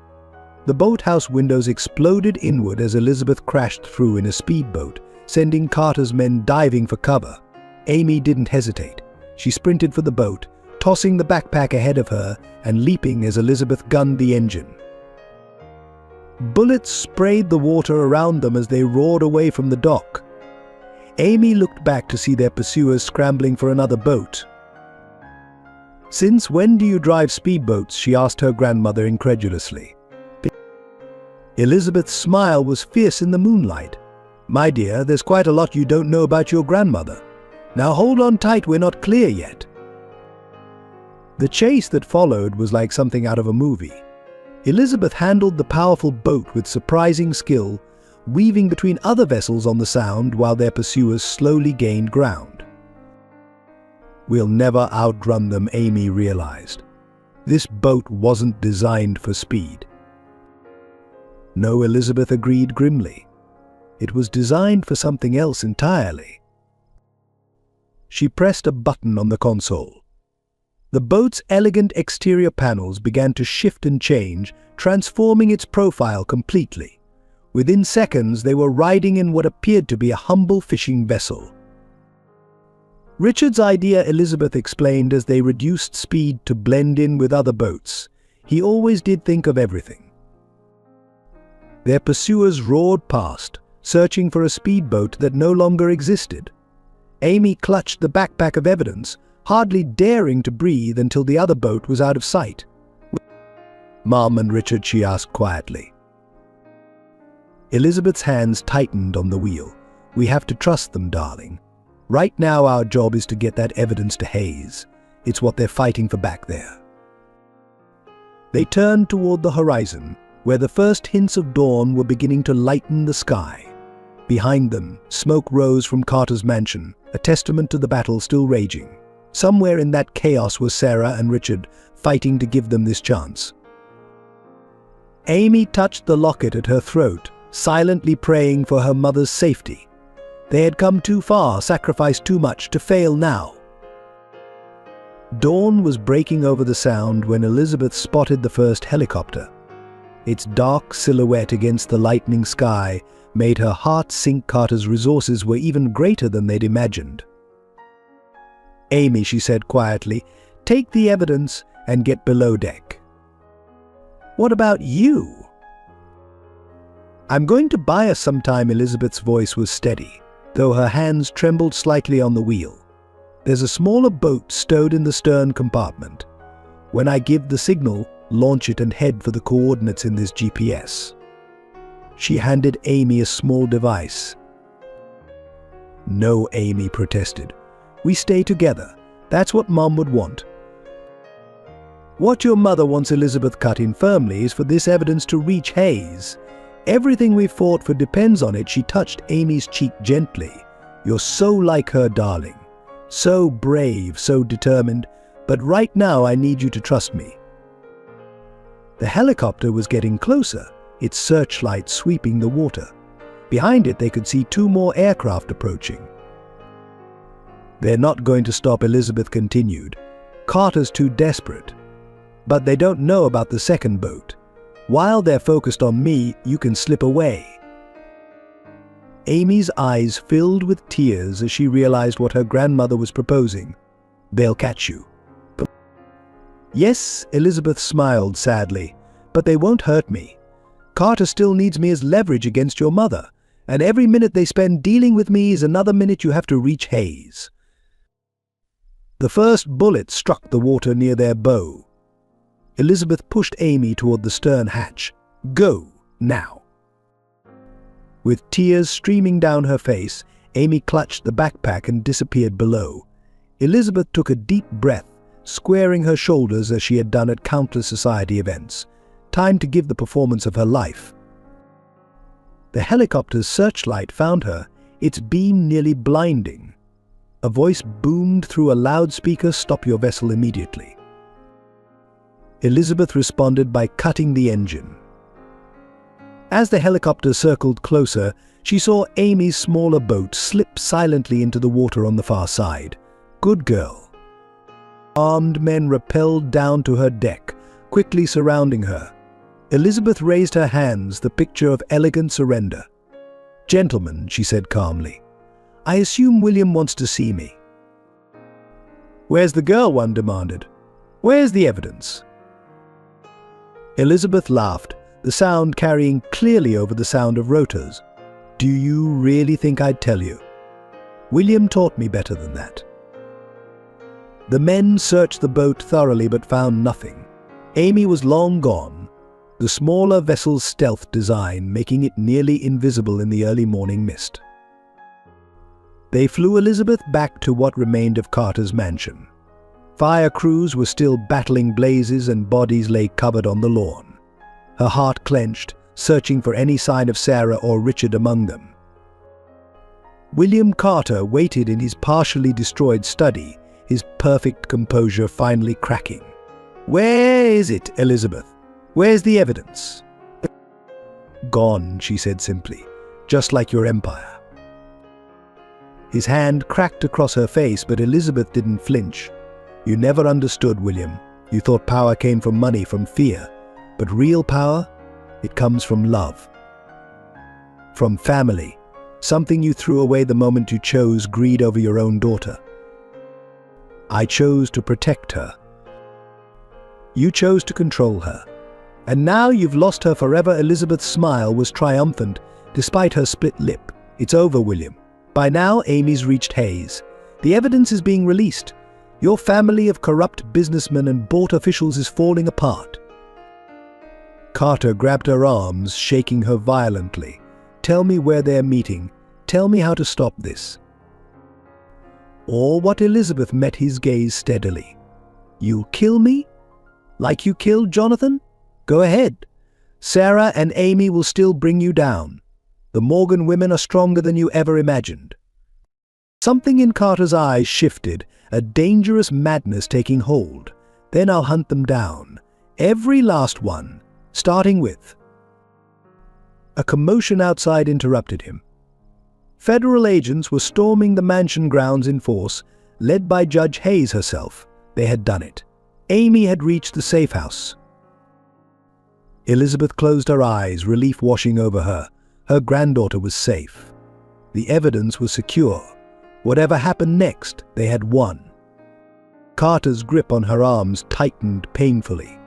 The boathouse windows exploded inward as Elizabeth crashed through in a speedboat, sending Carter's men diving for cover. Amy didn't hesitate. She sprinted for the boat, tossing the backpack ahead of her and leaping as Elizabeth gunned the engine. Bullets sprayed the water around them as they roared away from the dock. Amy looked back to see their pursuers scrambling for another boat. "Since when do you drive speedboats?" she asked her grandmother incredulously. Elizabeth's smile was fierce in the moonlight. "My dear, there's quite a lot you don't know about your grandmother. Now hold on tight, we're not clear yet." The chase that followed was like something out of a movie. Elizabeth handled the powerful boat with surprising skill, weaving between other vessels on the Sound while their pursuers slowly gained ground. "We'll never outrun them," Amy realized. This boat wasn't designed for speed. No, Elizabeth agreed grimly. It was designed for something else entirely. She pressed a button on the console. The boat's elegant exterior panels began to shift and change, transforming its profile completely. Within seconds, they were riding in what appeared to be a humble fishing vessel. "Richard's idea," Elizabeth explained as they reduced speed to blend in with other boats. "He always did think of everything." Their pursuers roared past, searching for a speedboat that no longer existed. Amy clutched the backpack of evidence, hardly daring to breathe until the other boat was out of sight. "Mom and Richard?" she asked quietly. Elizabeth's hands tightened on the wheel. "We have to trust them, darling. Right now our job is to get that evidence to Hayes. It's what they're fighting for back there." They turned toward the horizon, where the first hints of dawn were beginning to lighten the sky. Behind them, smoke rose from Carter's mansion, a testament to the battle still raging. Somewhere in that chaos were Sarah and Richard, fighting to give them this chance. Amy touched the locket at her throat, silently praying for her mother's safety. They had come too far, sacrificed too much, to fail now. Dawn was breaking over the Sound when Elizabeth spotted the first helicopter. Its dark silhouette against the lightening sky made her heart sink. Carter's resources were even greater than they'd imagined. "Amy," she said quietly, "take the evidence and get below deck." "What about you?" "I'm going to buy us some time." Elizabeth's voice was steady, though her hands trembled slightly on the wheel. "There's a smaller boat stowed in the stern compartment. When I give the signal, launch it and head for the coordinates in this GPS." She handed Amy a small device. "No," Amy protested. "We stay together. That's what Mom would want." "What your mother wants," Elizabeth cut in firmly, "is for this evidence to reach Hayes. Everything we've fought for depends on it." She touched Amy's cheek gently. "You're so like her, darling. So brave, so determined. But right now I need you to trust me." The helicopter was getting closer, its searchlight sweeping the water. Behind it they could see 2 more aircraft approaching. "They're not going to stop," Elizabeth continued. "Carter's too desperate. But they don't know about the second boat. While they're focused on me, you can slip away." Amy's eyes filled with tears as she realized what her grandmother was proposing. "They'll catch you." "Yes," Elizabeth smiled sadly, "but they won't hurt me. Carter still needs me as leverage against your mother, and every minute they spend dealing with me is another minute you have to reach Hayes." The first bullet struck the water near their bow. Elizabeth pushed Amy toward the stern hatch. "Go, now." With tears streaming down her face, Amy clutched the backpack and disappeared below. Elizabeth took a deep breath, squaring her shoulders as she had done at countless society events. Time to give the performance of her life. The helicopter's searchlight found her, its beam nearly blinding. A voice boomed through a loudspeaker, "Stop your vessel immediately." Elizabeth responded by cutting the engine. As the helicopter circled closer, she saw Amy's smaller boat slip silently into the water on the far side. "Good girl." Armed men rappelled down to her deck, quickly surrounding her. Elizabeth raised her hands, the picture of elegant surrender. "Gentlemen," she said calmly, "I assume William wants to see me." "Where's the girl?" one demanded. "Where's the evidence?" Elizabeth laughed, the sound carrying clearly over the sound of rotors. "Do you really think I'd tell you? William taught me better than that." The men searched the boat thoroughly but found nothing. Amy was long gone, the smaller vessel's stealth design making it nearly invisible in the early morning mist. They flew Elizabeth back to what remained of Carter's mansion. Fire crews were still battling blazes and bodies lay covered on the lawn. Her heart clenched, searching for any sign of Sarah or Richard among them. William Carter waited in his partially destroyed study, his perfect composure finally cracking. "Where is it, Elizabeth? Where's the evidence?" "Gone," she said simply, "just like your empire." His hand cracked across her face, but Elizabeth didn't flinch. "You never understood, William. You thought power came from money, from fear. But real power, it comes from love. From family, something you threw away the moment you chose greed over your own daughter. I chose to protect her. You chose to control her. And now you've lost her forever." Elizabeth's smile was triumphant, despite her split lip. "It's over, William. By now, Amy's reached Hayes. The evidence is being released. Your family of corrupt businessmen and bought officials is falling apart." Carter grabbed her arms, shaking her violently. "Tell me where they're meeting. Tell me how to stop this." Or what? Elizabeth met his gaze steadily. "You'll kill me? Like you killed Jonathan? Go ahead. Sarah and Amy will still bring you down. The Morgan women are stronger than you ever imagined." Something in Carter's eyes shifted, a dangerous madness taking hold. "Then I'll hunt them down. Every last one, starting with—" A commotion outside interrupted him. Federal agents were storming the mansion grounds in force, led by Judge Hayes herself. They had done it. Amy had reached the safe house. Elizabeth closed her eyes, relief washing over her. Her granddaughter was safe. The evidence was secure. Whatever happened next, they had won. Carter's grip on her arms tightened painfully.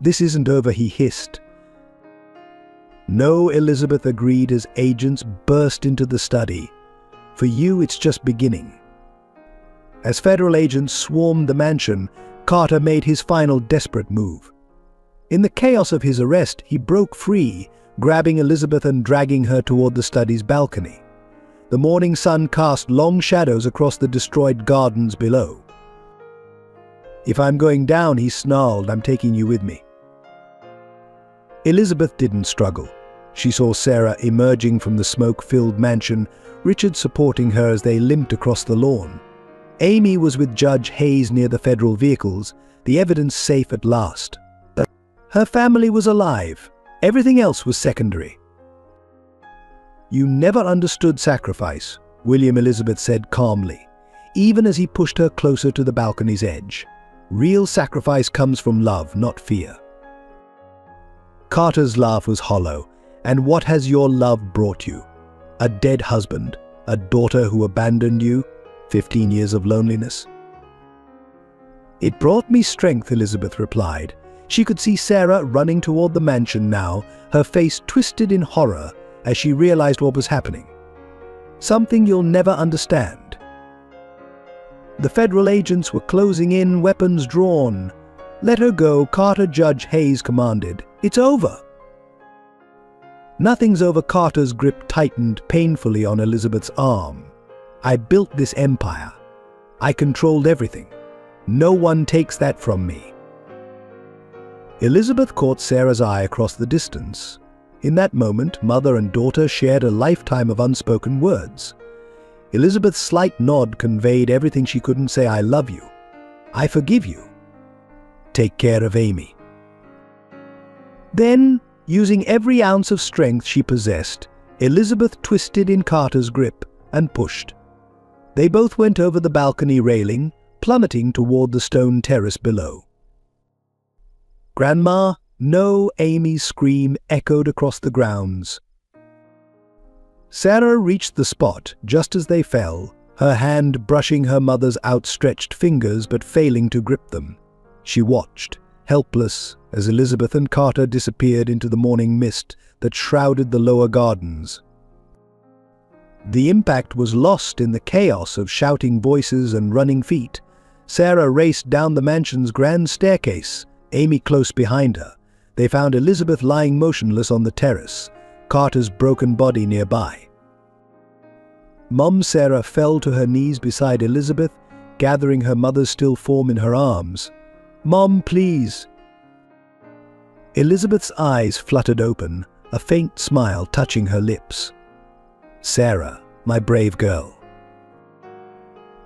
"This isn't over," he hissed. "No," Elizabeth agreed as agents burst into the study. "For you, it's just beginning." As federal agents swarmed the mansion, Carter made his final desperate move. In the chaos of his arrest, he broke free, grabbing Elizabeth and dragging her toward the study's balcony. The morning sun cast long shadows across the destroyed gardens below. "If I'm going down," he snarled, "I'm taking you with me." Elizabeth didn't struggle. She saw Sarah emerging from the smoke-filled mansion, Richard supporting her as they limped across the lawn. Amy was with Judge Hayes near the federal vehicles, the evidence safe at last. Her family was alive. Everything else was secondary. "You never understood sacrifice," William, Elizabeth said calmly, even as he pushed her closer to the balcony's edge. "Real sacrifice comes from love, not fear." Carter's laugh was hollow. "And what has your love brought you? A dead husband, a daughter who abandoned you, 15 years of loneliness?" "It brought me strength," Elizabeth replied. She could see Sarah running toward the mansion now, her face twisted in horror as she realized what was happening. "Something you'll never understand." The federal agents were closing in, weapons drawn. "Let her go," Carter, Judge Hayes commanded. "It's over." "Nothing's over." Carter's grip tightened painfully on Elizabeth's arm. "I built this empire. I controlled everything. No one takes that from me." Elizabeth caught Sarah's eye across the distance. In that moment, mother and daughter shared a lifetime of unspoken words. Elizabeth's slight nod conveyed everything she couldn't say. "I love you. I forgive you. Take care of Amy." Then, using every ounce of strength she possessed, Elizabeth twisted in Carter's grip and pushed. They both went over the balcony railing, plummeting toward the stone terrace below. "Grandma, no!" Amy's scream echoed across the grounds. Sarah reached the spot just as they fell, her hand brushing her mother's outstretched fingers but failing to grip them. She watched, helpless, as Elizabeth and Carter disappeared into the morning mist that shrouded the lower gardens. The impact was lost in the chaos of shouting voices and running feet. Sarah raced down the mansion's grand staircase, Amy close behind her. They found Elizabeth lying motionless on the terrace, Carter's broken body nearby. Mom Sarah fell to her knees beside Elizabeth, gathering her mother's still form in her arms. "Mom, please!" Elizabeth's eyes fluttered open, a faint smile touching her lips. "Sarah, my brave girl."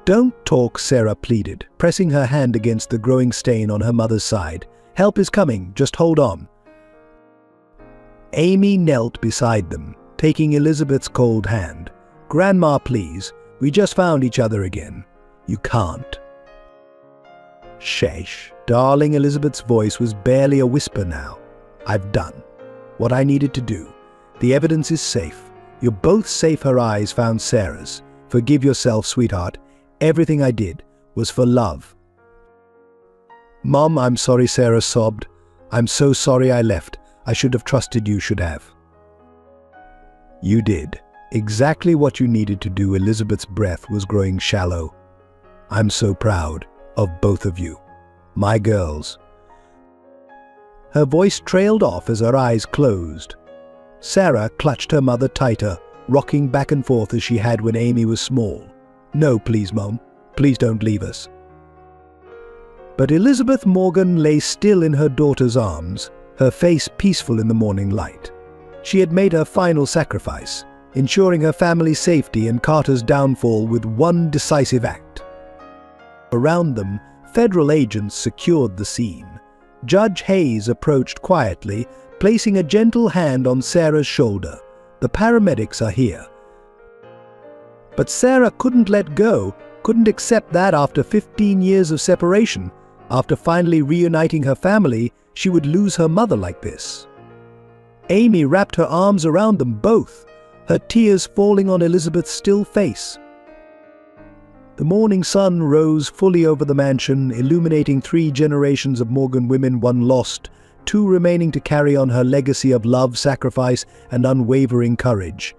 "Don't talk," Sarah pleaded, pressing her hand against the growing stain on her mother's side. "Help is coming, just hold on." Amy knelt beside them, taking Elizabeth's cold hand. "Grandma, please, we just found each other again. You can't." "Shesh, darling," Elizabeth's voice was barely a whisper now. "I've done what I needed to do. The evidence is safe. You're both safe." Her eyes found Sarah's. "Forgive yourself, sweetheart. Everything I did was for love." "Mom, I'm sorry," Sarah sobbed. "I'm so sorry I left. I should have trusted you, should have." "You did exactly what you needed to do." Elizabeth's breath was growing shallow. "I'm so proud of both of you, my girls." Her voice trailed off as her eyes closed. Sarah clutched her mother tighter, rocking back and forth as she had when Amy was small. "No, please, Mom. Please don't leave us." But Elizabeth Morgan lay still in her daughter's arms, her face peaceful in the morning light. She had made her final sacrifice, ensuring her family's safety and Carter's downfall with one decisive act. Around them, federal agents secured the scene. Judge Hayes approached quietly, placing a gentle hand on Sarah's shoulder. "The paramedics are here." But Sarah couldn't let go, couldn't accept that after 15 years of separation, after finally reuniting her family, she would lose her mother like this. Amy wrapped her arms around them both, her tears falling on Elizabeth's still face. The morning sun rose fully over the mansion, illuminating 3 generations of Morgan women, one lost, 2 remaining to carry on her legacy of love, sacrifice, and unwavering courage.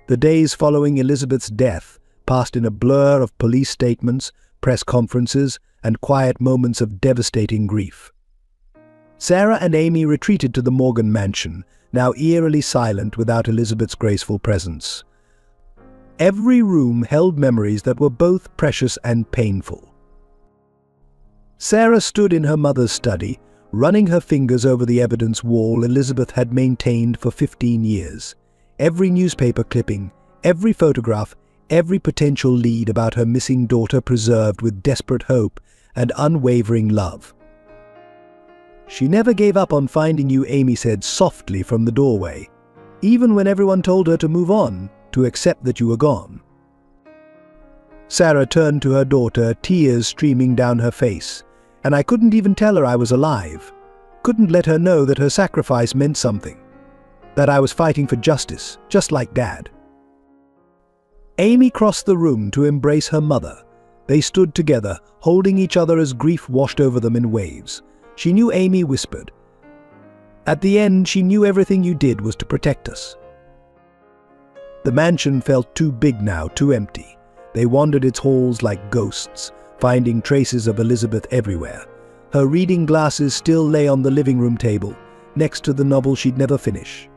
The days following Elizabeth's death passed in a blur of police statements, press conferences, and quiet moments of devastating grief. Sarah and Amy retreated to the Morgan mansion, now eerily silent without Elizabeth's graceful presence. Every room held memories that were both precious and painful. Sarah stood in her mother's study, running her fingers over the evidence wall Elizabeth had maintained for 15 years. Every newspaper clipping, every photograph, every potential lead about her missing daughter preserved with desperate hope and unwavering love. "She never gave up on finding you," Amy said softly from the doorway, "even when everyone told her to move on, to accept that you were gone." Sarah turned to her daughter, tears streaming down her face. "And I couldn't even tell her I was alive. Couldn't let her know that her sacrifice meant something. That I was fighting for justice, just like Dad." Amy crossed the room to embrace her mother. They stood together, holding each other as grief washed over them in waves. She knew, Amy whispered, "At the end, she knew everything you did was to protect us." The mansion felt too big now, too empty. They wandered its halls like ghosts, finding traces of Elizabeth everywhere. Her reading glasses still lay on the living room table, next to the novel she'd never finish.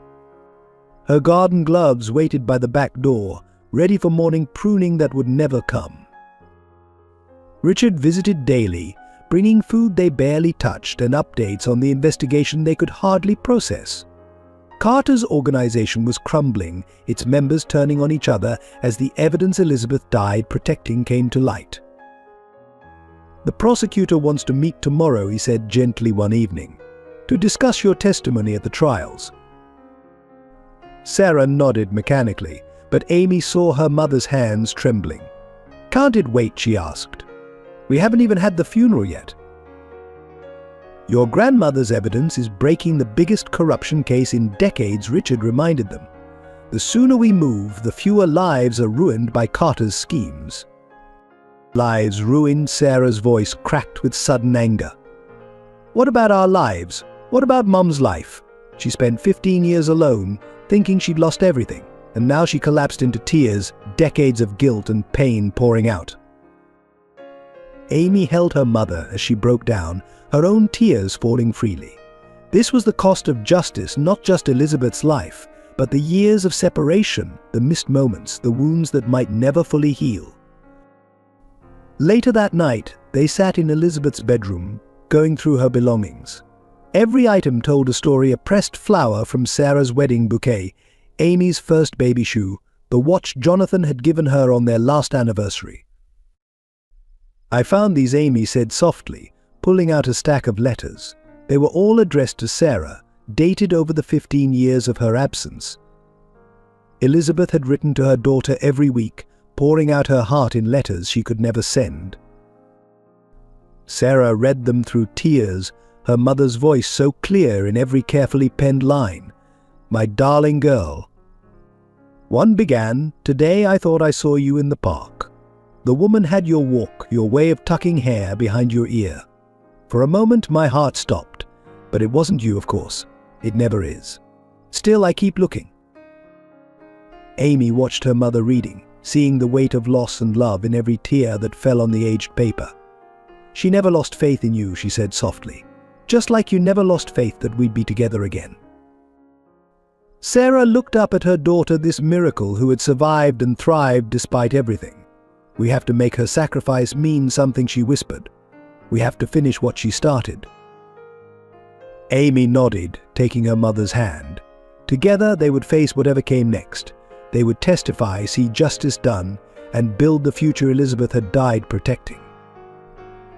Her garden gloves waited by the back door, ready for morning pruning that would never come. Richard visited daily, bringing food they barely touched and updates on the investigation they could hardly process. Carter's organization was crumbling, its members turning on each other as the evidence Elizabeth died protecting came to light. "The prosecutor wants to meet tomorrow," he said gently one evening, "to discuss your testimony at the trials." Sarah nodded mechanically, but Amy saw her mother's hands trembling. "Can't it wait?" she asked. "We haven't even had the funeral yet." "Your grandmother's evidence is breaking the biggest corruption case in decades," Richard reminded them. "The sooner we move, the fewer lives are ruined by Carter's schemes." "Lives ruined?" Sarah's voice cracked with sudden anger. "What about our lives? What about Mum's life? She spent 15 years alone, thinking she'd lost everything, and now she collapsed into tears, decades of guilt and pain pouring out." Amy held her mother as she broke down, her own tears falling freely. This was the cost of justice, not just Elizabeth's life, but the years of separation, the missed moments, the wounds that might never fully heal. Later that night, they sat in Elizabeth's bedroom, going through her belongings. Every item told a story: a pressed flower from Sarah's wedding bouquet, Amy's first baby shoe, the watch Jonathan had given her on their last anniversary. "I found these," Amy said softly, pulling out a stack of letters. They were all addressed to Sarah, dated over the 15 years of her absence. Elizabeth had written to her daughter every week, pouring out her heart in letters she could never send. Sarah read them through tears, her mother's voice so clear in every carefully penned line. "My darling girl." One began, "Today I thought I saw you in the park. The woman had your walk, your way of tucking hair behind your ear. For a moment my heart stopped, but it wasn't you, of course. It never is. Still, I keep looking." Amy watched her mother reading, seeing the weight of loss and love in every tear that fell on the aged paper. "She never lost faith in you," she said softly. "Just like you never lost faith that we'd be together again." Sarah looked up at her daughter, this miracle who had survived and thrived despite everything. "We have to make her sacrifice mean something," she whispered. "We have to finish what she started." Amy nodded, taking her mother's hand. Together they would face whatever came next. They would testify, see justice done, and build the future Elizabeth had died protecting.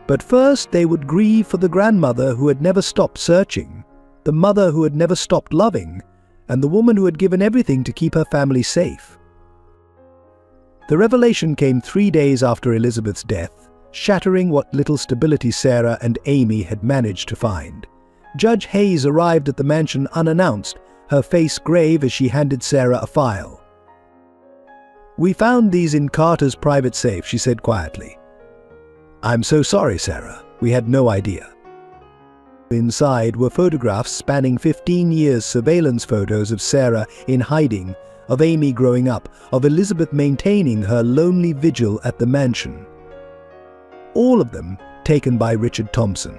But first they would grieve for the grandmother who had never stopped searching, the mother who had never stopped loving, and the woman who had given everything to keep her family safe. The revelation came 3 days after Elizabeth's death, shattering what little stability Sarah and Amy had managed to find. Judge Hayes arrived at the mansion unannounced, her face grave as she handed Sarah a file. "We found these in Carter's private safe," she said quietly. "I'm so sorry, Sarah. We had no idea." Inside were photographs spanning 15 years, surveillance photos of Sarah in hiding, of Amy growing up, of Elizabeth maintaining her lonely vigil at the mansion. All of them taken by Richard Thompson.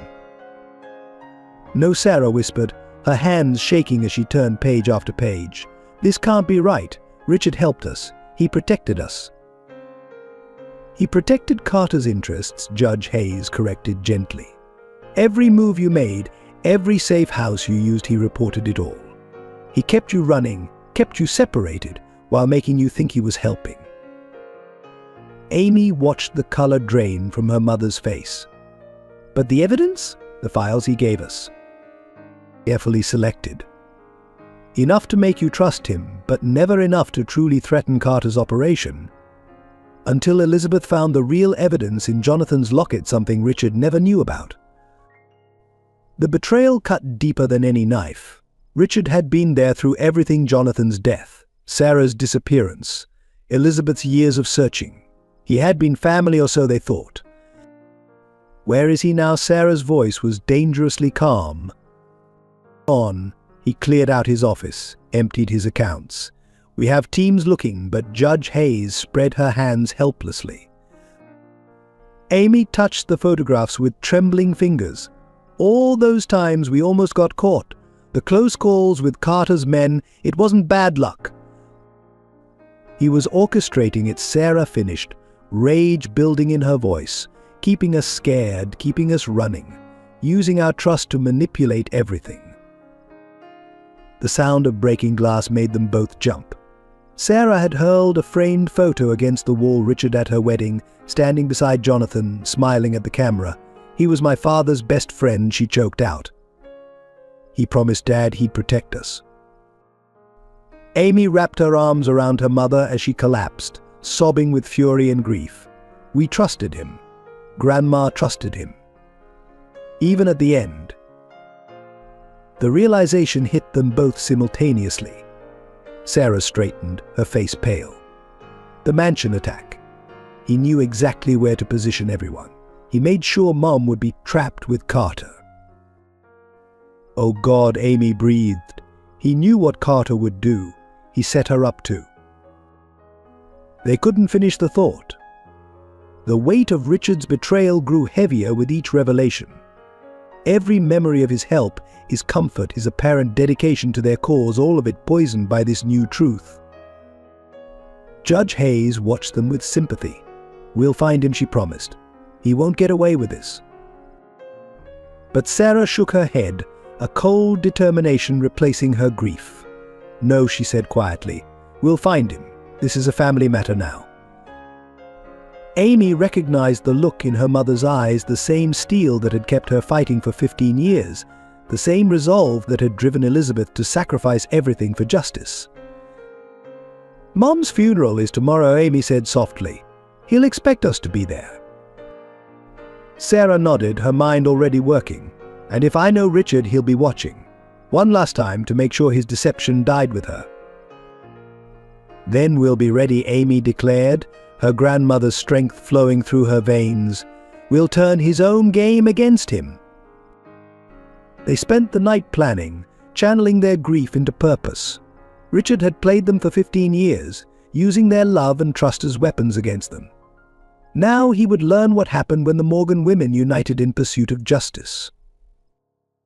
"No," Sarah whispered, her hands shaking as she turned page after page. "This can't be right. Richard helped us. He protected us." "He protected Carter's interests," Judge Hayes corrected gently. "Every move you made, every safe house you used, he reported it all. He kept you running, kept you separated, while making you think he was helping." Amy watched the color drain from her mother's face. "But the evidence?" "The files he gave us. Carefully selected. Enough to make you trust him, but never enough to truly threaten Carter's operation. Until Elizabeth found the real evidence in Jonathan's locket, something Richard never knew about. The betrayal cut deeper than any knife. Richard had been there through everything: Jonathan's death, Sarah's disappearance, Elizabeth's years of searching. He had been family, or so they thought. "Where is he now?" Sarah's voice was dangerously calm. "On." He cleared out his office, emptied his accounts. "We have teams looking," but Judge Hayes spread her hands helplessly. Amy touched the photographs with trembling fingers. "All those times we almost got caught. The close calls with Carter's men, it wasn't bad luck. He was orchestrating it," Sarah finished, rage building in her voice, "keeping us scared, keeping us running, using our trust to manipulate everything." The sound of breaking glass made them both jump. Sarah had hurled a framed photo against the wall. Richard at her wedding, standing beside Jonathan, smiling at the camera. "He was my father's best friend," she choked out. "He promised Dad he'd protect us." Amy wrapped her arms around her mother as she collapsed, sobbing with fury and grief. "We trusted him. Grandma trusted him." Even at the end, the realization hit them both simultaneously. Sarah straightened, her face pale. The mansion attack. He knew exactly where to position everyone. He made sure Mom would be trapped with Carter. "Oh God," Amy breathed. He knew what Carter would do. He set her up to. They couldn't finish the thought. The weight of Richard's betrayal grew heavier with each revelation. Every memory of his help, his comfort, his apparent dedication to their cause, all of it poisoned by this new truth. Judge Hayes watched them with sympathy. "We'll find him," she promised. "He won't get away with this." But Sarah shook her head, a cold determination replacing her grief. "No," she said quietly. "We'll find him. This is a family matter now." Amy recognized the look in her mother's eyes, the same steel that had kept her fighting for 15 years, the same resolve that had driven Elizabeth to sacrifice everything for justice. "Mom's funeral is tomorrow," Amy said softly. "He'll expect us to be there." Sarah nodded, her mind already working. "And if I know Richard, he'll be watching. One last time to make sure his deception died with her." "Then we'll be ready," Amy declared, her grandmother's strength flowing through her veins. "We'll turn his own game against him." They spent the night planning, channeling their grief into purpose. Richard had played them for 15 years, using their love and trust as weapons against them. Now he would learn what happened when the Morgan women united in pursuit of justice.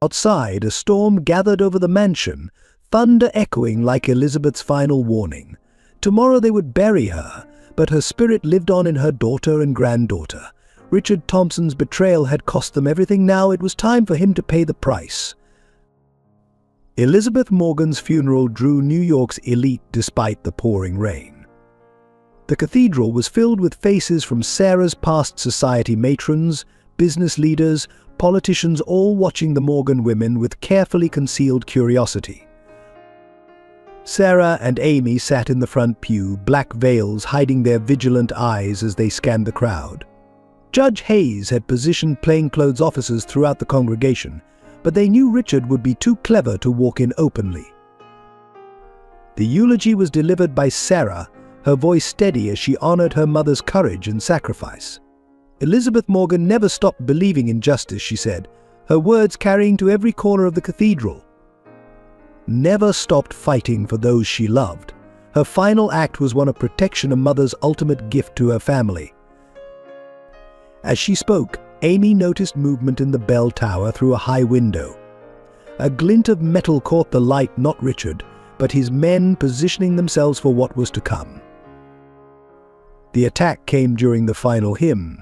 Outside, a storm gathered over the mansion, thunder echoing like Elizabeth's final warning. Tomorrow they would bury her, but her spirit lived on in her daughter and granddaughter. Richard Thompson's betrayal had cost them everything. Now it was time for him to pay the price. Elizabeth Morgan's funeral drew New York's elite despite the pouring rain. The cathedral was filled with faces from Sarah's past society matrons, business leaders, politicians, all watching the Morgan women with carefully concealed curiosity. Sarah and Amy sat in the front pew, black veils hiding their vigilant eyes as they scanned the crowd. Judge Hayes had positioned plainclothes officers throughout the congregation, but they knew Richard would be too clever to walk in openly. The eulogy was delivered by Sarah, her voice steady as she honored her mother's courage and sacrifice. "Elizabeth Morgan never stopped believing in justice," she said, her words carrying to every corner of the cathedral. Never stopped fighting for those she loved. Her final act was one of protection, a mother's ultimate gift to her family. As she spoke, Amy noticed movement in the bell tower through a high window. A glint of metal caught the light, not Richard, but his men positioning themselves for what was to come. The attack came during the final hymn.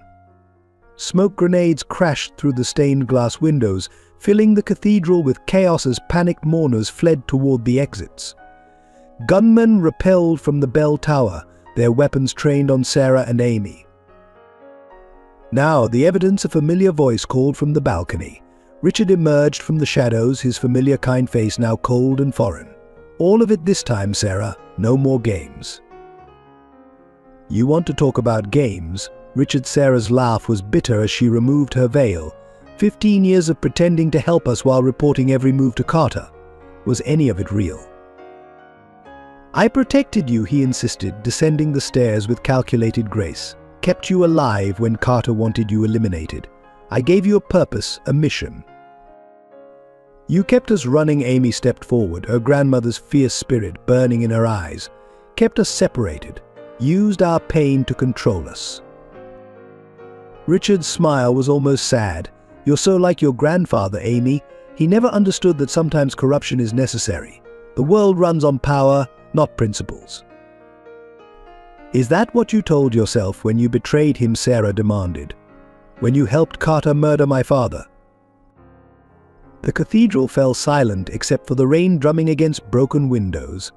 Smoke grenades crashed through the stained glass windows, filling the cathedral with chaos as panicked mourners fled toward the exits. Gunmen rappelled from the bell tower, their weapons trained on Sarah and Amy. Now, the evidence, a familiar voice called from the balcony. Richard emerged from the shadows, his familiar kind face now cold and foreign. "All of it this time, Sarah. No more games." "You want to talk about games?" Sarah's laugh was bitter as she removed her veil. 15 years of pretending to help us while reporting every move to Carter. Was any of it real? "I protected you," he insisted, descending the stairs with calculated grace. "Kept you alive when Carter wanted you eliminated. I gave you a purpose, a mission." "You kept us running," Amy stepped forward, her grandmother's fierce spirit burning in her eyes. "Kept us separated. Used our pain to control us." Richard's smile was almost sad. "You're so like your grandfather, Amy. He never understood that sometimes corruption is necessary. The world runs on power, not principles." "Is that what you told yourself when you betrayed him?" Sarah demanded. "When you helped Carter murder my father?" The cathedral fell silent except for the rain drumming against broken windows.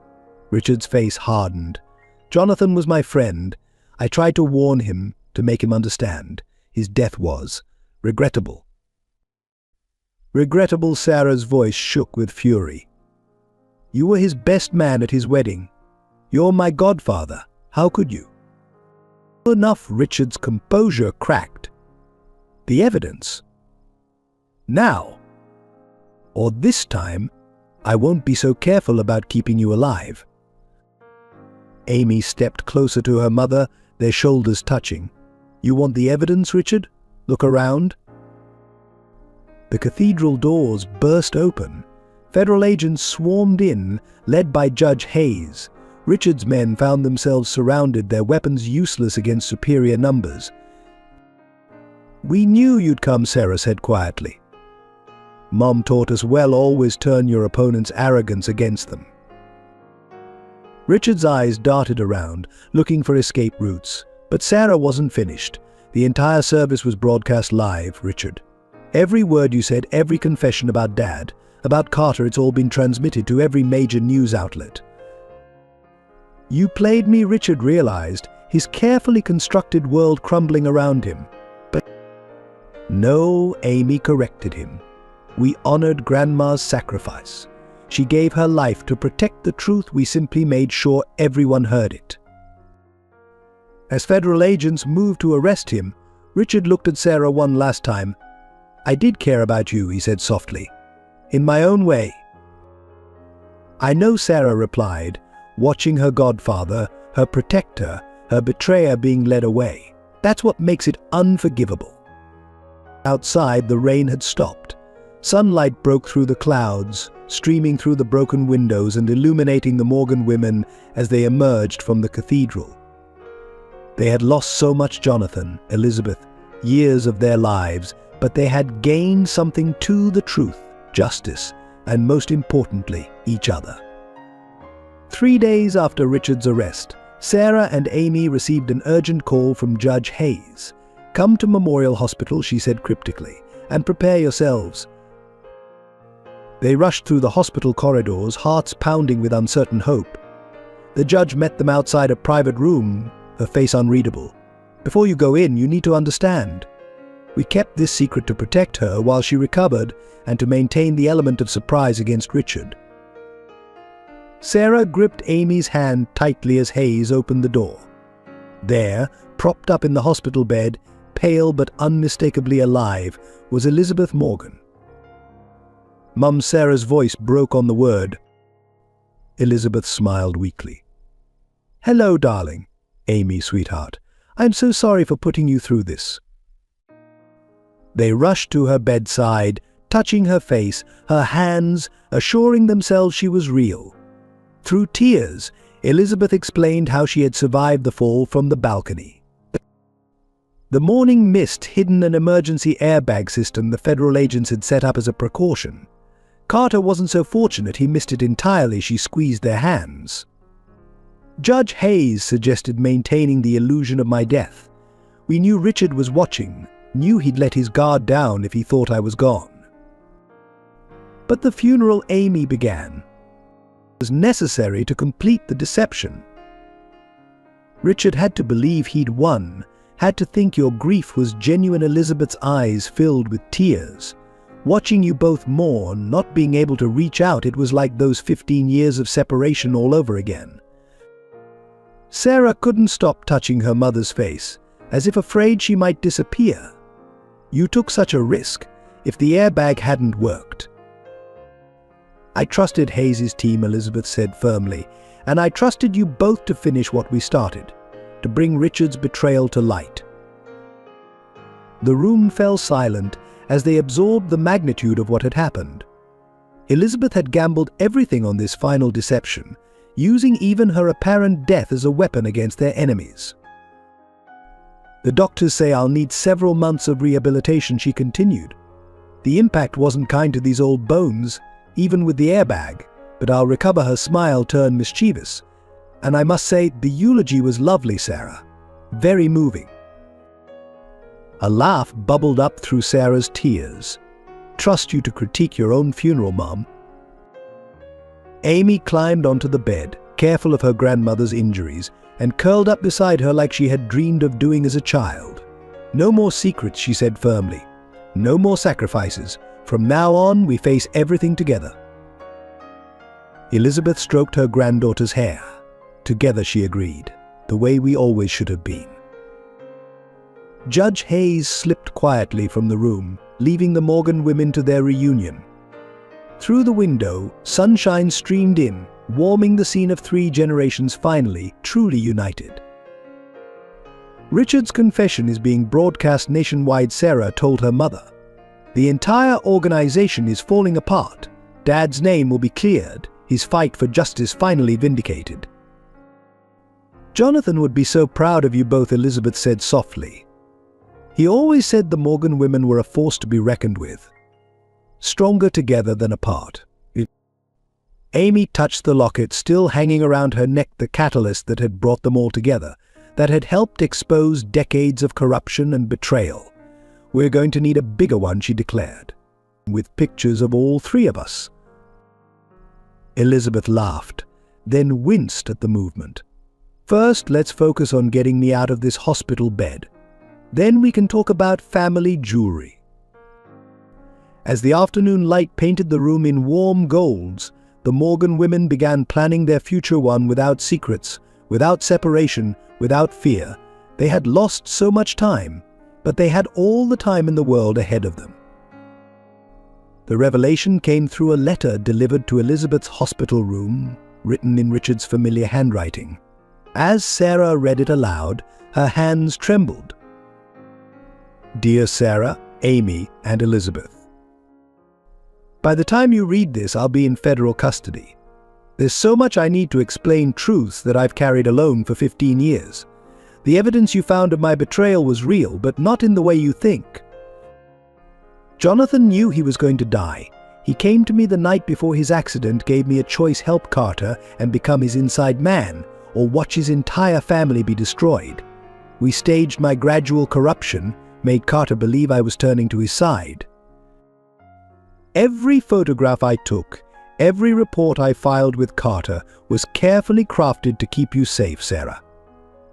Richard's face hardened. Jonathan was my friend. I tried to warn him, to make him understand. His death was regrettable. Regrettable, Sarah's voice shook with fury. You were his best man at his wedding. You're my godfather. How could you? Enough, Richard's composure cracked. The evidence. Now, or this time, I won't be so careful about keeping you alive. Amy stepped closer to her mother, their shoulders touching. You want the evidence, Richard? Look around. The cathedral doors burst open. Federal agents swarmed in, led by Judge Hayes. Richard's men found themselves surrounded, their weapons useless against superior numbers. We knew you'd come, Sarah said quietly. Mom taught us well, always turn your opponent's arrogance against them. Richard's eyes darted around, looking for escape routes. But Sarah wasn't finished. The entire service was broadcast live, Richard. Every word you said, every confession about Dad, about Carter, it's all been transmitted to every major news outlet. You played me, Richard realized, his carefully constructed world crumbling around him. But no, Amy corrected him. We honored Grandma's sacrifice. She gave her life to protect the truth. We simply made sure everyone heard it. As federal agents moved to arrest him, Richard looked at Sarah one last time. I did care about you, he said softly. In my own way. I know, Sarah replied, watching her godfather, her protector, her betrayer being led away. That's what makes it unforgivable. Outside, the rain had stopped. Sunlight broke through the clouds, streaming through the broken windows and illuminating the Morgan women as they emerged from the cathedral. They had lost so much, Jonathan, Elizabeth, years of their lives, but they had gained something too: the truth, justice, and most importantly, each other. 3 days after Richard's arrest, Sarah and Amy received an urgent call from Judge Hayes. Come to Memorial Hospital, she said cryptically, and prepare yourselves. They rushed through the hospital corridors, hearts pounding with uncertain hope. The judge met them outside a private room, her face unreadable. Before you go in, you need to understand. We kept this secret to protect her while she recovered and to maintain the element of surprise against Richard. Sarah gripped Amy's hand tightly as Hayes opened the door. There, propped up in the hospital bed, pale but unmistakably alive, was Elizabeth Morgan. Mum Sarah's voice broke on the word. Elizabeth smiled weakly. Hello, darling. Amy, sweetheart. I'm so sorry for putting you through this. They rushed to her bedside, touching her face, her hands, assuring themselves she was real. Through tears, Elizabeth explained how she had survived the fall from the balcony. The morning mist hidden an emergency airbag system the federal agents had set up as a precaution. Carter wasn't so fortunate, he missed it entirely. She squeezed their hands. Judge Hayes suggested maintaining the illusion of my death. We knew Richard was watching, knew he'd let his guard down if he thought I was gone. But the funeral, Amy began, was necessary to complete the deception. Richard had to believe he'd won, had to think your grief was genuine. Elizabeth's eyes filled with tears. Watching you both mourn, not being able to reach out, it was like those 15 years of separation all over again. Sarah couldn't stop touching her mother's face, as if afraid she might disappear. You took such a risk. If the airbag hadn't worked. I trusted Hayes' team, Elizabeth said firmly, and I trusted you both to finish what we started, to bring Richard's betrayal to light. The room fell silent as they absorbed the magnitude of what had happened. Elizabeth had gambled everything on this final deception, using even her apparent death as a weapon against their enemies. The doctors say I'll need several months of rehabilitation, she continued. The impact wasn't kind to these old bones, even with the airbag, but I'll recover. Her smile turned mischievous. And I must say, the eulogy was lovely, Sarah. Very moving. A laugh bubbled up through Sarah's tears. trust you to critique your own funeral, Mom." Amy climbed onto the bed, careful of her grandmother's injuries, and curled up beside her like she had dreamed of doing as a child. "No more secrets," she said firmly. "No more sacrifices. From now on, we face everything together." Elizabeth stroked her granddaughter's hair. "Together," she agreed, "the way we always should have been." Judge Hayes slipped quietly from the room, leaving the Morgan women to their reunion. Through the window, sunshine streamed in, warming the scene of 3 generations finally, truly united. "Richard's confession is being broadcast nationwide," Sarah told her mother. "The entire organization is falling apart. Dad's name will be cleared, his fight for justice finally vindicated." "Jonathan would be so proud of you both," Elizabeth said softly. "He always said the Morgan women were a force to be reckoned with. Stronger together than apart." Amy touched the locket still hanging around her neck, the catalyst that had brought them all together, that had helped expose decades of corruption and betrayal. "We're going to need a bigger one," she declared, "with pictures of all 3 of us." Elizabeth laughed, then winced at the movement. "First, let's focus on getting me out of this hospital bed. Then we can talk about family jewelry." As the afternoon light painted the room in warm golds, the Morgan women began planning their future, one without secrets, without separation, without fear. They had lost so much time, but they had all the time in the world ahead of them. The revelation came through a letter delivered to Elizabeth's hospital room, written in Richard's familiar handwriting. As Sarah read it aloud, her hands trembled. "Dear Sarah, Amy, and Elizabeth. By the time you read this, I'll be in federal custody. There's so much I need to explain, truths that I've carried alone for 15 years. The evidence you found of my betrayal was real, but not in the way you think. Jonathan knew he was going to die. He came to me the night before his accident, gave me a choice: help Carter and become his inside man, or watch his entire family be destroyed. We staged my gradual corruption, made Carter believe I was turning to his side. Every photograph I took, every report I filed with Carter was carefully crafted to keep you safe, Sarah.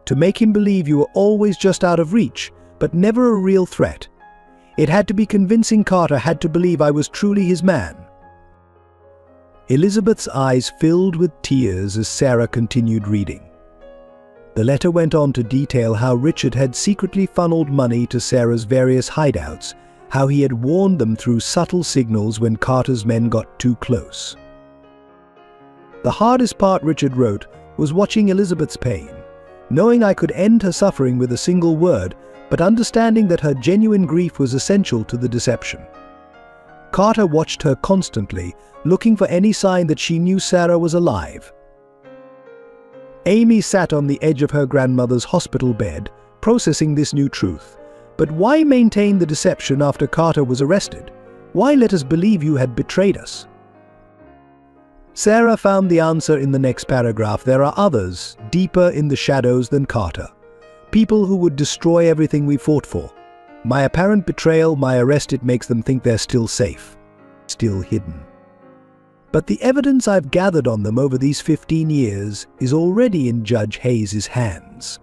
To make him believe you were always just out of reach, but never a real threat. It had to be convincing. Carter had to believe I was truly his man." Elizabeth's eyes filled with tears as Sarah continued reading. The letter went on to detail how Richard had secretly funneled money to Sarah's various hideouts, how he had warned them through subtle signals when Carter's men got too close. "The hardest part," Richard wrote, "was watching Elizabeth's pain, knowing I could end her suffering with a single word, but understanding that her genuine grief was essential to the deception. Carter watched her constantly, looking for any sign that she knew Sarah was alive." Amy sat on the edge of her grandmother's hospital bed, processing this new truth. But why maintain the deception after Carter was arrested? Why let us believe you had betrayed us? Sarah found the answer in the next paragraph. "There are others, deeper in the shadows than Carter. People who would destroy everything we fought for. My apparent betrayal, my arrest, it makes them think they're still safe, still hidden. But the evidence I've gathered on them over these 15 years is already in Judge Hayes' hands."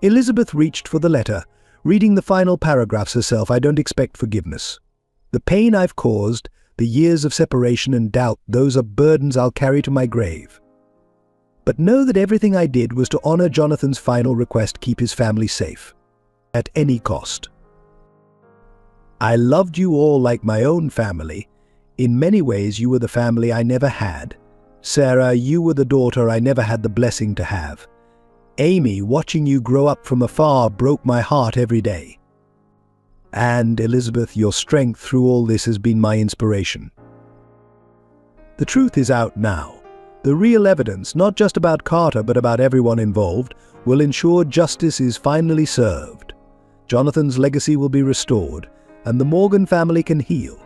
Elizabeth reached for the letter, reading the final paragraphs herself. "I don't expect forgiveness. The pain I've caused, the years of separation and doubt, those are burdens I'll carry to my grave. But know that everything I did was to honor Jonathan's final request: keep his family safe, at any cost. I loved you all like my own family. In many ways, you were the family I never had. Sarah, you were the daughter I never had the blessing to have. Amy, watching you grow up from afar broke my heart every day. And Elizabeth, your strength through all this has been my inspiration. The truth is out now. The real evidence, not just about Carter but about everyone involved, will ensure justice is finally served. Jonathan's legacy will be restored, and the Morgan family can heal.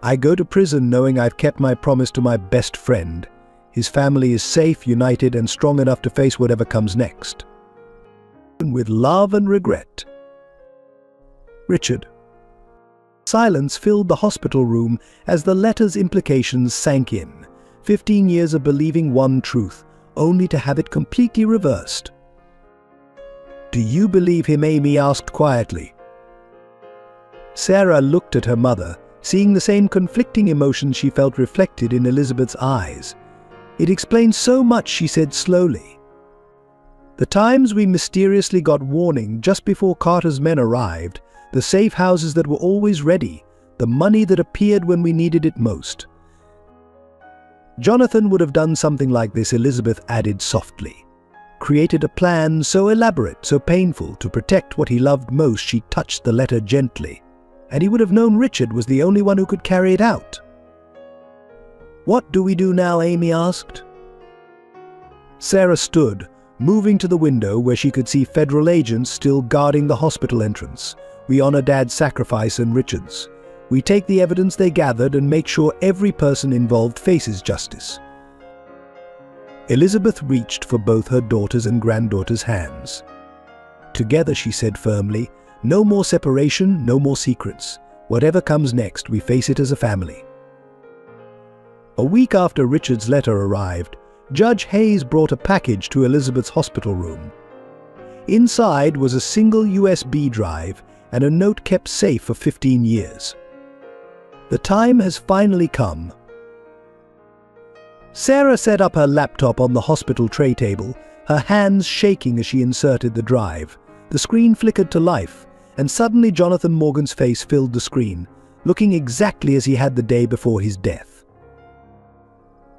I go to prison knowing I've kept my promise to my best friend. His family is safe, united, and strong enough to face whatever comes next. With love and regret, Richard." Silence filled the hospital room as the letter's implications sank in. 15 years of believing one truth, only to have it completely reversed. "Do you believe him?" Amy asked quietly. Sarah looked at her mother, seeing the same conflicting emotions she felt reflected in Elizabeth's eyes. "It explains so much," she said slowly. "The times we mysteriously got warning just before Carter's men arrived, the safe houses that were always ready, the money that appeared when we needed it most." "Jonathan would have done something like this," Elizabeth added softly. "Created a plan so elaborate, so painful, to protect what he loved most." She touched the letter gently. "And he would have known Richard was the only one who could carry it out." "What do we do now?" Amy asked. Sarah stood, moving to the window where she could see federal agents still guarding the hospital entrance. "We honor Dad's sacrifice and Richard's. We take the evidence they gathered and make sure every person involved faces justice." Elizabeth reached for both her daughter's and granddaughter's hands. "Together," she said firmly, "no more separation, no more secrets. Whatever comes next, we face it as a family." A week after Richard's letter arrived, Judge Hayes brought a package to Elizabeth's hospital room. Inside was a single USB drive and a note kept safe for 15 years. "The time has finally come." Sarah set up her laptop on the hospital tray table, her hands shaking as she inserted the drive. The screen flickered to life, and suddenly Jonathan Morgan's face filled the screen, looking exactly as he had the day before his death.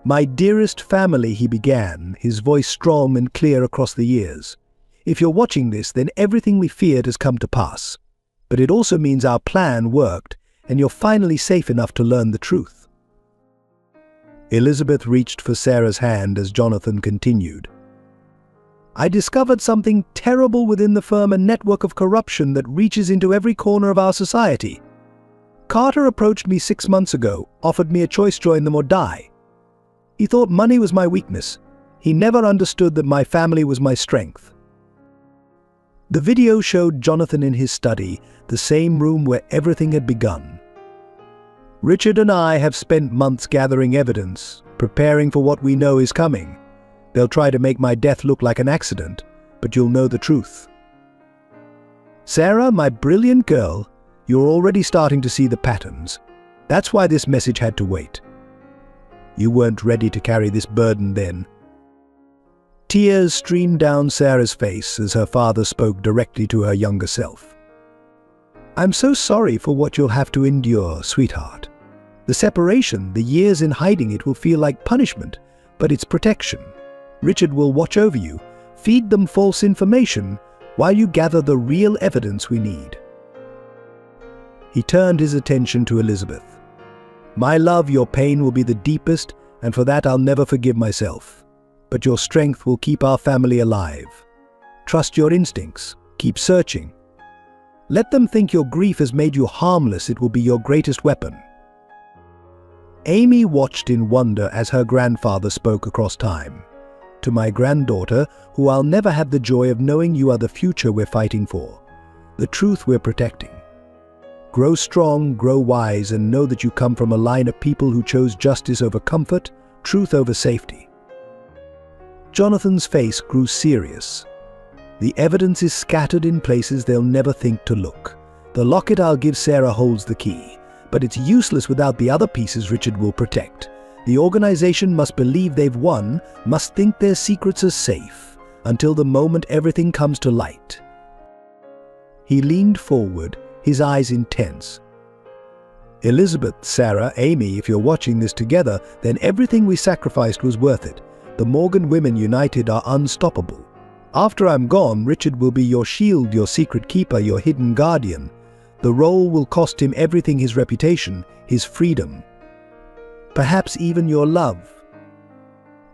"My dearest family," he began, his voice strong and clear across the years. "If you're watching this, then everything we feared has come to pass. But it also means our plan worked, and you're finally safe enough to learn the truth." Elizabeth reached for Sarah's hand as Jonathan continued. "I discovered something terrible within the firm, a network of corruption that reaches into every corner of our society. Carter approached me 6 months ago, offered me a choice: join them or die. He thought money was my weakness. He never understood that my family was my strength." The video showed Jonathan in his study, the same room where everything had begun. "Richard and I have spent months gathering evidence, preparing for what we know is coming. They'll try to make my death look like an accident, but you'll know the truth. Sarah, my brilliant girl, you're already starting to see the patterns. That's why this message had to wait. You weren't ready to carry this burden then." Tears streamed down Sarah's face as her father spoke directly to her younger self. "I'm so sorry for what you'll have to endure, sweetheart. The separation, the years in hiding it will feel like punishment, but it's protection. Richard will watch over you, feed them false information, while you gather the real evidence we need." He turned his attention to Elizabeth. "My love, your pain will be the deepest, and for that I'll never forgive myself. But your strength will keep our family alive. Trust your instincts. Keep searching. Let them think your grief has made you harmless. It will be your greatest weapon." Amy watched in wonder as her grandfather spoke across time. "To my granddaughter, who I'll never have the joy of knowing, you are the future we're fighting for, the truth we're protecting. Grow strong, grow wise, and know that you come from a line of people who chose justice over comfort, truth over safety." Jonathan's face grew serious. "The evidence is scattered in places they'll never think to look. The locket I'll give Sarah holds the key, but it's useless without the other pieces Richard will protect. The organization must believe they've won, must think their secrets are safe, until the moment everything comes to light." He leaned forward, his eyes intense. "Elizabeth, Sarah, Amy, if you're watching this together, then everything we sacrificed was worth it. The Morgan women united are unstoppable. After I'm gone, Richard will be your shield, your secret keeper, your hidden guardian. The role will cost him everything: his reputation, his freedom, perhaps even your love."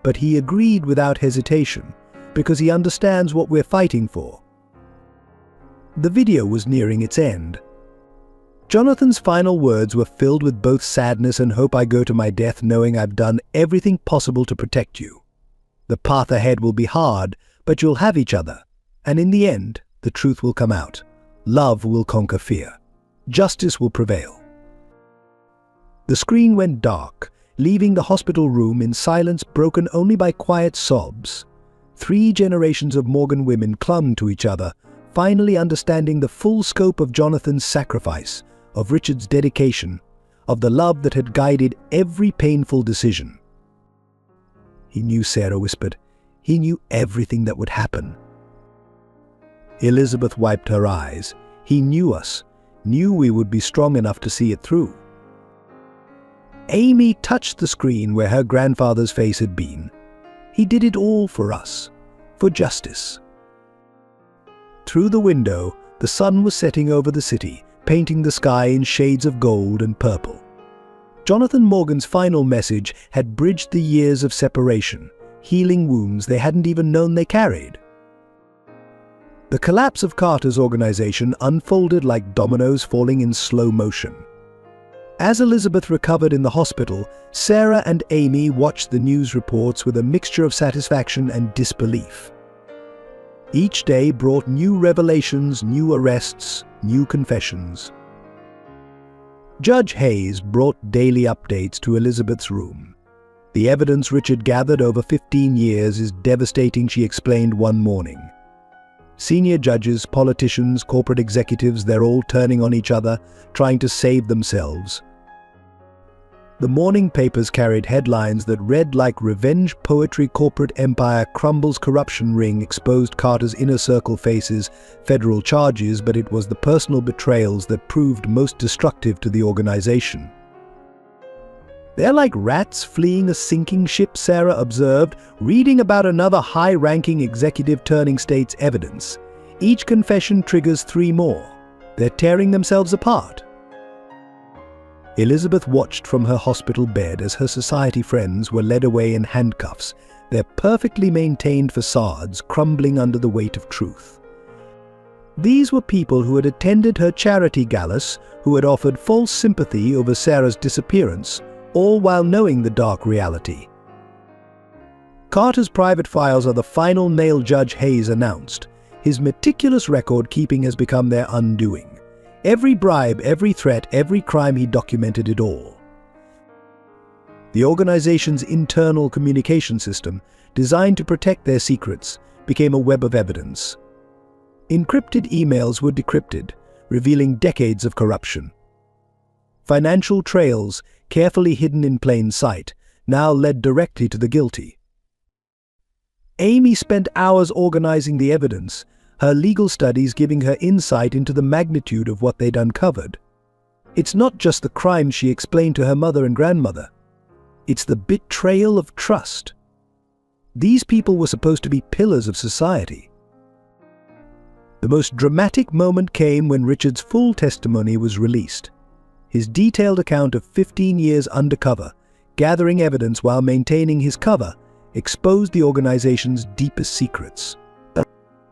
But he agreed without hesitation, because he understands what we're fighting for. The video was nearing its end. Jonathan's final words were filled with both sadness and hope. "I go to my death knowing I've done everything possible to protect you. The path ahead will be hard, but you'll have each other. And in the end, the truth will come out. Love will conquer fear. Justice will prevail." The screen went dark, leaving the hospital room in silence broken only by quiet sobs. 3 generations of Morgan women clung to each other, finally understanding the full scope of Jonathan's sacrifice, of Richard's dedication, of the love that had guided every painful decision. "He knew," Sarah whispered. "He knew everything that would happen." Elizabeth wiped her eyes. "He knew us, knew we would be strong enough to see it through." Amy touched the screen where her grandfather's face had been. "He did it all for us, for justice." Through the window, the sun was setting over the city, painting the sky in shades of gold and purple. Jonathan Morgan's final message had bridged the years of separation, healing wounds they hadn't even known they carried. The collapse of Carter's organization unfolded like dominoes falling in slow motion. As Elizabeth recovered in the hospital, Sarah and Amy watched the news reports with a mixture of satisfaction and disbelief. Each day brought new revelations, new arrests, new confessions. Judge Hayes brought daily updates to Elizabeth's room. "The evidence Richard gathered over 15 years is devastating," she explained one morning. Senior judges, politicians, corporate executives, they're all turning on each other, trying to save themselves. The morning papers carried headlines that read like "Revenge Poetry Corporate Empire Crumbles Corruption Ring Exposed Carter's Inner Circle Faces Federal Charges," but it was the personal betrayals that proved most destructive to the organization. "They're like rats fleeing a sinking ship," Sarah observed, reading about another high-ranking executive turning state's evidence. "Each confession triggers 3 more. They're tearing themselves apart." Elizabeth watched from her hospital bed as her society friends were led away in handcuffs, their perfectly maintained facades crumbling under the weight of truth. These were people who had attended her charity galas, who had offered false sympathy over Sarah's disappearance, all while knowing the dark reality. Carter's private files are the final nail, Judge Hayes announced. His meticulous record-keeping has become their undoing. Every bribe, every threat, every crime, he documented it all. The organization's internal communication system, designed to protect their secrets, became a web of evidence. Encrypted emails were decrypted, revealing decades of corruption. Financial trails, carefully hidden in plain sight, now led directly to the guilty. Amy spent hours organizing the evidence, her legal studies giving her insight into the magnitude of what they'd uncovered. "It's not just the crimes," she explained to her mother and grandmother. "It's the betrayal of trust. These people were supposed to be pillars of society." The most dramatic moment came when Richard's full testimony was released. His detailed account of 15 years undercover, gathering evidence while maintaining his cover, exposed the organization's deepest secrets.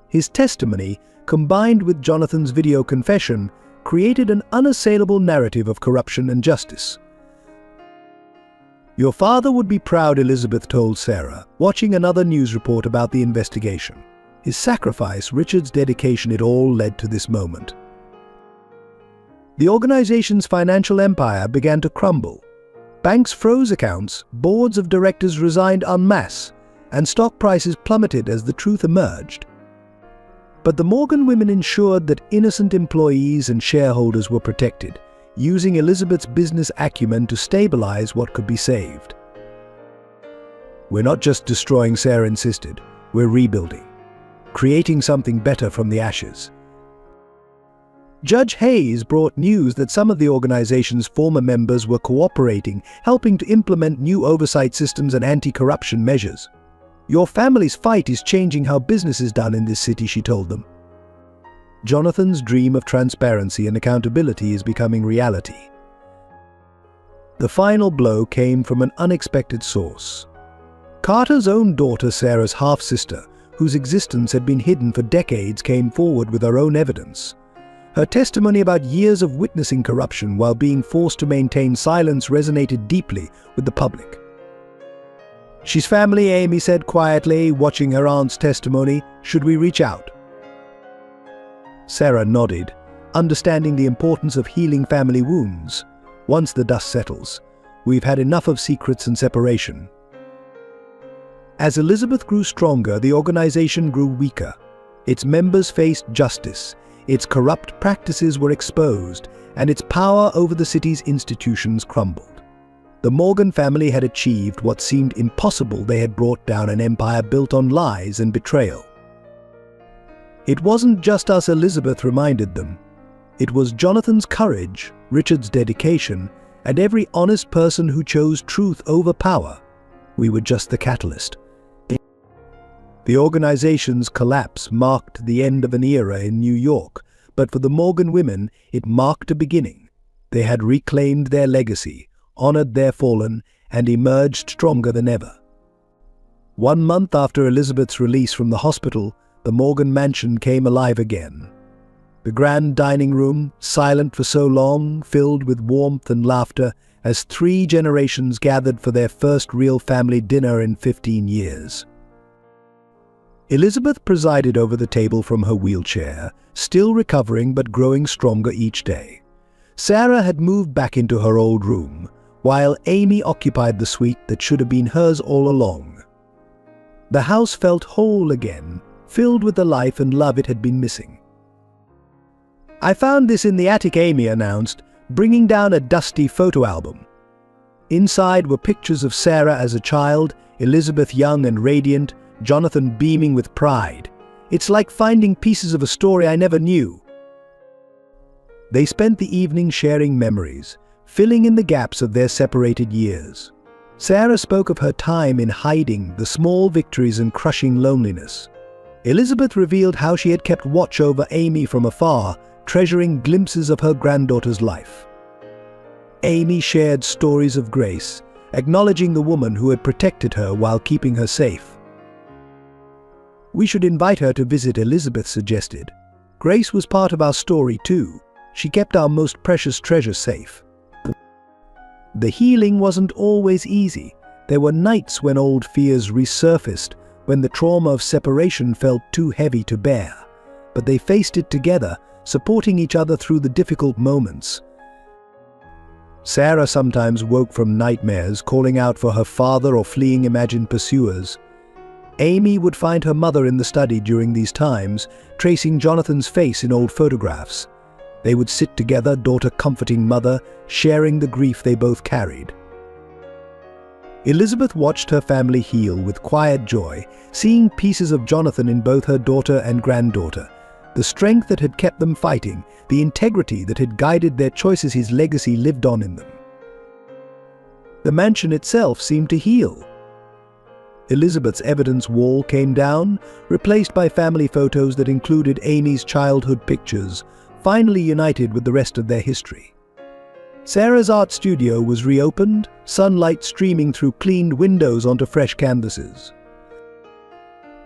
His testimony, combined with Jonathan's video confession, created an unassailable narrative of corruption and justice. "Your father would be proud," Elizabeth told Sarah, watching another news report about the investigation. His sacrifice, Richard's dedication, it all led to this moment. The organization's financial empire began to crumble. Banks froze accounts, boards of directors resigned en masse, and stock prices plummeted as the truth emerged. But the Morgan women ensured that innocent employees and shareholders were protected, using Elizabeth's business acumen to stabilize what could be saved. "We're not just destroying," Sarah insisted. "We're rebuilding, creating something better from the ashes." Judge Hayes brought news that some of the organization's former members were cooperating, helping to implement new oversight systems and anti-corruption measures. "Your family's fight is changing how business is done in this city," she told them. Jonathan's dream of transparency and accountability is becoming reality. The final blow came from an unexpected source. Carter's own daughter, Sarah's half-sister, whose existence had been hidden for decades, came forward with her own evidence. Her testimony about years of witnessing corruption while being forced to maintain silence resonated deeply with the public. "She's family," Amy said quietly, watching her aunt's testimony. "Should we reach out?" Sarah nodded, understanding the importance of healing family wounds. Once the dust settles, we've had enough of secrets and separation. As Elizabeth grew stronger, the organization grew weaker. Its members faced justice, its corrupt practices were exposed, and its power over the city's institutions crumbled. The Morgan family had achieved what seemed impossible. They had brought down an empire built on lies and betrayal. It wasn't just us, Elizabeth reminded them. It was Jonathan's courage, Richard's dedication, and every honest person who chose truth over power. We were just the catalyst. The organization's collapse marked the end of an era in New York, but for the Morgan women, it marked a beginning. They had reclaimed their legacy, honored their fallen, and emerged stronger than ever. 1 month after Elizabeth's release from the hospital, the Morgan mansion came alive again. The grand dining room, silent for so long, filled with warmth and laughter as 3 generations gathered for their first real family dinner in 15 years. Elizabeth presided over the table from her wheelchair, still recovering but growing stronger each day. Sarah had moved back into her old room, while Amy occupied the suite that should have been hers all along. The house felt whole again, filled with the life and love it had been missing. "I found this in the attic," Amy announced, bringing down a dusty photo album. Inside were pictures of Sarah as a child, Elizabeth young and radiant, Jonathan beaming with pride. "It's like finding pieces of a story I never knew." They spent the evening sharing memories, filling in the gaps of their separated years. Sarah spoke of her time in hiding, the small victories and crushing loneliness. Elizabeth revealed how she had kept watch over Amy from afar, treasuring glimpses of her granddaughter's life. Amy shared stories of Grace, acknowledging the woman who had protected her while keeping her safe. "We should invite her to visit," Elizabeth suggested. "Grace was part of our story too. She kept our most precious treasure safe." The healing wasn't always easy. There were nights when old fears resurfaced, when the trauma of separation felt too heavy to bear. But they faced it together, supporting each other through the difficult moments. Sarah sometimes woke from nightmares, calling out for her father or fleeing imagined pursuers. Amy would find her mother in the study during these times, tracing Jonathan's face in old photographs. They would sit together, daughter comforting mother, sharing the grief they both carried. Elizabeth watched her family heal with quiet joy, seeing pieces of Jonathan in both her daughter and granddaughter. The strength that had kept them fighting, the integrity that had guided their choices, his legacy lived on in them. The mansion itself seemed to heal. Elizabeth's evidence wall came down, replaced by family photos that included Amy's childhood pictures, finally united with the rest of their history. Sarah's art studio was reopened, sunlight streaming through cleaned windows onto fresh canvases.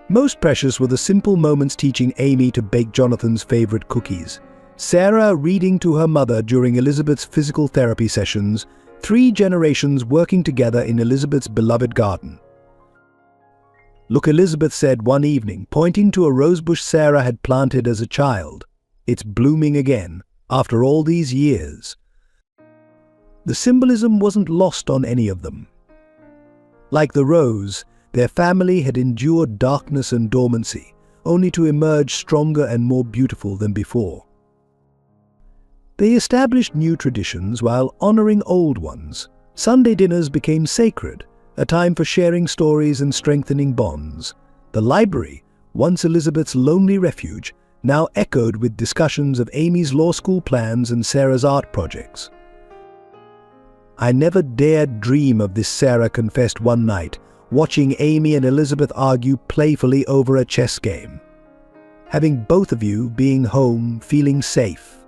Most precious were the simple moments, teaching Amy to bake Jonathan's favorite cookies, Sarah reading to her mother during Elizabeth's physical therapy sessions, 3 generations working together in Elizabeth's beloved garden. "Look," Elizabeth said one evening, pointing to a rosebush Sarah had planted as a child. "It's blooming again, after all these years." The symbolism wasn't lost on any of them. Like the rose, their family had endured darkness and dormancy, only to emerge stronger and more beautiful than before. They established new traditions while honoring old ones. Sunday dinners became sacred, a time for sharing stories and strengthening bonds. The library, once Elizabeth's lonely refuge, now echoed with discussions of Amy's law school plans and Sarah's art projects. "I never dared dream of this," Sarah confessed one night, watching Amy and Elizabeth argue playfully over a chess game. "Having both of you being home, feeling safe."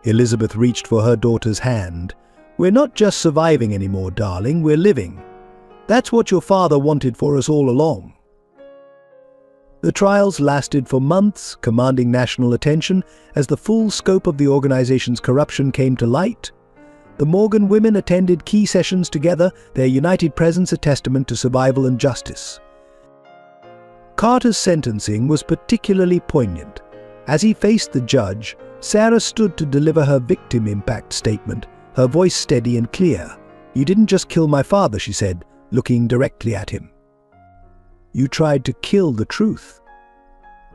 Elizabeth reached for her daughter's hand. "We're not just surviving anymore, darling, we're living. That's what your father wanted for us all along." The trials lasted for months, commanding national attention as the full scope of the organization's corruption came to light. The Morgan women attended key sessions together, their united presence a testament to survival and justice. Carter's sentencing was particularly poignant. As he faced the judge, Sarah stood to deliver her victim impact statement, her voice steady and clear. "You didn't just kill my father," she said, looking directly at him. "You tried to kill the truth.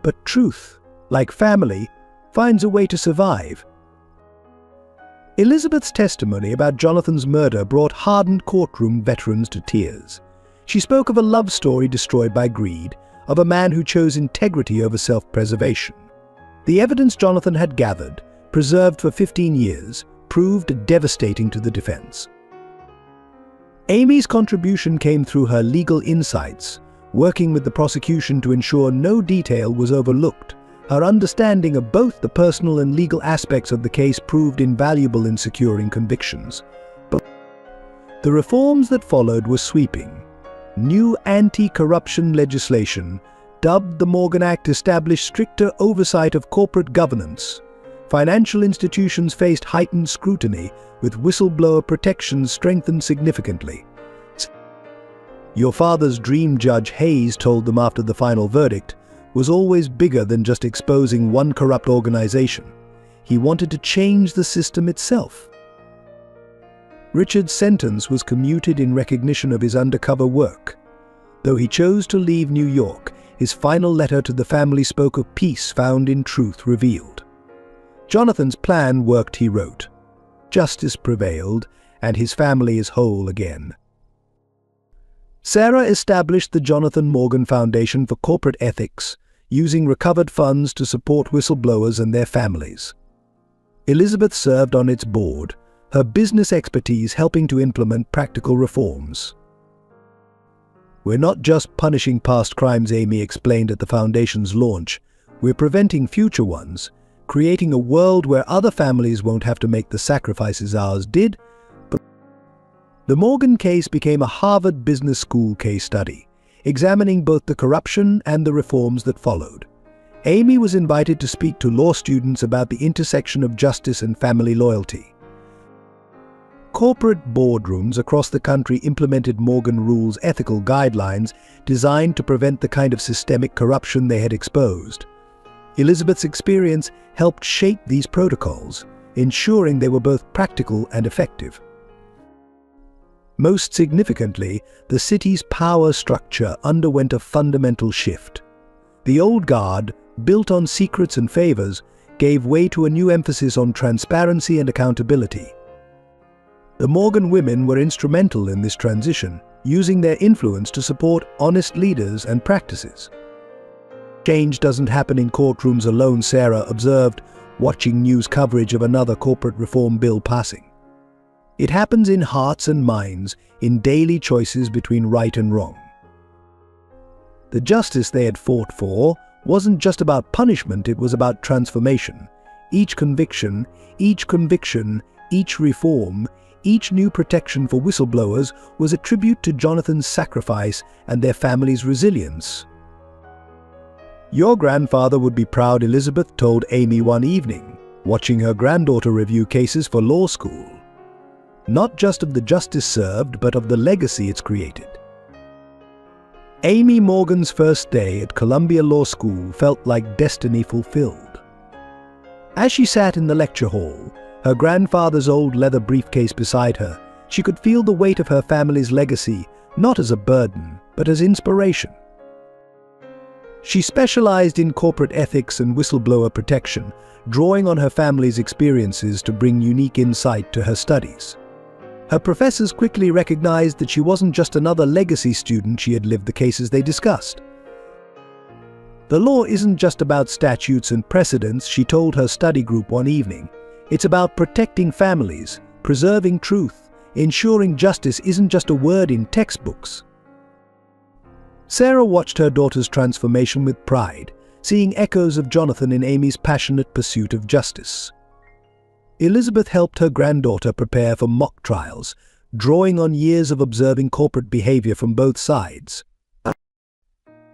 But truth, like family, finds a way to survive." Elizabeth's testimony about Jonathan's murder brought hardened courtroom veterans to tears. She spoke of a love story destroyed by greed, of a man who chose integrity over self-preservation. The evidence Jonathan had gathered, preserved for 15 years, proved devastating to the defense. Amy's contribution came through her legal insights, working with the prosecution to ensure no detail was overlooked. Her understanding of both the personal and legal aspects of the case proved invaluable in securing convictions. But the reforms that followed were sweeping. New anti-corruption legislation, dubbed the Morgan Act, established stricter oversight of corporate governance. Financial institutions faced heightened scrutiny, with whistleblower protections strengthened significantly. "Your father's dream," Judge Hayes told them after the final verdict, "was always bigger than just exposing one corrupt organization. He wanted to change the system itself." Richard's sentence was commuted in recognition of his undercover work. Though he chose to leave New York, his final letter to the family spoke of peace found in truth revealed. Jonathan's plan worked, he wrote. Justice prevailed, and his family is whole again. Sarah established the Jonathan Morgan Foundation for Corporate Ethics, using recovered funds to support whistleblowers and their families. Elizabeth served on its board, her business expertise helping to implement practical reforms. "We're not just punishing past crimes," Amy explained at the foundation's launch. "We're preventing future ones, creating a world where other families won't have to make the sacrifices ours did." But the Morgan case became a Harvard Business School case study, examining both the corruption and the reforms that followed. Amy was invited to speak to law students about the intersection of justice and family loyalty. Corporate boardrooms across the country implemented Morgan Rule's ethical guidelines designed to prevent the kind of systemic corruption they had exposed. Elizabeth's experience helped shape these protocols, ensuring they were both practical and effective. Most significantly, the city's power structure underwent a fundamental shift. The old guard, built on secrets and favors, gave way to a new emphasis on transparency and accountability. The Morgan women were instrumental in this transition, using their influence to support honest leaders and practices. "Change doesn't happen in courtrooms alone," Sarah observed, watching news coverage of another corporate reform bill passing. "It happens in hearts and minds, in daily choices between right and wrong." The justice they had fought for wasn't just about punishment, it was about transformation. Each conviction, each reform, each new protection for whistleblowers was a tribute to Jonathan's sacrifice and their family's resilience. "Your grandfather would be proud," Elizabeth told Amy one evening, watching her granddaughter review cases for law school. "Not just of the justice served, but of the legacy it's created." Amy Morgan's first day at Columbia Law School felt like destiny fulfilled. As she sat in the lecture hall, her grandfather's old leather briefcase beside her, she could feel the weight of her family's legacy, not as a burden, but as inspiration. She specialized in corporate ethics and whistleblower protection, drawing on her family's experiences to bring unique insight to her studies. Her professors quickly recognized that she wasn't just another legacy student, she had lived the cases they discussed. "The law isn't just about statutes and precedents," she told her study group one evening. "It's about protecting families, preserving truth, ensuring justice isn't just a word in textbooks." Sarah watched her daughter's transformation with pride, seeing echoes of Jonathan in Amy's passionate pursuit of justice. Elizabeth helped her granddaughter prepare for mock trials, drawing on years of observing corporate behavior from both sides.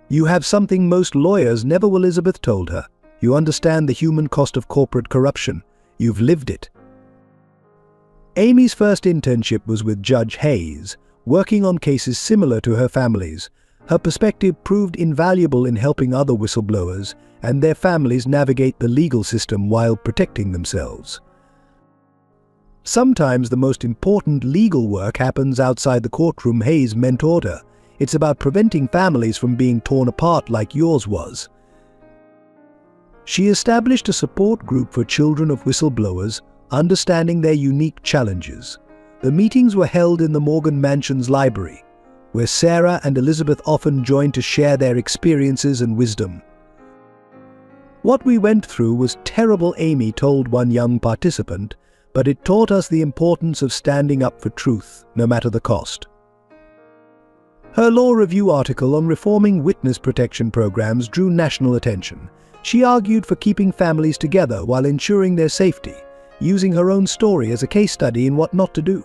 "You have something most lawyers never will," Elizabeth told her. "You understand the human cost of corporate corruption. You've lived it." Amy's first internship was with Judge Hayes, working on cases similar to her family's. Her perspective proved invaluable in helping other whistleblowers and their families navigate the legal system while protecting themselves. Sometimes the most important legal work happens outside the courtroom, Hayes mentored her. It's about preventing families from being torn apart like yours was. She established a support group for children of whistleblowers, understanding their unique challenges. The meetings were held in the Morgan Mansion's library, where Sarah and Elizabeth often joined to share their experiences and wisdom. "What we went through was terrible," Amy told one young participant, "but it taught us the importance of standing up for truth, no matter the cost." Her law review article on reforming witness protection programs drew national attention. She argued for keeping families together while ensuring their safety, using her own story as a case study in what not to do.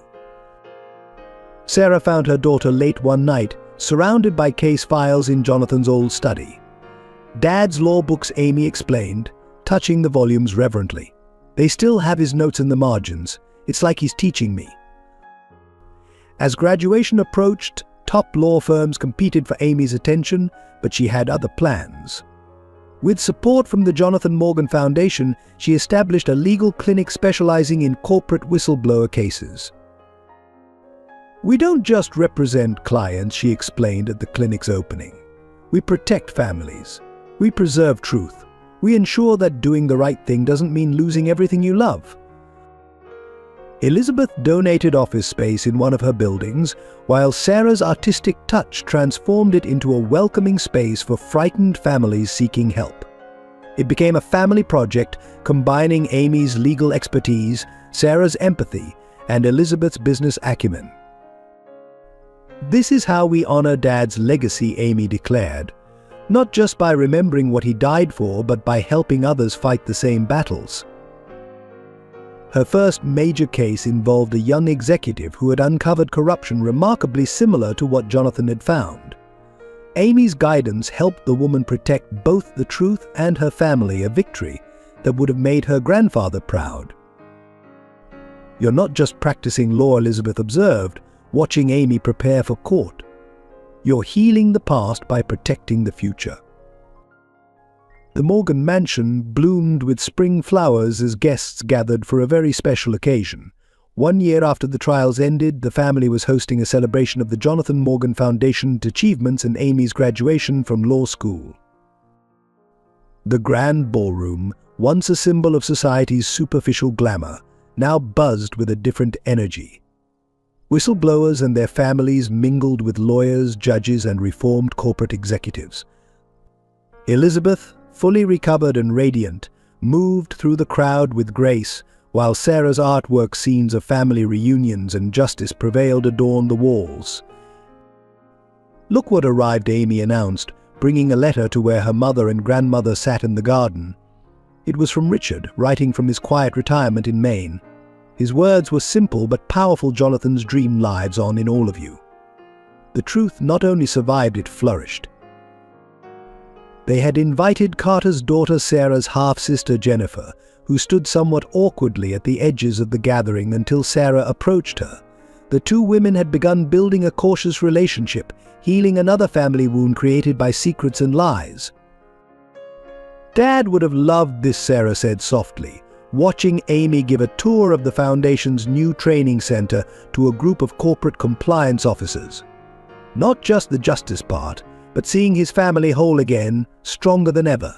Sarah found her daughter late one night, surrounded by case files in Jonathan's old study. "Dad's law books," Amy explained, touching the volumes reverently. "They still have his notes in the margins. It's like he's teaching me." As graduation approached, top law firms competed for Amy's attention, but she had other plans. With support from the Jonathan Morgan Foundation, she established a legal clinic specializing in corporate whistleblower cases. "We don't just represent clients," she explained at the clinic's opening. "We protect families. We preserve truth. We ensure that doing the right thing doesn't mean losing everything you love." Elizabeth donated office space in one of her buildings, while Sarah's artistic touch transformed it into a welcoming space for frightened families seeking help. It became a family project combining Amy's legal expertise, Sarah's empathy, and Elizabeth's business acumen. "This is how we honor Dad's legacy," Amy declared, "not just by remembering what he died for, but by helping others fight the same battles." Her first major case involved a young executive who had uncovered corruption remarkably similar to what Jonathan had found. Amy's guidance helped the woman protect both the truth and her family, a victory that would have made her grandfather proud. "You're not just practicing law," Elizabeth observed, watching Amy prepare for court. "You're healing the past by protecting the future." The Morgan Mansion bloomed with spring flowers as guests gathered for a very special occasion. 1 year after the trials ended, the family was hosting a celebration of the Jonathan Morgan Foundation's achievements and Amy's graduation from law school. The grand ballroom, once a symbol of society's superficial glamour, now buzzed with a different energy. Whistleblowers and their families mingled with lawyers, judges, and reformed corporate executives. Elizabeth, fully recovered and radiant, moved through the crowd with grace, while Sarah's artwork scenes of family reunions and justice prevailed adorned the walls. "Look what arrived," Amy announced, bringing a letter to where her mother and grandmother sat in the garden. It was from Richard, writing from his quiet retirement in Maine. His words were simple but powerful. "Jonathan's dream lives on in all of you." The truth not only survived, it flourished. They had invited Carter's daughter Sarah's half-sister Jennifer, who stood somewhat awkwardly at the edges of the gathering until Sarah approached her. The two women had begun building a cautious relationship, healing another family wound created by secrets and lies. "Dad would have loved this," Sarah said softly, watching Amy give a tour of the Foundation's new training center to a group of corporate compliance officers. Not just the justice part, but seeing his family whole again, stronger than ever.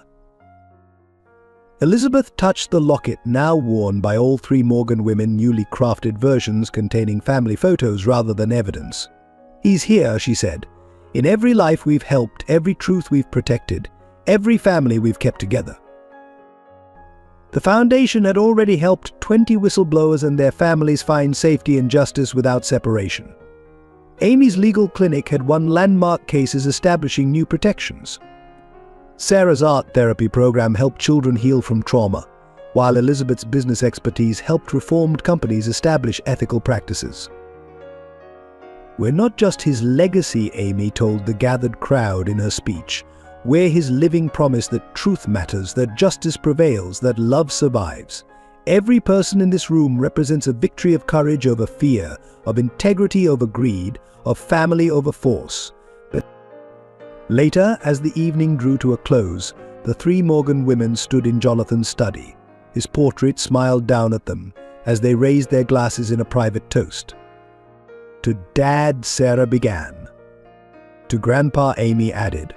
Elizabeth touched the locket now worn by all three Morgan women, newly crafted versions containing family photos rather than evidence. "He's here," she said. "In every life we've helped, every truth we've protected, every family we've kept together." The Foundation had already helped 20 whistleblowers and their families find safety and justice without separation. Amy's legal clinic had won landmark cases establishing new protections. Sarah's art therapy program helped children heal from trauma, while Elizabeth's business expertise helped reformed companies establish ethical practices. "We're not just his legacy," Amy told the gathered crowd in her speech. "We're his living promise that truth matters, that justice prevails, that love survives. Every person in this room represents a victory of courage over fear, of integrity over greed, of family over force." But Later, as the evening drew to a close, the three Morgan women stood in Jonathan's study. His portrait smiled down at them as they raised their glasses in a private toast. To Dad, Sarah began. To Grandpa, Amy added.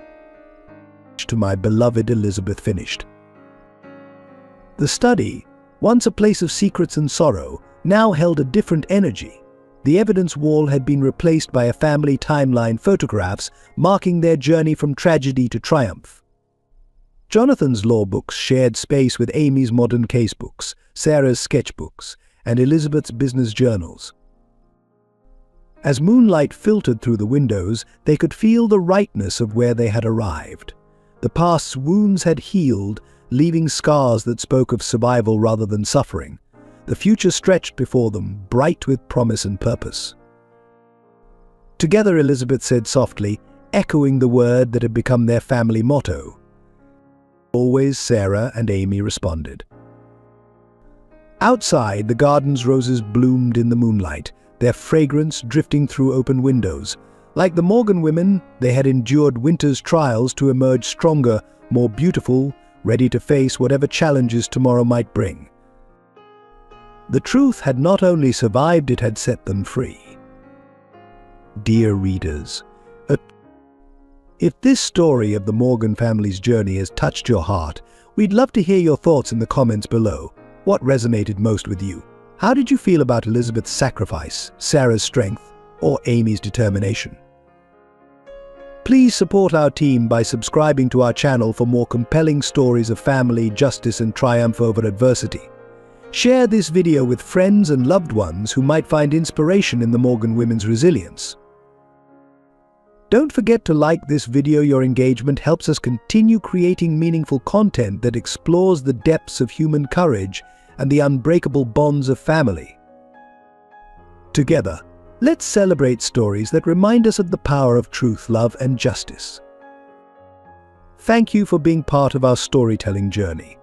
To my beloved Elizabeth finished. The study, once a place of secrets and sorrow, now held a different energy. The evidence wall had been replaced by a family timeline photographs marking their journey from tragedy to triumph. Jonathan's law books shared space with Amy's modern casebooks, Sarah's sketchbooks, and Elizabeth's business journals. As moonlight filtered through the windows, they could feel the rightness of where they had arrived. The past's wounds had healed, leaving scars that spoke of survival rather than suffering. The future stretched before them, bright with promise and purpose. Together, Elizabeth said softly, echoing the word that had become their family motto. Always, Sarah and Amy responded. Outside, the garden's roses bloomed in the moonlight, their fragrance drifting through open windows. Like the Morgan women, they had endured winter's trials to emerge stronger, more beautiful, ready to face whatever challenges tomorrow might bring. The truth had not only survived, it had set them free. Dear readers, if this story of the Morgan family's journey has touched your heart, we'd love to hear your thoughts in the comments below. What resonated most with you? How did you feel about Elizabeth's sacrifice, Sarah's strength, or Amy's determination? Please support our team by subscribing to our channel for more compelling stories of family, justice, and triumph over adversity. Share this video with friends and loved ones who might find inspiration in the Morgan women's resilience. Don't forget to like this video. Your engagement helps us continue creating meaningful content that explores the depths of human courage and the unbreakable bonds of family. Together, let's celebrate stories that remind us of the power of truth, love, and justice. Thank you for being part of our storytelling journey.